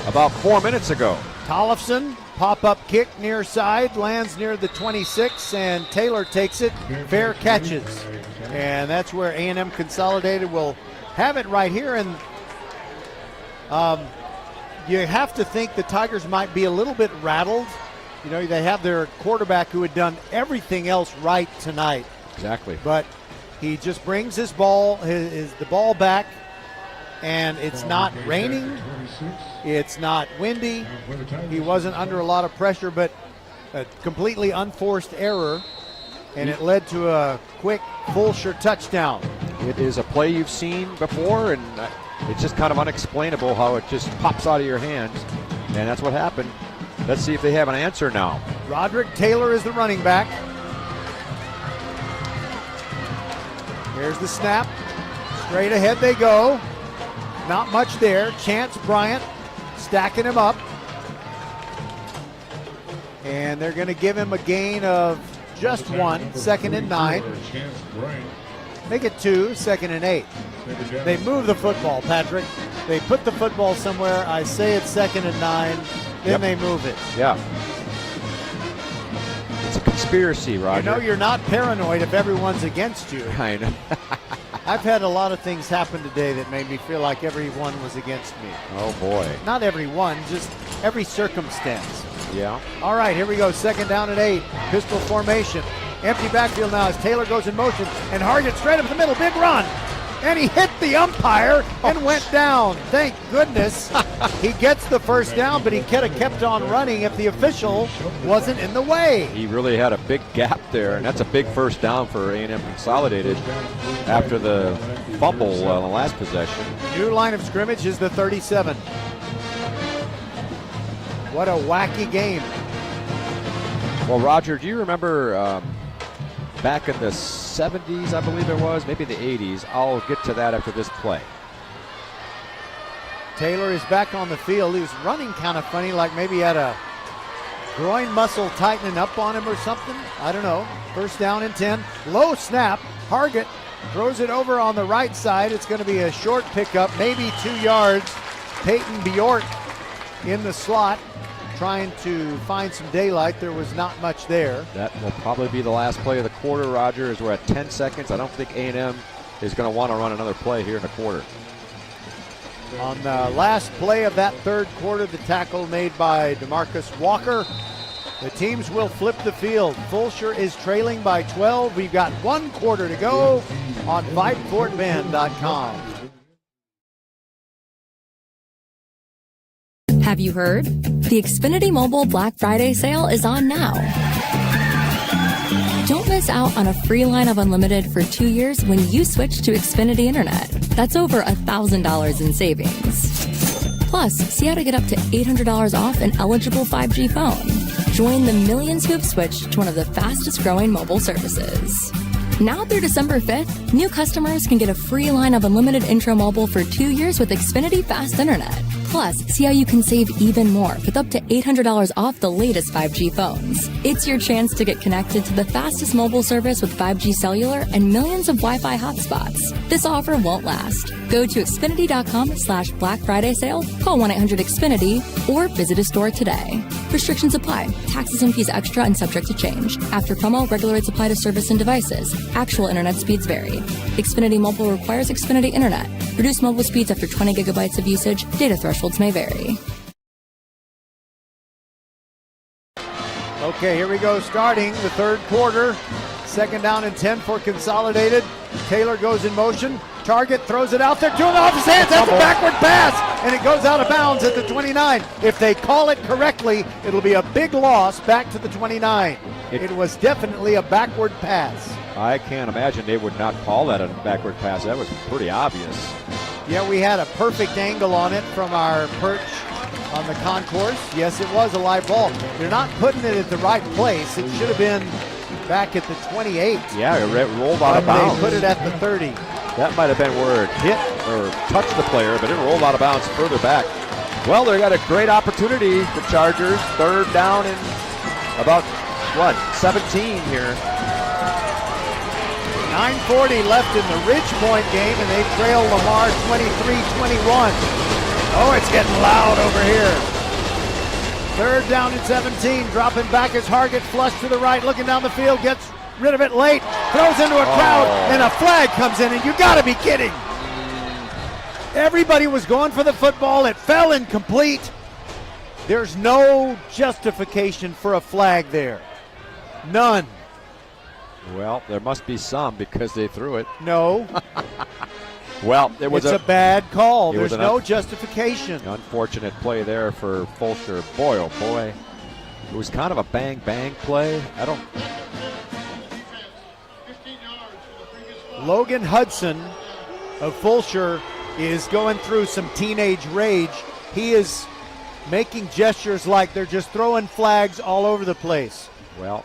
about 4 minutes ago. Tollefson, pop-up kick near side, lands near the 26, and Taylor takes it. Fair catches. And that's where A&M Consolidated will have it right here. And you have to think the Tigers might be a little bit rattled. You know, they have their quarterback who had done everything else right tonight. Exactly. But he just brings the ball back, and it's not raining. It's not windy. He wasn't under a lot of pressure, but a completely unforced error, and it led to a quick Fulshear touchdown. It is a play you've seen before, and it's just kind of unexplainable how it just pops out of your hands, and that's what happened. Let's see if they have an answer now. Roderick Taylor is the running back. Here's the snap. Straight ahead they go. Not much there. Chance Bryant stacking him up. And they're going to give him a gain of just 1, 2nd and 9. Make it 2, 2nd and 8. They move the football, Patrick. They put the football somewhere. I say it's 2nd and 9. Then they move it. Yeah. It's a conspiracy, Roger. You know you're not paranoid if everyone's against you. I know. I've had a lot of things happen today that made me feel like everyone was against me. Oh, boy. Not everyone, just every circumstance. Yeah. All right, here we go. 2nd down and 8. Pistol formation. Empty backfield now as Taylor goes in motion. And Hargett straight up the middle. Big run. And he hit the umpire and went down. Thank goodness he gets the first down, but he could have kept on running if the official wasn't in the way. He really had a big gap there, and that's a big first down for A&M Consolidated after the fumble on the last possession. New line of scrimmage is the 37. What a wacky game. Well, Roger, do you remember back in the 70s, I believe it was, maybe the 80s? I'll get to that after this play. Taylor is back on the field. He was running kind of funny, like maybe he had a groin muscle tightening up on him or something. I don't know. First down and 10. Low snap. Hargett throws it over on the right side. It's going to be a short pickup, maybe 2 yards. Peyton Bjork in the slot, trying to find some daylight. There was not much there. That will probably be the last play of the quarter, Roger, as we're at 10 seconds. I don't think A&M is going to want to run another play here in the quarter. On the last play of that third quarter, the tackle made by DeMarcus Walker. The teams will flip the field. Fulshear is trailing by 12. We've got 1 quarter to go on VypeFortBend.com. Have you heard? The Xfinity Mobile Black Friday sale is on now. Don't miss out on a free line of unlimited for 2 years when you switch to Xfinity Internet. That's over $1,000 in savings. Plus, see how to get up to $800 off an eligible 5G phone. Join the millions who have switched to one of the fastest growing mobile services. Now through December 5th, new customers can get a free line of unlimited intro mobile for 2 years with Xfinity Fast Internet. Plus, see how you can save even more with up to $800 off the latest 5G phones. It's your chance to get connected to the fastest mobile service with 5G cellular and millions of Wi-Fi hotspots. This offer won't last. Go to Xfinity.com/Black Friday sale, call 1-800-XFINITY, or visit a store today. Restrictions apply. Taxes and fees extra and subject to change. After promo, regular rates apply to service and devices. Actual internet speeds vary. Xfinity Mobile requires Xfinity Internet. Reduce mobile speeds after 20 gigabytes of usage. Data thresholds may vary. Okay, here we go, starting the third quarter. 2nd down and 10 for Consolidated. Taylor goes in motion, Target throws it out there, doing it off his hands. That's a backward pass, and it goes out of bounds at the 29. If they call it correctly, it'll be a big loss back to the 29. It was definitely a backward pass. I can't imagine they would not call that a backward pass. That was pretty obvious. Yeah, we had a perfect angle on it from our perch on the concourse. Yes, it was a live ball. They're not putting it at the right place. It should have been back at the 28. Yeah, it rolled out of bounds. They put it at the 30. That might have been where it hit or touched the player, but it rolled out of bounds further back. Well, they got a great opportunity, the Chargers. Third down and about, 17 here. 9:40 left in the Ridgepoint game, and they trail Lamar 23-21. Oh, it's getting loud over here. Third down and 17, dropping back as Hargett flush to the right, looking down the field, gets rid of it late, throws into a crowd, and a flag comes in, and you gotta be kidding. Everybody was going for the football. It fell incomplete. There's no justification for a flag there. None. Well, there must be some because they threw it. No. Well, it's a bad call. There's no justification. Unfortunate play there for Fulshear. Boy, oh boy. It was kind of a bang-bang play. Logan Hudson of Fulshear is going through some teenage rage. He is making gestures like they're just throwing flags all over the place. Well,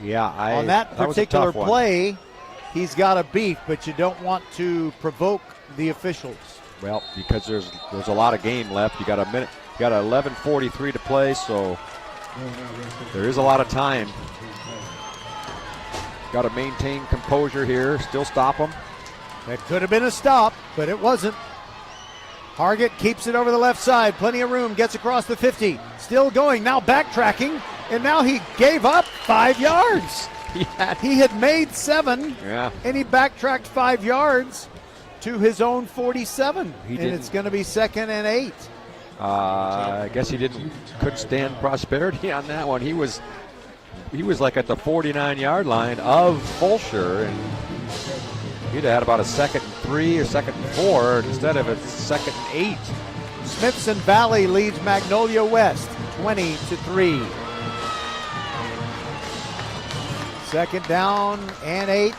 yeah, on that particular play, he's got a beef, but you don't want to provoke the officials. Well, because there's a lot of game left. You got a minute. You got 11:43 to play, so there is a lot of time. Got to maintain composure here. Still stop them. That could have been a stop, but it wasn't. Hargett keeps it over the left side. Plenty of room. Gets across the 50. Still going. Now backtracking. And now he gave up 5 yards. He had made 7. Yeah. And he backtracked 5 yards to his own 47. And it's going to be 2nd and 8. I guess he couldn't stand prosperity on that one. He was like at the 49-yard line of Fulshear, and he'd have had about a 2nd and 3 or 2nd and 4 instead of a 2nd and 8. Smithson Valley leads Magnolia West 20-3. 2nd down and 8.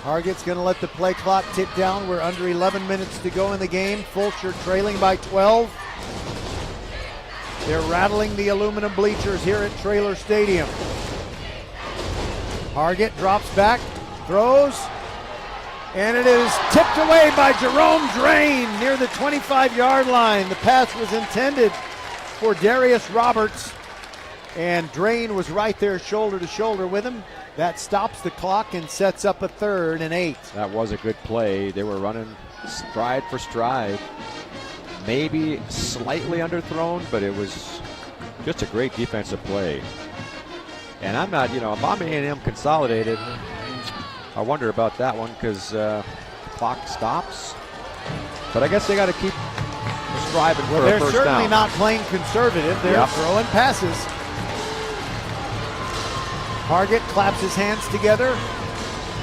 Hargett's going to let the play clock tick down. We're under 11 minutes to go in the game. Fulshear trailing by 12. They're rattling the aluminum bleachers here at Traylor Stadium. Hargett drops back, throws, and it is tipped away by Jerome Drain near the 25-yard line. The pass was intended for Darius Roberts, and Drain was right there shoulder to shoulder with him. That stops the clock and sets up a 3rd and 8. That was a good play. They were running stride for stride. Maybe slightly underthrown, but it was just a great defensive play. And I'm not, if I'm A&M Consolidated, I wonder about that one because the clock stops. But I guess they got to keep striving for a They're first down. certainly not playing conservative. They're throwing passes. Hargett claps his hands together.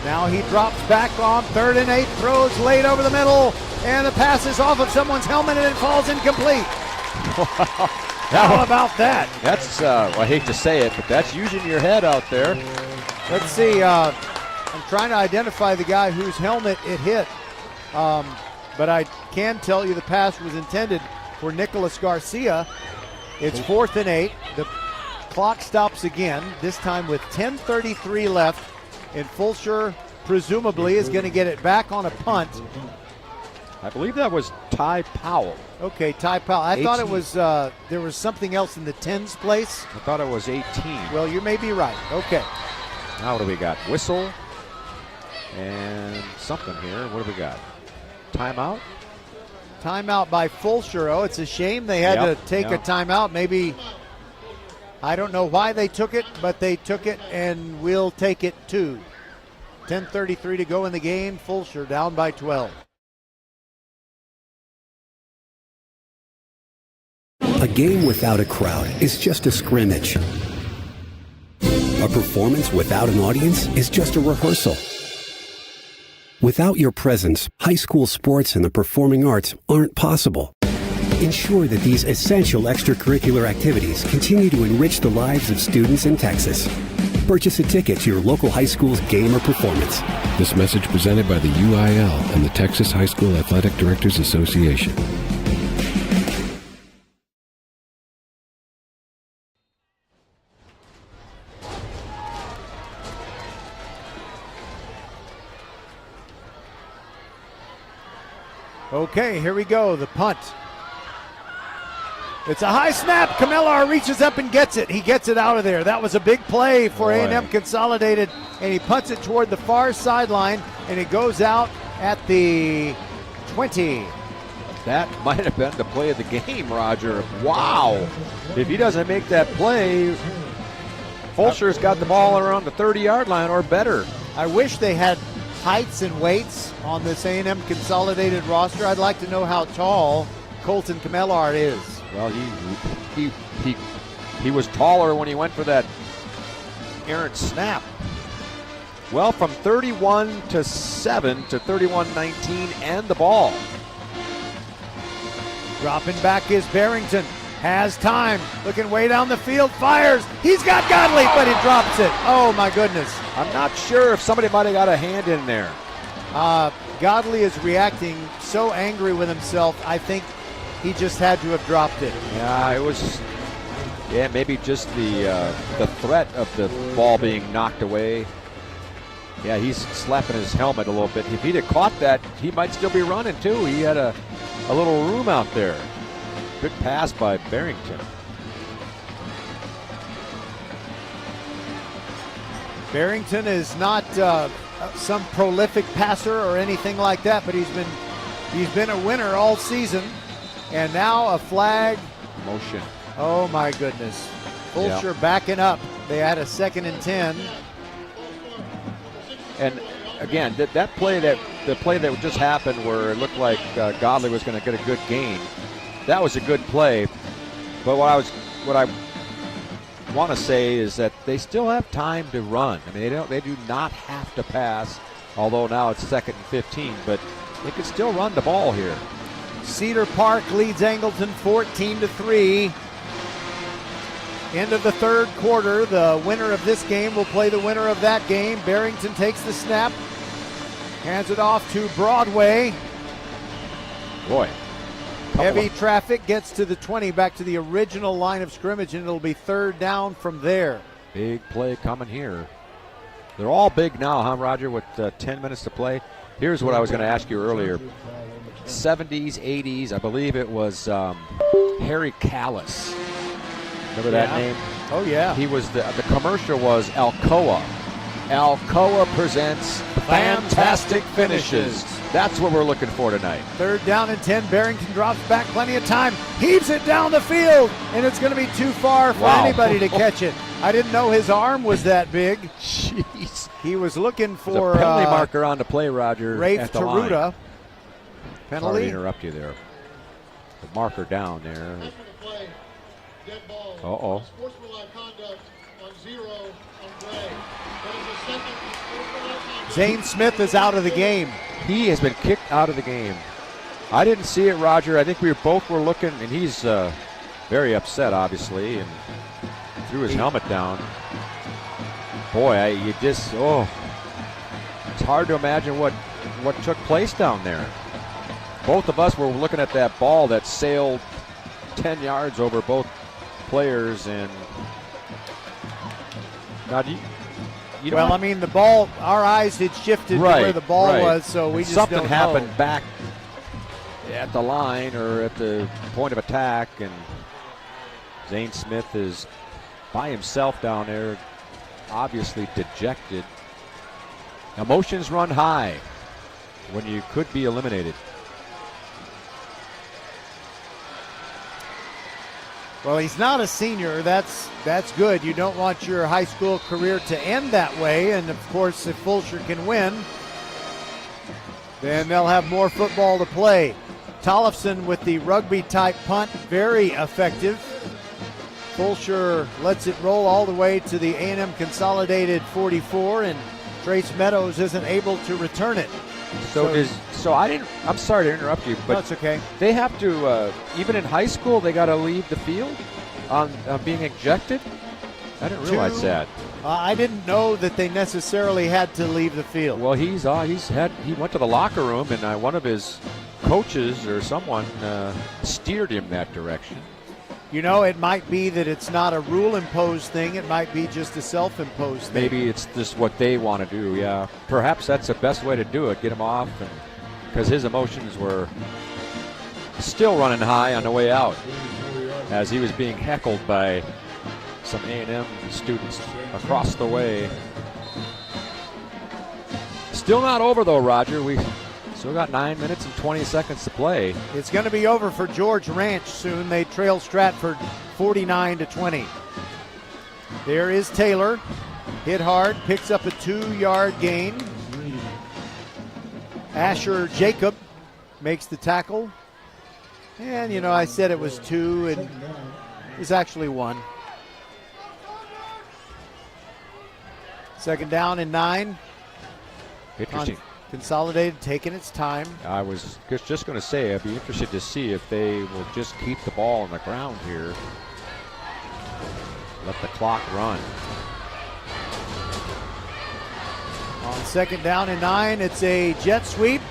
Now he drops back on 3rd and 8, throws late over the middle, and the pass is off of someone's helmet and it falls incomplete. How about that? That's, I hate to say it, but that's using your head out there. Let's see. I'm trying to identify the guy whose helmet it hit. But I can tell you the pass was intended for Nicholas Garcia. It's 4th and 8. The clock stops again, this time with 10:33 left. And Fulshear presumably is going to get it back on a punt. I believe that was Ty Powell. Okay, Ty Powell. I thought it was, there was something else in the 10s place. I thought it was 18. Well, you may be right. Okay. Now what do we got? Whistle and something here. What do we got? Timeout? Timeout by Fulshear. Oh, it's a shame they had to take a timeout. Maybe, I don't know why they took it, but they took it, and we'll take it too. 10:33 to go in the game. Fulshear down by 12. A game without a crowd is just a scrimmage. A performance without an audience is just a rehearsal. Without your presence, high school sports and the performing arts aren't possible. Ensure that these essential extracurricular activities continue to enrich the lives of students in Texas. Purchase a ticket to your local high school's game or performance. This message presented by the UIL and the Texas High School Athletic Directors Association. Okay, here we go. The punt. It's a high snap. Camellar reaches up and gets it. He gets it out of there. That was a big play for A&M Consolidated, and he punts it toward the far sideline, and it goes out at the 20. That might have been the play of the game, Roger. Wow. If he doesn't make that play, Fulshear's got the ball around the 30-yard line or better. I wish they had heights and weights on this A&M Consolidated roster. I'd like to know how tall Colton Camellar is. Well, he was taller when he went for that errant snap. Well, from 31-7 to 31-19 and the ball. Dropping back is Barrington. Has time. Looking way down the field. Fires. He's got Godley, but he drops it. Oh, my goodness. I'm not sure if somebody might have got a hand in there. Godley is reacting so angry with himself. I think he just had to have dropped it. Yeah, it was. Yeah, maybe just the threat of the ball being knocked away. Yeah, he's slapping his helmet a little bit. If he'd have caught that, he might still be running too. He had a little room out there. Good pass by Barrington. Barrington is not some prolific passer or anything like that, but he's been a winner all season. And now a flag. Motion. Oh my goodness. Fulshear backing up. They had a 2nd and 10. And again, the play that just happened where it looked like Godley was going to get a good gain, that was a good play. But what I want to say is that they still have time to run. I mean, they do not have to pass, although now it's 2nd and 15, but they can still run the ball here. Cedar Park leads Angleton 14-3. End of the third quarter. The winner of this game will play the winner of that game. Barrington takes the snap, hands it off to Broadway. Boy. Heavy traffic, gets to the 20, back to the original line of scrimmage, and it'll be 3rd down from there. Big play coming here. They're all big now, huh, Roger, with 10 minutes to play? Here's what I was going to ask you earlier. 70s, 80s, I believe it was Harry Callis. Remember that name? Oh, yeah. He was the commercial was Alcoa. Alcoa presents fantastic finishes. That's what we're looking for tonight. 3rd down and 10. Barrington drops back, plenty of time. Heaves it down the field, and it's going to be too far for anybody to catch it. I didn't know his arm was that big. Jeez. He was looking for the penalty marker on the play, Roger. Rafe Taruta. Penalty. Sorry to interrupt you there. The marker down there. Uh-oh. Zane Smith is out of the game. He has been kicked out of the game. I didn't see it, Roger. I think we both were looking, and he's very upset, obviously, and threw his helmet down. Boy, it's hard to imagine what took place down there. Both of us were looking at that ball that sailed 10 yards over both players, and now I mean, the ball, our eyes had shifted to where the ball was, so we just something don't happened know. Back at the line or at the point of attack, and Zane Smith is by himself down there, obviously dejected. Emotions run high when you could be eliminated. Well, he's not a senior. That's good. You don't want your high school career to end that way. And, of course, if Fulshear can win, then they'll have more football to play. Tollefson with the rugby-type punt, very effective. Fulshear lets it roll all the way to the A&M Consolidated 44, and Trace Meadows isn't able to return it. I'm sorry to interrupt you, but That's okay. they have to, even in high school, they got to leave the field on being ejected? I didn't realize that. I didn't know that they necessarily had to leave the field. Well, he went to the locker room, and one of his coaches or someone steered him that direction. You know, it might be that it's not a rule-imposed thing. It might be just a self-imposed thing. Maybe it's just what they want to do, yeah. Perhaps that's the best way to do it, get him off, because his emotions were still running high on the way out as he was being heckled by some A&M students across the way. Still not over, though, Roger. We still got 9 minutes and 20 seconds to play. It's going to be over for George Ranch soon. They trail Stratford 49-20. There is Taylor. Hit hard, picks up a 2-yard gain. Asher Jacob makes the tackle. And, you know, I said it was 2, and it was actually 1. Second down and 9. Interesting. Consolidated taking its time. I was just going to say, I'd be interested to see if they will just keep the ball on the ground here. Let the clock run. On second down and 9, it's a jet sweep.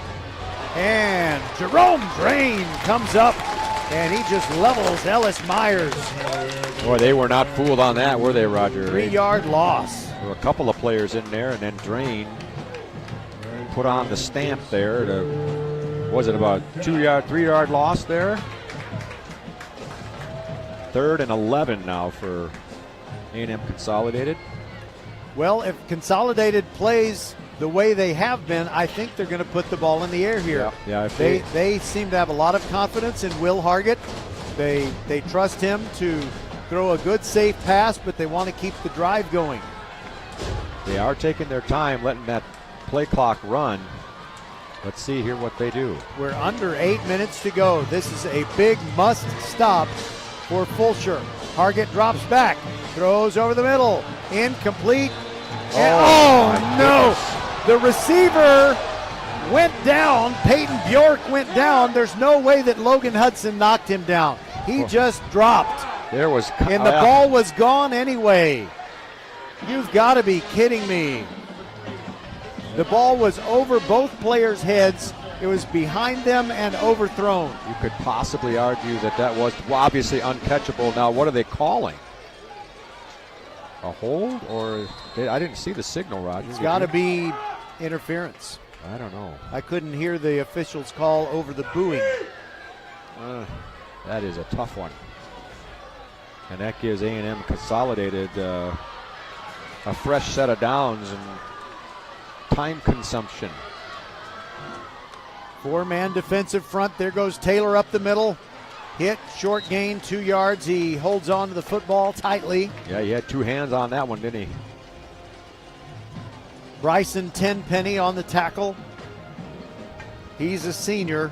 And Jerome Drain comes up, and he just levels Ellis Myers. Boy, they were not fooled on that, were they, Roger? 3-yard loss. There were a couple of players in there, and then Drain put on the stamp there. Was it about 3-yard loss there? 3rd and 11 now for A&M Consolidated. Well, if Consolidated plays the way they have been, I think they're going to put the ball in the air here. Yeah, they seem to have a lot of confidence in Will Hargett. They trust him to throw a good, safe pass, but they want to keep the drive going. They are taking their time, letting that play clock run. Let's see here what they do. We're under 8 minutes to go. This is a big must stop for Fulshear. Hargett drops back, throws over the middle, incomplete. And, no! The receiver went down. Peyton Bjork went down. There's no way that Logan Hudson knocked him down. He just dropped. And the ball was gone anyway. You've got to be kidding me. The ball was over both players' heads. It was behind them and overthrown. You could possibly argue that was obviously uncatchable. Now, what are they calling? A hold? Or I didn't see the signal, Roger. It's got to be interference. I don't know. I couldn't hear the officials call over the booing. That is a tough one. And that gives A&M Consolidated a fresh set of downs and time consumption. 4-man defensive front. There goes Taylor up the middle. Hit, short gain, 2 yards. He holds on to the football tightly. Yeah, he had 2 hands on that one, didn't he? Bryson Tenpenny on the tackle. He's a senior.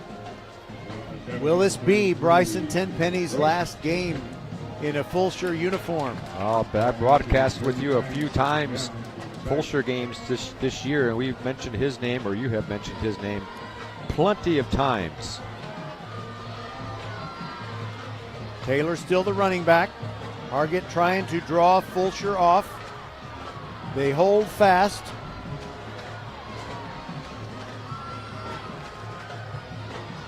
Will this be Bryson Tenpenny's last game in a Fulshear uniform? Oh, I've broadcast with you a few times Fulshear games this year, and we've mentioned his name, or you have mentioned his name, plenty of times. Taylor still the running back. Hargett trying to draw Fulshear off. They hold fast.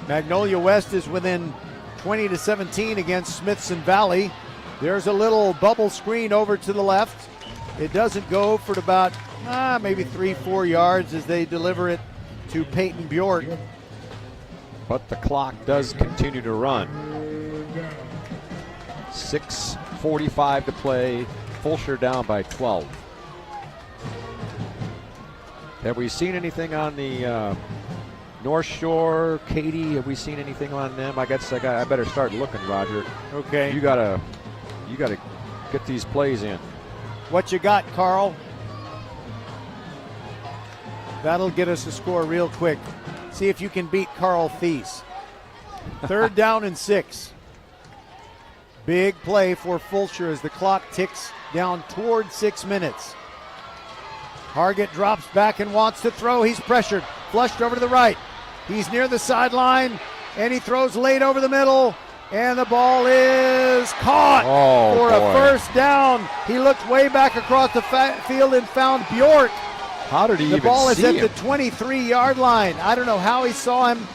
Magnolia West is within 20-17 against Smithson Valley. There's a little bubble screen over to the left. It doesn't go for about maybe 3-4 yards as they deliver it to Peyton Bjork. But the clock does continue to run. 6:45 to play. Fulshear down by 12. Have we seen anything on the North Shore, Katy? Have we seen anything on them? I guess I better start looking, Roger. Okay. You gotta get these plays in. What you got, Carl? That'll get us a score real quick. See if you can beat Carl Thies. 3rd down and 6. Big play for Fulshear as the clock ticks down toward 6 minutes. Hargett drops back and wants to throw. He's pressured. flushed over to the right. He's near the sideline, and he throws late over the middle, and the ball is caught for a first down. He looked way back across the field and found Bjork. How did he even see him? The ball is at the 23-yard line. I don't know how he saw him.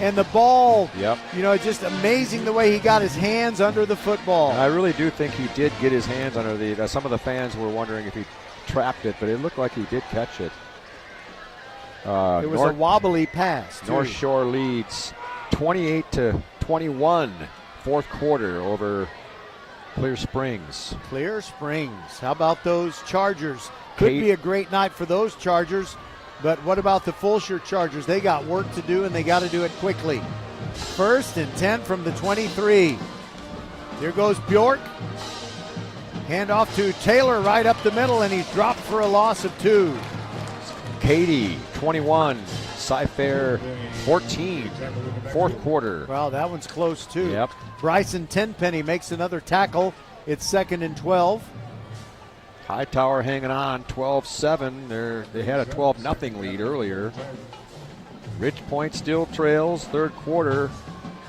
And the ball, just amazing the way he got his hands under the football. And I really do think he did get his hands under the. Some of the fans were wondering if he trapped it, but it looked like he did catch it. It was a wobbly pass, too. North Shore leads 28-21, fourth quarter over Clear Springs. Clear Springs. How about those Chargers? Could be a great night for those Chargers. But what about the Fulshear Chargers? They got work to do, and they got to do it quickly. 1st and 10 from the 23. There goes Bjork. Hand off to Taylor right up the middle, and he's dropped for a loss of 2. Katie, 21. Cy-Fair, 14. Fourth quarter. Well, that one's close, too. Yep. Bryson Tenpenny makes another tackle. It's 2nd and 12. Hightower hanging on, 12-7. They had a 12-0 lead earlier. Ridge Point still trails, third quarter.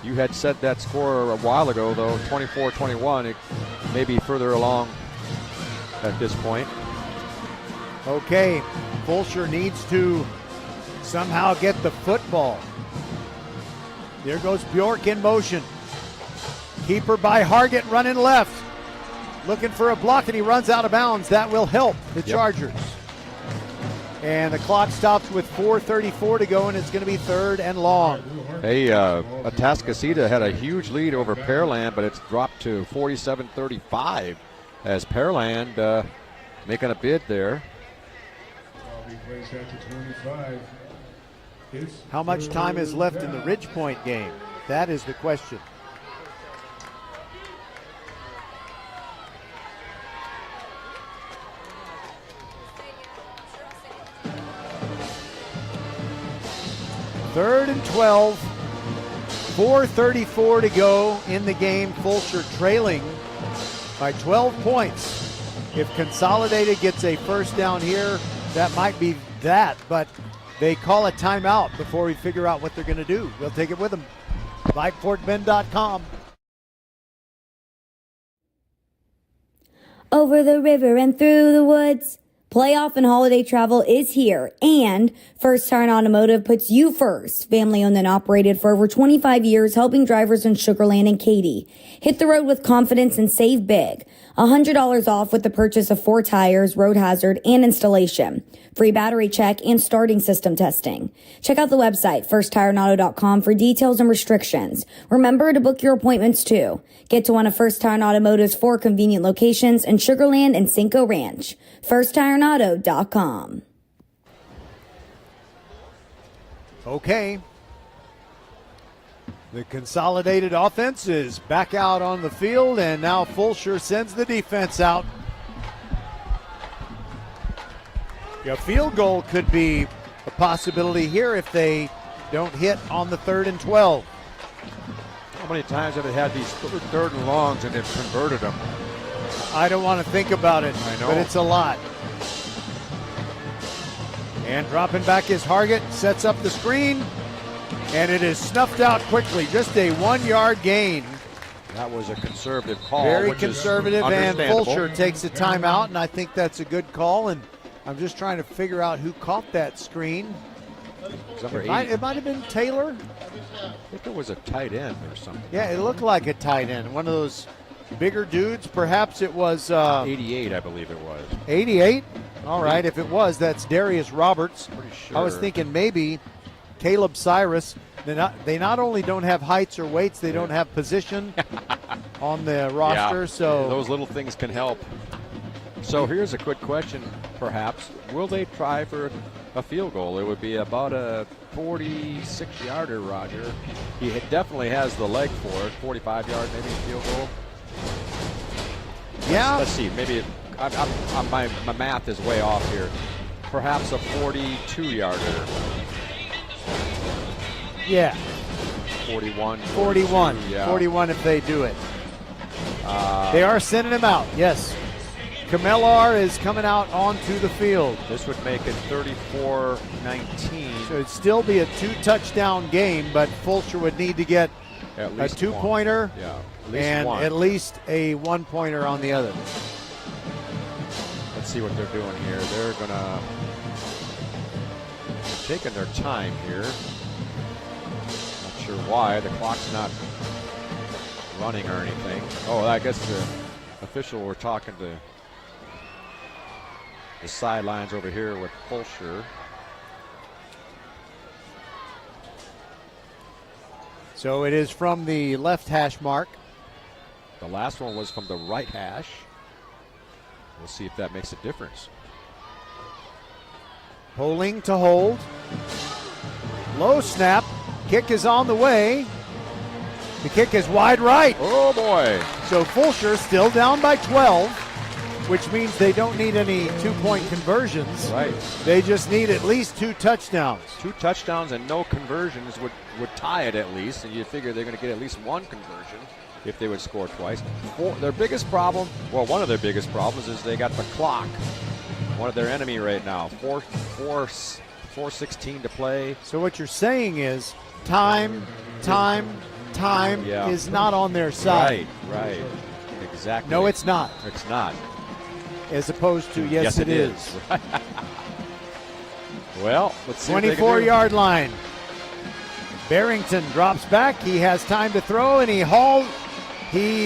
You had said that score a while ago, though, 24-21. It may be further along at this point. Okay, Fulshear needs to somehow get the football. There goes Bjork in motion. Keeper by Hargett running left. Looking for a block, and he runs out of bounds. That will help the Chargers. And the clock stops with 4:34 to go, and it's going to be 3rd and long. Hey, Atascocita had a huge lead over Pearland, but it's dropped to 47-35 as Pearland making a bid there. How much time is left in the Ridge Point game? That is the question. Third and 12, 4:34 to go in the game. Fulshear trailing by 12 points. If Consolidated gets a first down here, that might be that, but they call a timeout before we figure out what they're going to do. We'll take it with them. VypeFortBend.com. Over the river and through the woods. Playoff and holiday travel is here, and First Tire Automotive puts you first. Family owned and operated for over 25 years, helping drivers in Sugar Land and Katy. Hit the road with confidence and save big. $100 off with the purchase of 4 tires, road hazard, and installation. Free battery check and starting system testing. Check out the website, firsttireauto.com, for details and restrictions. Remember to book your appointments too. Get to one of First Tire Automotive's 4 convenient locations in Sugar Land and Cinco Ranch. firsttireauto.com. Okay. The Consolidated offense is back out on the field, and now Fulshear sends the defense out. A field goal could be a possibility here if they don't hit on the 3rd and 12. How many times have they had these 3rd and longs and they've converted them? I don't want to think about it, I know. but it's a lot. And dropping back is Hargett, sets up the screen, and it is snuffed out quickly. Just a 1-yard gain. That was a conservative call. Very conservative, and Fulshear takes a timeout, and I think that's a good call. And I'm just trying to figure out who caught that screen. It might have been Taylor. I think it was a tight end or something. Yeah, it looked like a tight end. One of those bigger dudes. Perhaps it was 88, I believe it was. 88? All right, if it was, that's Darius Roberts. Pretty sure. I was thinking maybe Caleb Cyrus. They not only don't have heights or weights, they don't have position on the roster. Yeah, so those little things can help. So here's a quick question, perhaps. Will they try for a field goal? It would be about a 46-yarder, Roger. He definitely has the leg for it. 45-yard, maybe a field goal. Yeah. Let's see. Maybe my math is way off here. Perhaps a 42-yarder. Yeah. 41. 41. Yeah. 41 if they do it. They are sending him out, yes. Camellar is coming out onto the field. This would make it 34-19. So it'd still be a 2-touchdown game, but Fulshear would need to get At a least 2-pointer one. Yeah, at least and one. at least a 1-pointer on the other. Let's see what they're doing here. They're taking their time here. Not sure why. The clock's not running or anything. Oh, I guess the official were talking to the sidelines over here with Fulshear. So it is from the left hash mark. The last one was from the right hash. We'll see if that makes a difference. Holding to hold. Low snap. Kick is on the way. The kick is wide right. Oh, boy. So Fulshear still down by 12, which means they don't need any 2-point conversions. Right. They just need at least 2 touchdowns. 2 touchdowns and no conversions would tie it at least, and you figure they're going to get at least 1 conversion if they would score twice. Their biggest problem, well, one of their biggest problems is they got the clock. One of their enemy right now. 4:16 to play. So what you're saying is time is not on their side. Right. Exactly. No, it's not. It's not. As opposed to, yes it is. Well, let's see. 24-yard line. Barrington drops back. He has time to throw, and he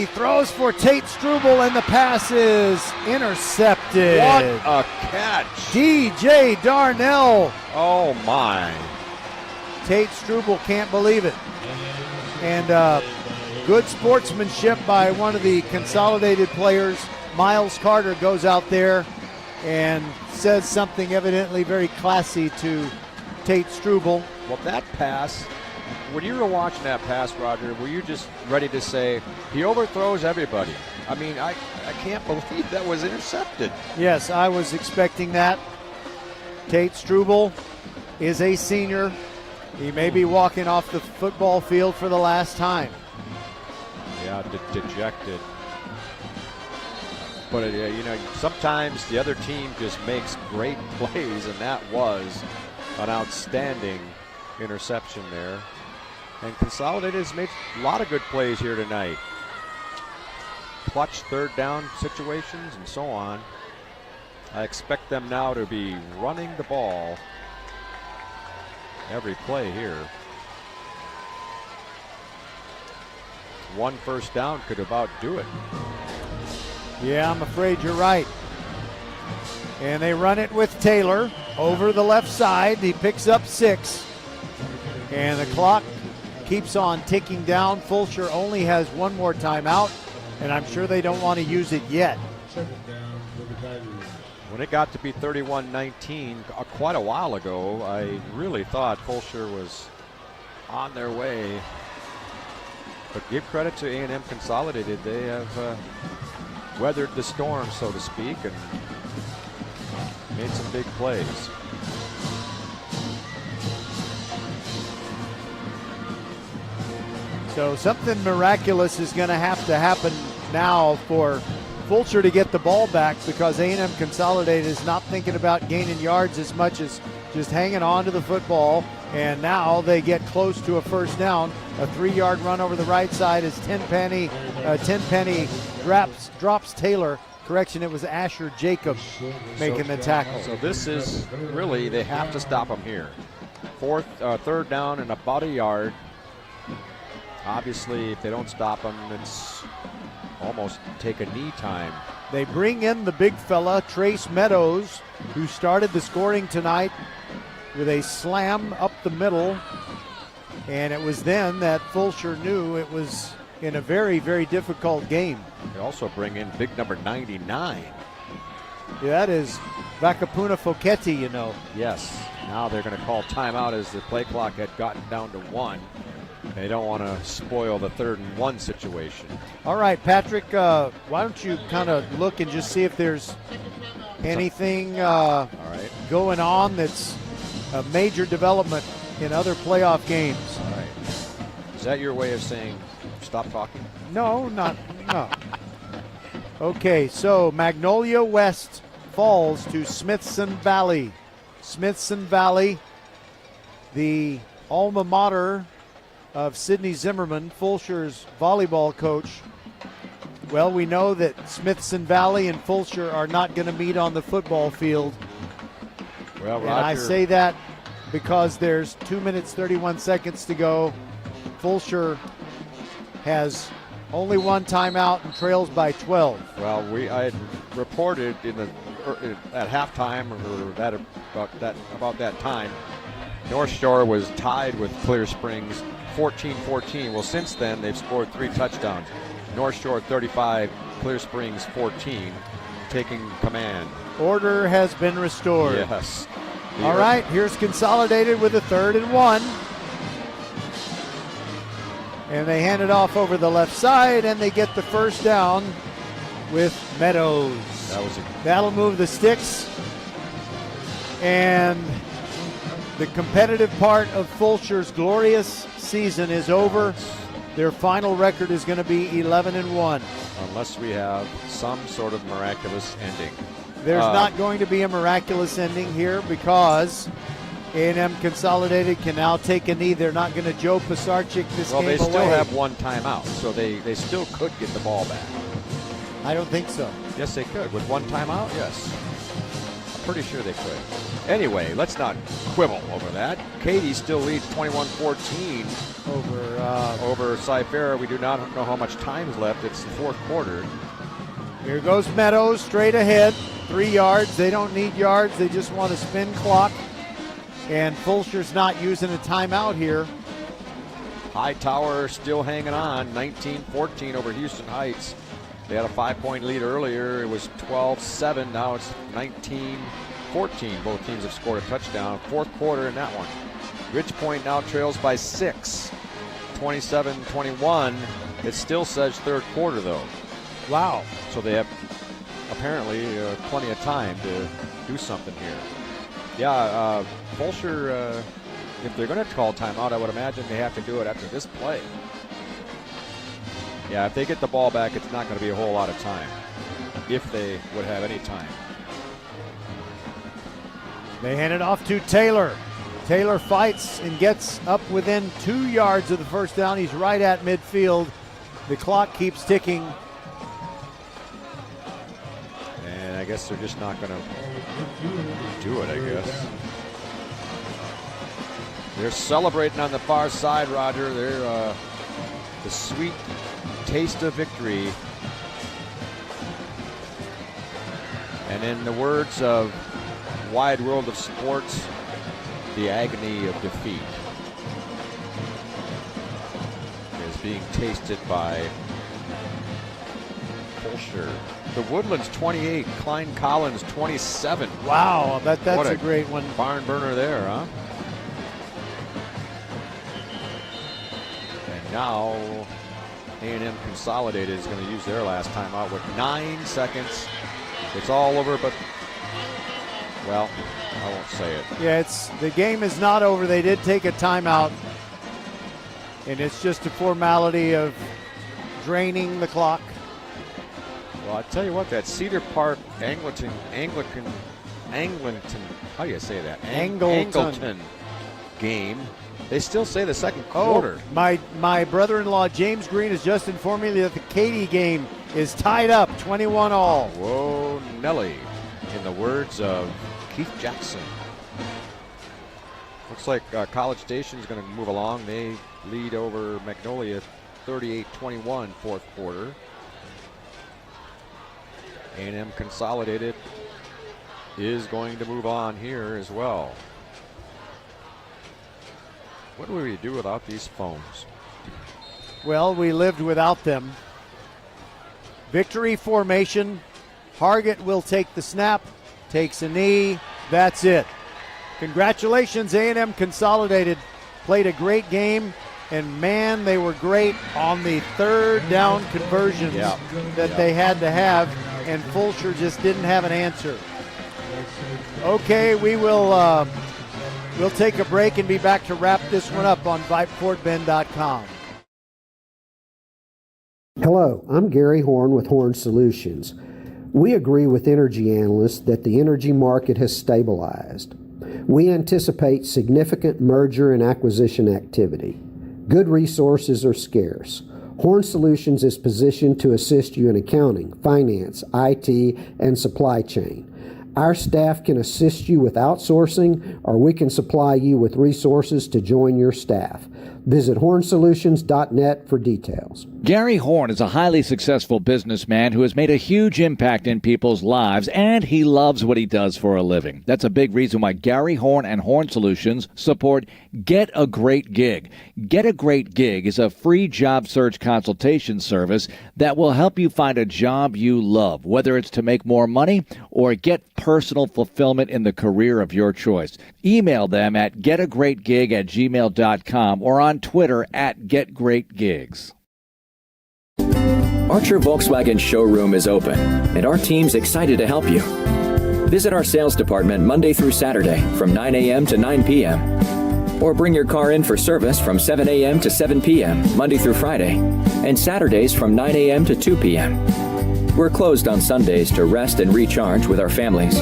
throws for Tate Struble, and the pass is intercepted. What a catch. DJ Darnell. Oh, my. Tate Struble can't believe it. And good sportsmanship by one of the Consolidated players. Miles Carter goes out there and says something evidently very classy to Tate Struble. Well, that pass, when you were watching that pass, Roger, were you just ready to say, he overthrows everybody? I mean, I can't believe that was intercepted. Yes, I was expecting that. Tate Struble is a senior. He may be walking off the football field for the last time. Yeah, dejected. But, sometimes the other team just makes great plays, and that was an outstanding interception there. And Consolidated has made a lot of good plays here tonight. Clutch third down situations and so on. I expect them now to be running the ball every play here. 1 first down could about do it. Yeah, I'm afraid you're right. And they run it with Taylor over the left side. He picks up 6. And the clock keeps on ticking down. Fulshear only has 1 more timeout, and I'm sure they don't want to use it yet. When it got to be 31-19 quite a while ago, I really thought Fulshear was on their way. But give credit to A&M Consolidated. They have weathered the storm, so to speak, and made some big plays. So something miraculous is going to happen now for Fulshear to get the ball back, because A&M Consolidated is not thinking about gaining yards as much as just hanging on to the football. And now they get close to a first down. A 3-yard run over the right side as Tenpenny drops Taylor. Correction, it was Asher Jacobs making the tackle. So this is really, they have to stop him here. Third down and about a yard. Obviously, if they don't stop him, it's almost take a knee time. They bring in the big fella, Trace Meadows, who started the scoring tonight with a slam up the middle. And it was then that Fulshear knew it was in a very, very difficult game. They also bring in big number 99. Yeah, that is Vakapuna Foketti, you know. Yes. Now they're going to call timeout as the play clock had gotten down to 1. They don't want to spoil the 3rd and 1 situation. All right, Patrick, why don't you kind of look and just see if there's anything going on that's a major development in other playoff games. All right. Is that your way of saying stop talking? No. Okay, so Magnolia West falls to Smithson Valley. Smithson Valley, the alma mater of Sidney Zimmerman, Fulshear's volleyball coach. Well, we know that Smithson Valley and Fulshear are not going to meet on the football field. Well, and I say that because there's 2 minutes, 31 seconds to go. Fulshear has only one timeout and trails by 12. Well, I had reported at halftime or about that time, North Shore was tied with Clear Springs 14-14. Well, since then they've scored 3 touchdowns. North Shore 35, Clear Springs 14, taking command. Order has been restored. Yes. All right, here's Consolidated with a 3rd and 1. And they hand it off over the left side, and they get the first down with Meadows. That'll move the sticks. And the competitive part of Fulshear's glorious season is over. Their final record is going to be 11-1. Unless we have some sort of miraculous ending. There's not going to be a miraculous ending here because A&M Consolidated can now take a knee. They're not going to Joe Pisarcik this game away. Well, they still have one timeout, so they still could get the ball back. I don't think so. Yes, they could. With one timeout, yes. I'm pretty sure they could. Anyway, let's not quibble over that. Katy still leads 21-14 over Cy-Fair. We do not know how much time is left. It's the 4th quarter. Here goes Meadows straight ahead. 3 yards. They don't need yards. They just want a spin clock. And Fulshear's not using a timeout here. Hightower still hanging on. 19-14 over Houston Heights. They had a 5-point lead earlier. It was 12-7. Now it's 19-14. Both teams have scored a touchdown. 4th quarter in that one. Ridge Point now trails by 6. 27-21. It still says 3rd quarter, though. Wow. So they have apparently plenty of time to do something here. Yeah, Fulshear, if they're going to call timeout, I would imagine they have to do it after this play. Yeah, if they get the ball back, it's not going to be a whole lot of time, if they would have any time. They hand it off to Taylor. Taylor fights and gets up within 2 yards of the first down. He's right at midfield. The clock keeps ticking. And I guess they're just not going to do it, I guess. They're celebrating on the far side, Roger. They're the sweet taste of victory. And in the words of Wide World of Sports, the agony of defeat is being tasted by Fulshear. The Woodlands 28, Klein Collins 27. Wow, that's a great one. Barn burner there, huh? And now A&M Consolidated is going to use their last timeout with 9 seconds. It's all over, but, well, I won't say it. Yeah, the game is not over. They did take a timeout, and it's just a formality of draining the clock. Well, I tell you what, that Cedar Park Anglican, how do you say that? Angleton game. They still say the 2nd quarter. My brother-in-law James Green has just informed me that the Katy game is tied up, 21-all. Whoa, Nelly, in the words of Keith Jackson. Looks like College Station is going to move along. They lead over Magnolia 38-21, 4th quarter. A&M Consolidated is going to move on here as well. What do we do without these phones? Well, we lived without them. Victory formation. Hargett will take the snap, takes a knee. That's it. Congratulations, A&M Consolidated. Played a great game, and man, they were great on the 3rd down conversions that they had to have, and Fulshear just didn't have an answer. Okay, we'll take a break and be back to wrap this one up on VypeFortBend.com. Hello, I'm Gary Horn with Horn Solutions. We agree with energy analysts that the energy market has stabilized. We anticipate significant merger and acquisition activity. Good resources are scarce. Horn Solutions is positioned to assist you in accounting, finance, IT, and supply chain. Our staff can assist you with outsourcing, or we can supply you with resources to join your staff. Visit hornsolutions.net for details. Gary Horn is a highly successful businessman who has made a huge impact in people's lives, and he loves what he does for a living. That's a big reason why Gary Horn and Horn Solutions support Get a Great Gig. Get a Great Gig is a free job search consultation service that will help you find a job you love, whether it's to make more money or get personal fulfillment in the career of your choice. Email them at getagreatgig@gmail.com or on Twitter at getgreatgigs. Archer Volkswagen showroom is open, and our team's excited to help you. Visit our sales department Monday through Saturday from 9 a.m. to 9 p.m. Or bring your car in for service from 7 a.m. to 7 p.m. Monday through Friday, and Saturdays from 9 a.m. to 2 p.m. We're closed on Sundays to rest and recharge with our families,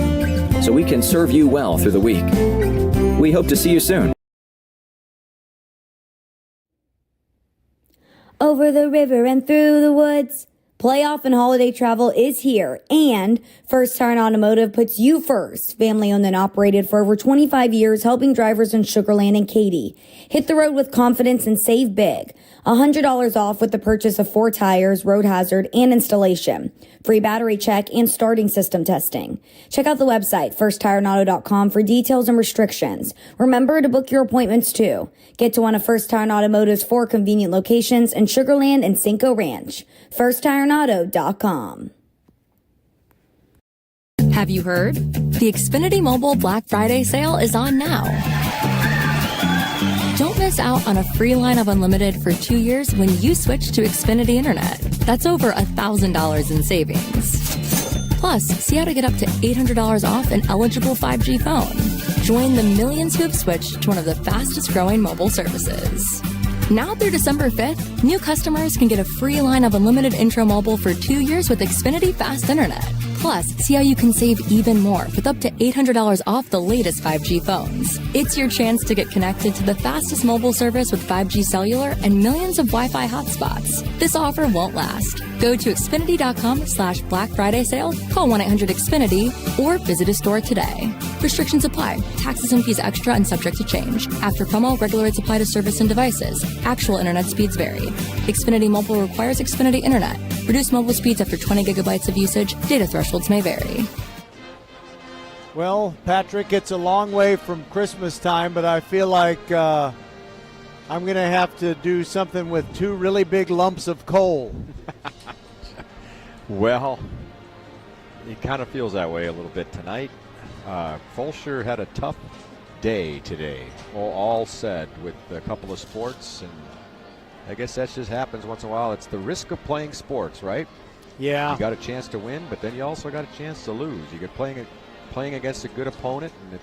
so we can serve you well through the week. We hope to see you soon. Over the river and through the woods, playoff and holiday travel is here, and First Tire Automotive puts you first. Family owned and operated for over 25 years, helping drivers in Sugar Land and Katy. Hit the road with confidence and save big. $100 off with the purchase of 4 tires, road hazard, and installation. Free battery check and starting system testing. Check out the website, firsttireauto.com, for details and restrictions. Remember to book your appointments too. Get to one of First Tire Automotive's 4 convenient locations in Sugar Land and Cinco Ranch. firsttireauto.com. Have you heard? The Xfinity Mobile Black Friday sale is on now. Don't miss out on a free line of unlimited for 2 years when you switch to Xfinity Internet. That's over $1,000 in savings. Plus, see how to get up to $800 off an eligible 5G phone. Join the millions who have switched to one of the fastest growing mobile services. Now through December 5th, new customers can get a free line of unlimited intro mobile for 2 years with Xfinity Fast Internet. Plus, see how you can save even more with up to $800 off the latest 5G phones. It's your chance to get connected to the fastest mobile service with 5G cellular and millions of Wi-Fi hotspots. This offer won't last. Go to Xfinity.com/Black Friday sale, call 1-800-XFINITY, or visit a store today. Restrictions apply. Taxes and fees extra and subject to change. After promo, regular rates apply to service and devices. Actual internet speeds vary. Xfinity Mobile requires Xfinity Internet. Reduce mobile speeds after 20 gigabytes of usage. Data thresholds may vary. Well, Patrick, it's a long way from Christmas time, but I feel like I'm going to have to do something with 2 really big lumps of coal. Well, it kind of feels that way a little bit tonight. Fulshear had a tough day today, all said, with a couple of sports, and I guess that just happens once in a while. It's the risk of playing sports, right? Yeah. You got a chance to win, but then you also got a chance to lose. You get playing against a good opponent, and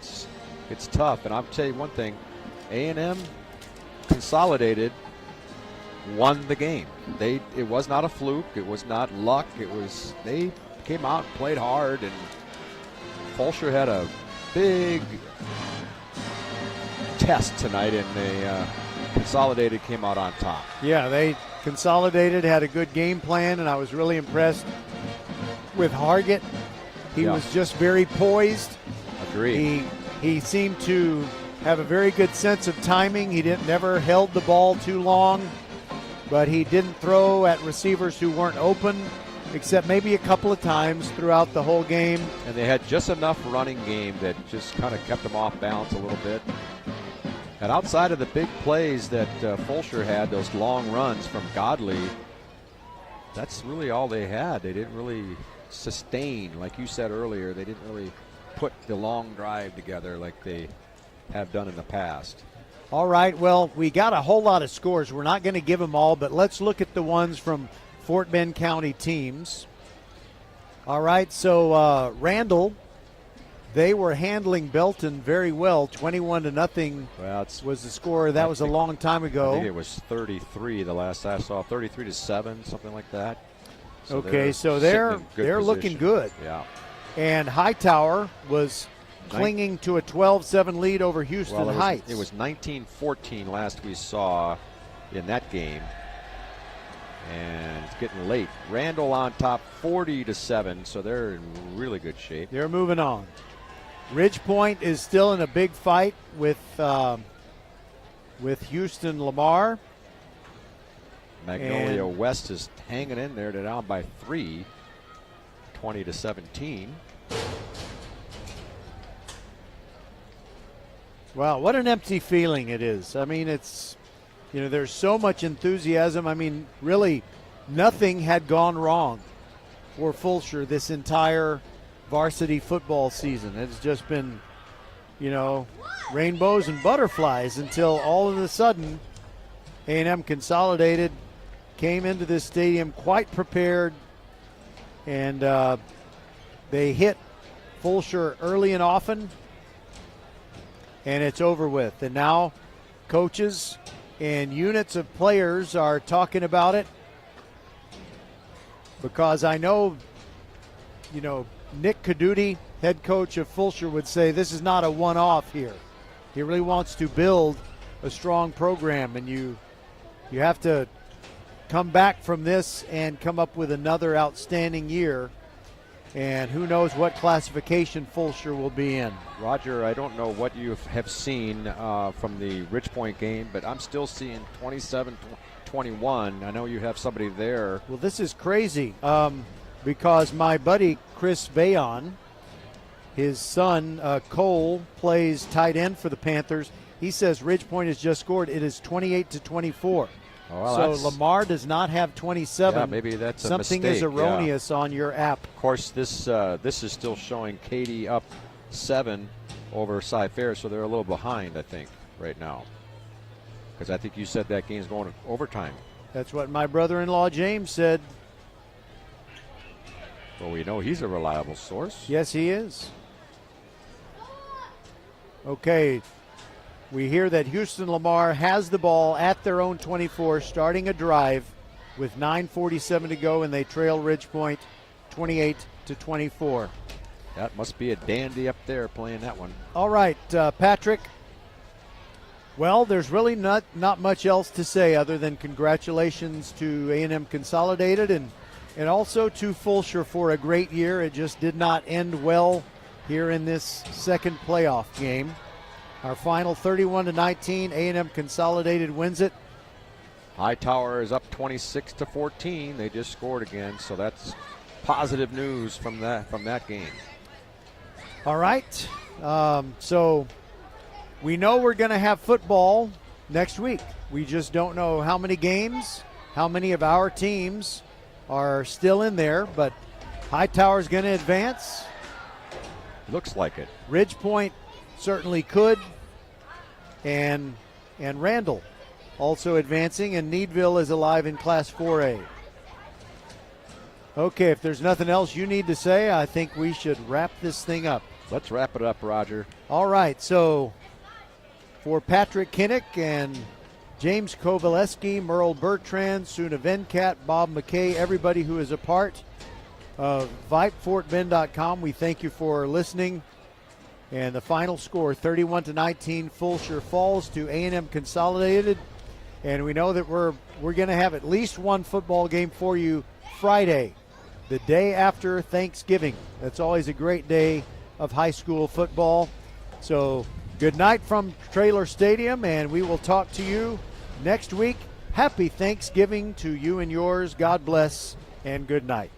it's tough. And I'll tell you one thing, A&M Consolidated won the game. It was not a fluke. It was not luck. They came out and played hard, and Fulshear had a big test tonight, and they Consolidated came out on top. Yeah, they Consolidated had a good game plan, and I was really impressed with Hargett. He was just very poised. Agreed. He seemed to have a very good sense of timing. He never held the ball too long, but he didn't throw at receivers who weren't open, except maybe a couple of times throughout the whole game. And they had just enough running game that just kind of kept them off balance a little bit. And outside of the big plays that Fulshear had, those long runs from Godley, that's really all they had. They didn't really sustain, like you said earlier, they didn't really put the long drive together like they have done in the past. All right, well, we got a whole lot of scores. We're not going to give them all, but let's look at the ones from Fort Bend County teams. All right, so Randall they were handling Belton very well. 21-0 was the score. That was a long time ago. I think it was 33 the last I saw, 33-7, something like that. So they're looking good. Yeah. And Hightower was clinging to a 12-7 lead over Houston Heights. It was 19-14 last we saw in that game. And it's getting late. Randall on top 40-7, so they're in really good shape. They're moving on. Ridgepoint is still in a big fight with Houston Lamar. Magnolia West is hanging in there. They're down by 3, 20-17. Wow, what an empty feeling it is. I mean, it's, there's so much enthusiasm. I mean, really, nothing had gone wrong for Fulshear this entire varsity football season. It's just been, rainbows and butterflies until all of a sudden A&M Consolidated came into this stadium quite prepared, and they hit Fulshear early and often, and it's over with. And now coaches and units of players are talking about it, because I know, Nick Caduti, head coach of Fulshear, would say this is not a one-off here. He really wants to build a strong program, and you have to come back from this and come up with another outstanding year. And who knows what classification Fulshear will be in. Roger, I don't know what you have seen from the Ridgepoint game, but I'm still seeing 27-21. I know you have somebody there. Well, this is crazy because my buddy Chris Bayon, his son Cole, plays tight end for the Panthers. He says Ridgepoint has just scored. It is 28-24. Well, so Lamar does not have 27. Yeah, maybe that's a Something mistake. is erroneous on your app. Of course, this is still showing Katy up 7 over Cy-Fair, so they're a little behind, I think, right now. Because I think you said that game's going to overtime. That's what my brother-in-law James said. Well, we know he's a reliable source. Yes, he is. Okay. We hear that Houston Lamar has the ball at their own 24, starting a drive with 9:47 to go, and they trail Ridgepoint 28-24. That must be a dandy up there playing that one. All right, Patrick. Well, there's really not much else to say other than congratulations to A&M Consolidated and also to Fulshear for a great year. It just did not end well here in this second playoff game. Our final 31-19, A&M Consolidated wins it. Hightower is up 26-14. They just scored again, so that's positive news from that game. All right, so we know we're going to have football next week. We just don't know how many games, how many of our teams are still in there, but Hightower's going to advance. Looks like it. Ridgepoint certainly could, and Randall also advancing, and Needville is alive in Class 4A. Okay, if there's nothing else you need to say, I think we should wrap this thing up. Let's wrap it up, Roger. All right, so for Patrick Kinnick and James Kovaleski, Merle Bertrand, Suna Venkat, Bob McKay, everybody who is a part of VypeFortBend.com, we thank you for listening. And the final score, 31-19, Fulshear falls to A&M Consolidated. And we know that we're going to have at least one football game for you Friday, the day after Thanksgiving. That's always a great day of high school football. So good night from Traylor Stadium, and we will talk to you next week. Happy Thanksgiving to you and yours. God bless, and good night.